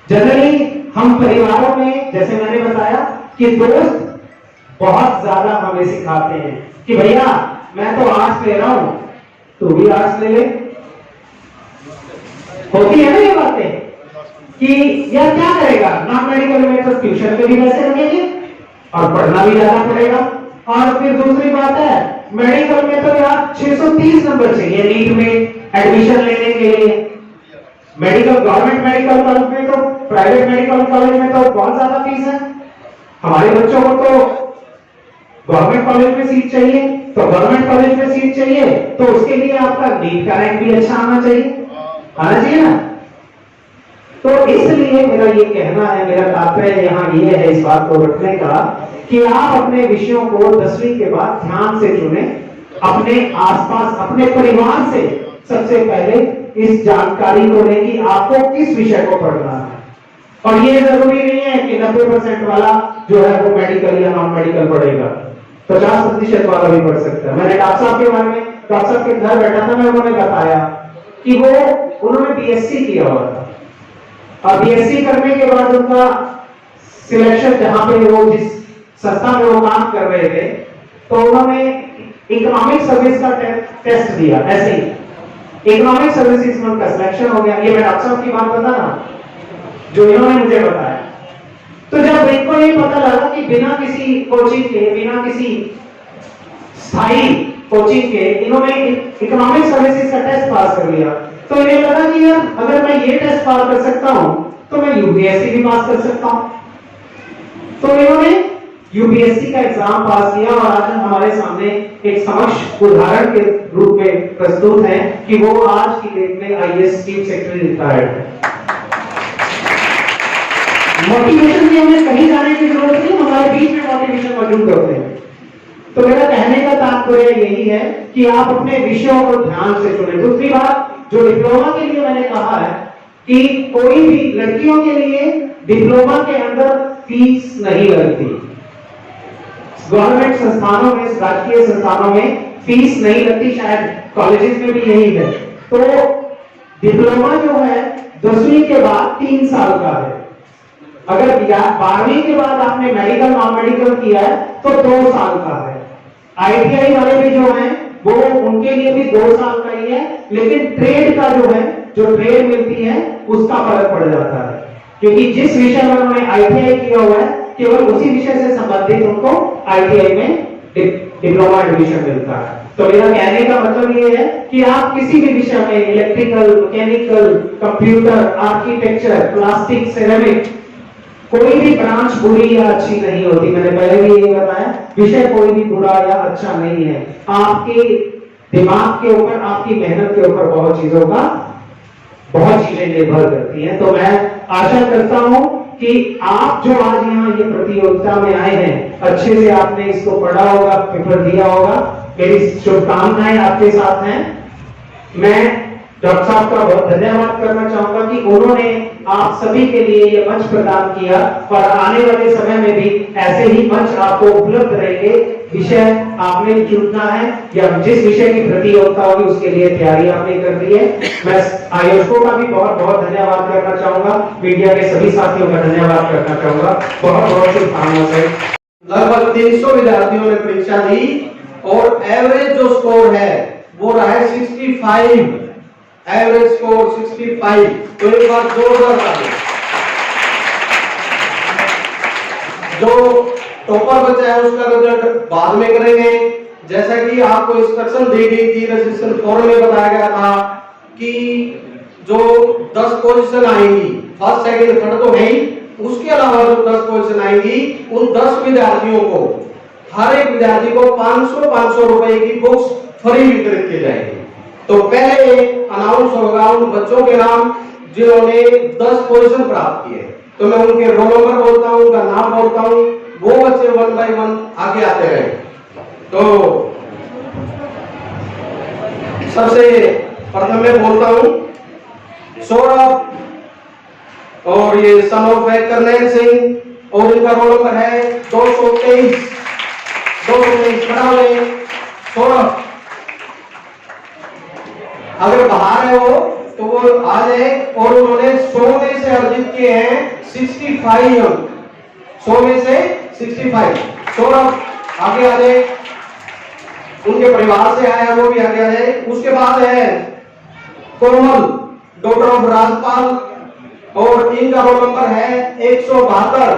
जनरली हम परिवारों में, जैसे मैंने बताया कि दोस्त बहुत ज्यादा हमें सिखाते हैं कि भैया मैं तो आर्ट्स ले रहा हूं, तू भी आर्ट्स ले ले। होती है ना ये बातें कि यार क्या करेगा, नॉन मेडिकल में तो ट्यूशन पे भी पैसे लगेंगे और पढ़ना भी ज्यादा पड़ेगा। और फिर दूसरी बात है मेडिकल में तो यार 630 नंबर चाहिए नीट में एडमिशन लेने के लिए। मेडिकल गवर्नमेंट मेडिकल कॉलेज में तो, प्राइवेट मेडिकल कॉलेज में तो बहुत ज्यादा फीस है। हमारे बच्चों को तो गवर्नमेंट कॉलेज में सीट चाहिए, तो गवर्नमेंट कॉलेज में सीट चाहिए तो उसके लिए आपका नीट का रैंक भी अच्छा आना चाहिए ना। तो इसलिए मेरा ये कहना है, मेरा तात्पर्य यहाँ ये है इस बात को रखने का कि आप अपने विषयों को 10वीं के बाद ध्यान से चुनें, अपने आसपास अपने परिवार से सबसे पहले इस जानकारी को लें कि आपको किस विषय को पढ़ना है। और ये जरूरी नहीं है कि 90% वाला जो है वो मेडिकल या नॉन मेडिकल पढ़ेगा, 50% वाला भी पढ़ सकता है। मैंने डॉक्टर साहब के बारे में, डॉक्टर साहब के घर बैठा था, मैं उन्होंने बताया कि उन्होंने बीएससी किया हुआ था और बीएससी करने के बाद उनका सिलेक्शन, जहां पे वो जिस संस्था में वो काम कर रहे थे, तो उन्होंने इकोनॉमिक सर्विस का टेस्ट दिया। ऐसे ही इकोनॉमिक सर्विसेज में उनका सिलेक्शन हो गया। ये मैं डॉक्टर साहब की बात बता रहा हूं। जो इन्होंने मुझे बताया। तो जब इनको ये पता लगा कि बिना किसी कोचिंग के, बिना किसी स्थायी कोचिंग के इन्होंने इकोनॉमिक सर्विसेज का टेस्ट पास कर लिया, तो इन्हें लगा कि यार अगर मैं ये टेस्ट पास कर सकता हूं तो मैं यूपीएससी भी पास कर सकता हूं। तो इन्होंने यूपीएससी का एग्जाम पास किया और आज हमारे सामने एक समक्ष उदाहरण के रूप में प्रस्तुत है कि वो आज की डेट में आईएएस चीफ सेक्रेटरी रिटायर्ड है। मोटिवेशन की हमें कहीं जाने की जरूरत नहीं, हमारे बीच में मोटिवेशन मौजूद होते हैं। तो मेरा कहने का तात्पर्य यही है कि आप अपने विषयों को ध्यान से चुनें। दूसरी बात, जो डिप्लोमा के लिए मैंने कहा है कि कोई भी लड़कियों के लिए डिप्लोमा के अंदर फीस नहीं लगती। गवर्नमेंट संस्थानों में, राजकीय संस्थानों में फीस नहीं लगती, शायद कॉलेजेस में भी यही है। तो डिप्लोमा जो है 10वीं के बाद 3 साल का है। अगर 12वीं के बाद आपने मेडिकल नॉन मेडिकल किया है तो 2 साल का है। आईटीआई वाले भी जो हैं वो उनके लिए भी 2 साल का ही है, लेकिन ट्रेड का जो है, जो ट्रेड मिलती है उसका फर्क पड़ जाता है, क्योंकि जिस विषय में उन्होंने आईटीआई किया हुआ है केवल उसी विषय से संबंधित उनको आईटीआई में डिप्लोमा एडमिशन मिलता है। तो मेरा कहने का मतलब ये है कि आप किसी भी विषय में, electrical, mechanical, computer, architecture, plastic, ceramic, कोई भी ब्रांच बुरी या अच्छी नहीं होती। मैंने पहले भी ये बताया, विषय कोई भी बुरा या अच्छा नहीं है। आपके दिमाग के ऊपर, आपकी मेहनत के ऊपर बहुत चीजें निर्भर करती हैं। तो मैं आशा करता हूं कि आप जो आज यहाँ ये प्रतियोगिता में आए हैं, अच्छे से आपने इसको पढ़ा होगा, पेपर दिया होगा। मेरी शुभकामनाएं आपके साथ हैं। मैं डॉक्टर साहब का बहुत धन्यवाद करना चाहूंगा कि उन्होंने आप सभी के लिए ये मंच प्रदान किया और आने वाले समय में भी ऐसे ही मंच आपको उपलब्ध रहेंगे। विषय आपने चुनना है या जिस विषय की प्रतियोगिता होगी उसके लिए तैयारी आपने कर ली है। मैं आयोजकों का भी बहुत बहुत धन्यवाद करना चाहूंगा, मीडिया के सभी साथियों का धन्यवाद करना चाहूंगा। बहुत बहुत शुभकामनाएं। लगभग 300 विद्यार्थियों ने परीक्षा दी और एवरेज जो स्कोर है वो रहा है 65, एवरेज स्कोर 65। तो एक बार जोरदार ताली। जो टॉपर बचा है उसका रिजल्ट बाद में करेंगे। जैसा कि आपको इंस्ट्रक्शन दी गई थी, रजिस्ट्रेशन फॉर्म में बताया गया था कि जो 10 पोजीशन आएंगी, फर्स्ट सेकंड थर्ड तो है ही, उसके अलावा जो 10 पोजीशन आएंगी उन 10 विद्यार्थियों को, हर एक विद्यार्थी को 500 रुपए की बुक्स फ्री वितरित की जाएगी। तो पहले अनाउंस होगा उन बच्चों के नाम जिन्होंने 10 पोजीशन प्राप्त किए। तो मैं उनके रोल नंबर बोलता हूं, उनका नाम बोलता हूं, वो बच्चे 1 बाय 1 आगे आते रहे। तो सबसे प्रथम मैं बोलता हूं सौरभ, और ये सन ऑफ करनेल सिंह, और इनका रोल नंबर है 223। खड़ा हुए सौरभ, अगर बाहर है वो तो वो आ जाए। और उन्होंने 100 में से अर्जित किए हैं 65 अंक, 100 में से 65। सौरभ आगे आ जाए, उनके परिवार से आया वो भी आगे आ जाए। उसके बाद है कोमल, डॉक्टर ऑफ राजपाल, और इनका रोल नंबर है 172।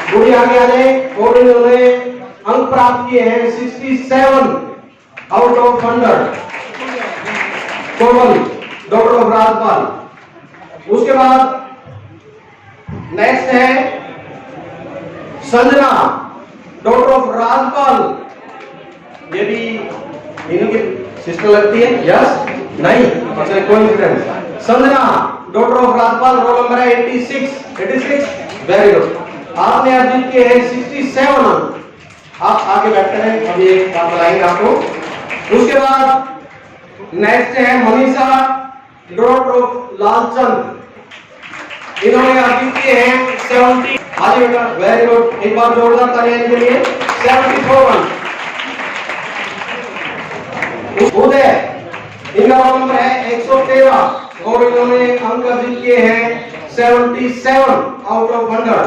वो भी आगे आ जाए। और इन्होंने अंक प्राप्त किए हैं 67 out of 100। Komal, doctor of Rajpal. उसके बाद नेक्स्ट है संजना, डॉक्टर ऑफ राजपाल। ये भी इनकी सिस्टर लगती है, यस नहीं, अच्छा coincidence. Sanjana, doctor of Rajpal, roll number है 86। Very good. आपने अर्जित किए हैं 67 अंक। आप आगे बैठते हैं, अभी एक बात बताएंगे आपको। उसके बाद नेक्स्ट है मनीषा, डॉक्टर ऑफ लालचंद। इन्होंने अर्जित किए हैं 70। आगे बेटा, वेरी गुड, एक बार जोरदार तालियां इनके लिए। 74 अंक। उदय, इनका रोल नंबर है 113 और इन्होंने अंक अर्जित किए हैं 77 out of 100।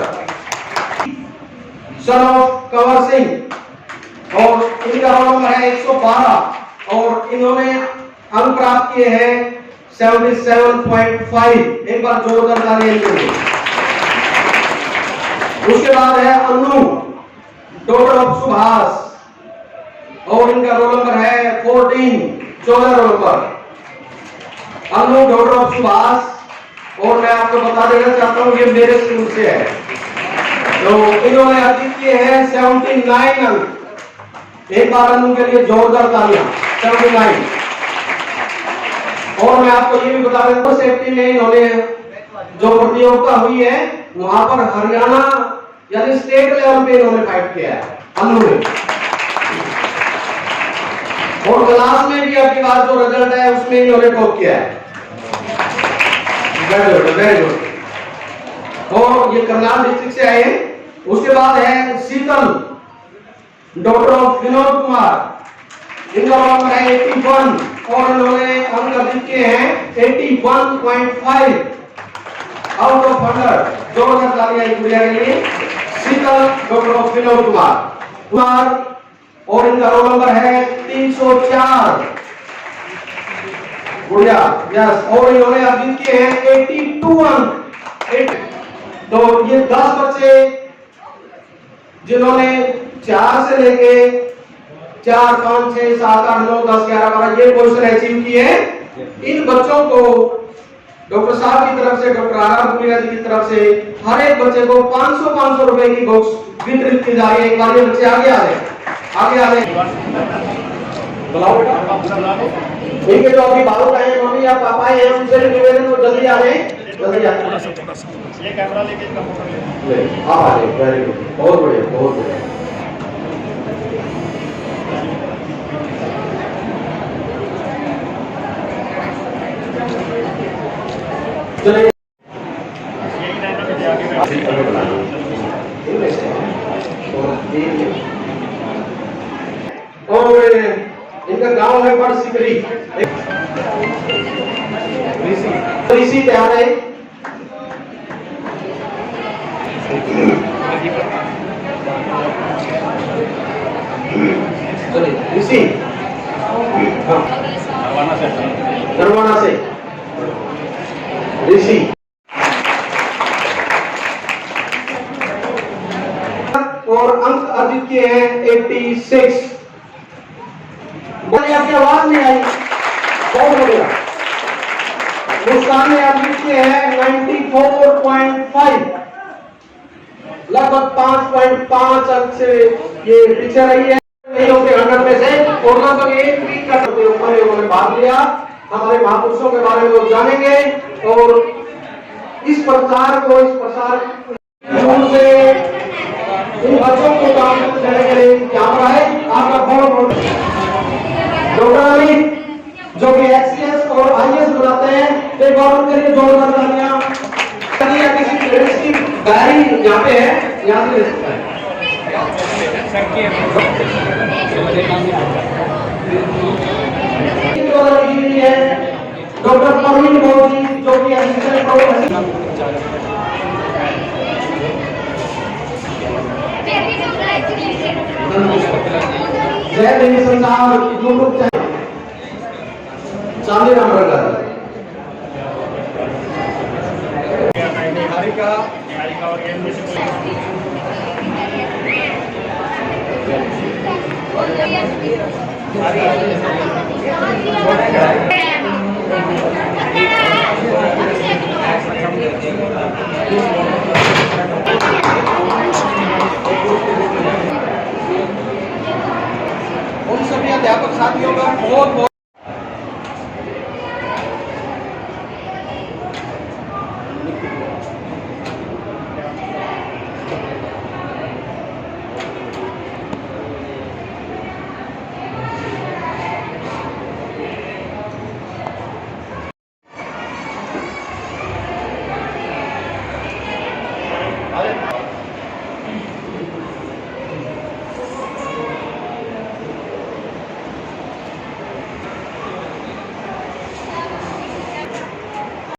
Son of Kanwar Singh, और इनका रोल नंबर है 112 और इन्होंने अंक प्राप्त किए हैं 77.5। एक बार जोरदार तालियां इनके लिए। उसके बाद है अनु, डॉक्टर ऑफ सुभाष, और इनका रोल नंबर है 14 roll number. Anu, doctor of Subhash, और मैं आपको बता देना चाहता हूँ ये मेरे स्कूल से है, तो इन्होंने अर्जित किए हैं 79 अंक। एक बार अनु के लिए जोरदार तालियां। 79। और मैं आपको ये भी बता देता हूँ सेफ्टी में इन्होंने जो प्रतियोगिता हुई है वहां पर हरियाणा यानी स्टेट लेवल पे इन्होंने फाइट किया है अनु ने। और क्लास में भी आपकी बात जो रिजल्ट है उसमें इन्होंने टॉप किया है। Very good, very good. और ये करनाल डिस्ट्रिक्ट से आए हैं। उसके बाद है शीतल, डॉक्टर ऑफ विनोद कुमार, इनका रोल नंबर है 81 और इन्होंने अंक अर्जित किए हैं 81.5 आउट ऑफ 100। जोरदार तालियां इस गुड़िया के लिए। शीतल, डॉक्टर ऑफ विनोद कुमार, और इनका रोल नंबर है 304। गुड़िया, यस। और इन्होंने अर्जित किए हैं 82 अंक। तो ये 10 बच्चे जिन्होंने 4 से लेके 4, 5, 6, 7, 8, 9, 10, 11, 12 ये पोजीशन अचीव किए। इन बच्चों को डॉक्टर साहब की तरफ से, डॉक्टर आर पुलिया जी की तरफ से हर एक बच्चे को 500 रुपए की बुक्स वितरित की जा रही है। एक बार ये बच्चे आगे आ रहे, आगे आ रहे। बुलाओ ठीक है। जो अभी बालक आए हैं, मम्मी या पापा आए हैं, उनसे भी निवेदन तो जल्दी आ रहे हैं, जल्दी आ रहे हैं। ये कैमरा लेके इसका फोटो ले। आप आ रहे, वेरी गुड, बहुत बढ़िया, बहुत बढ़िया। चलिए और इनका गांव है बड़ सिकरी। ऋषि तैयार है। चलिए ऋषि, नरवाना से ऋषि। और अंक अर्जित किए हैं 86। बोलिए, आपकी आवाज नहीं आई, बहुत बढ़िया। मुस्कान ने अर्जित किए हैं 94.5, लगभग 5.5 अंक से ये पीछे रही है। नहीं होते 100 में से, और लगभग 1 वीक का ऊपर उन्होंने भाग लिया। हमारे महापुरुषों के बारे में लोग जानेंगे और इस प्रचार को, इस प्रसार से इन बच्चों को काम करने के लिए कैमरा है आपका बहुत बहुत। डॉक्टर अली जो कि एक्सीएस और आईएएस बनाते हैं, एक बार उनके लिए जोरदार तालियां। किसी पेरेंट्स की डायरी यहाँ पे है, यहाँ से ले सकता है। डॉक्टर परवीन मोदी जो कि असिस्टेंट प्रोफेसर। जय देवी संसार यूट्यूब चैनल सामने नाम रखा है।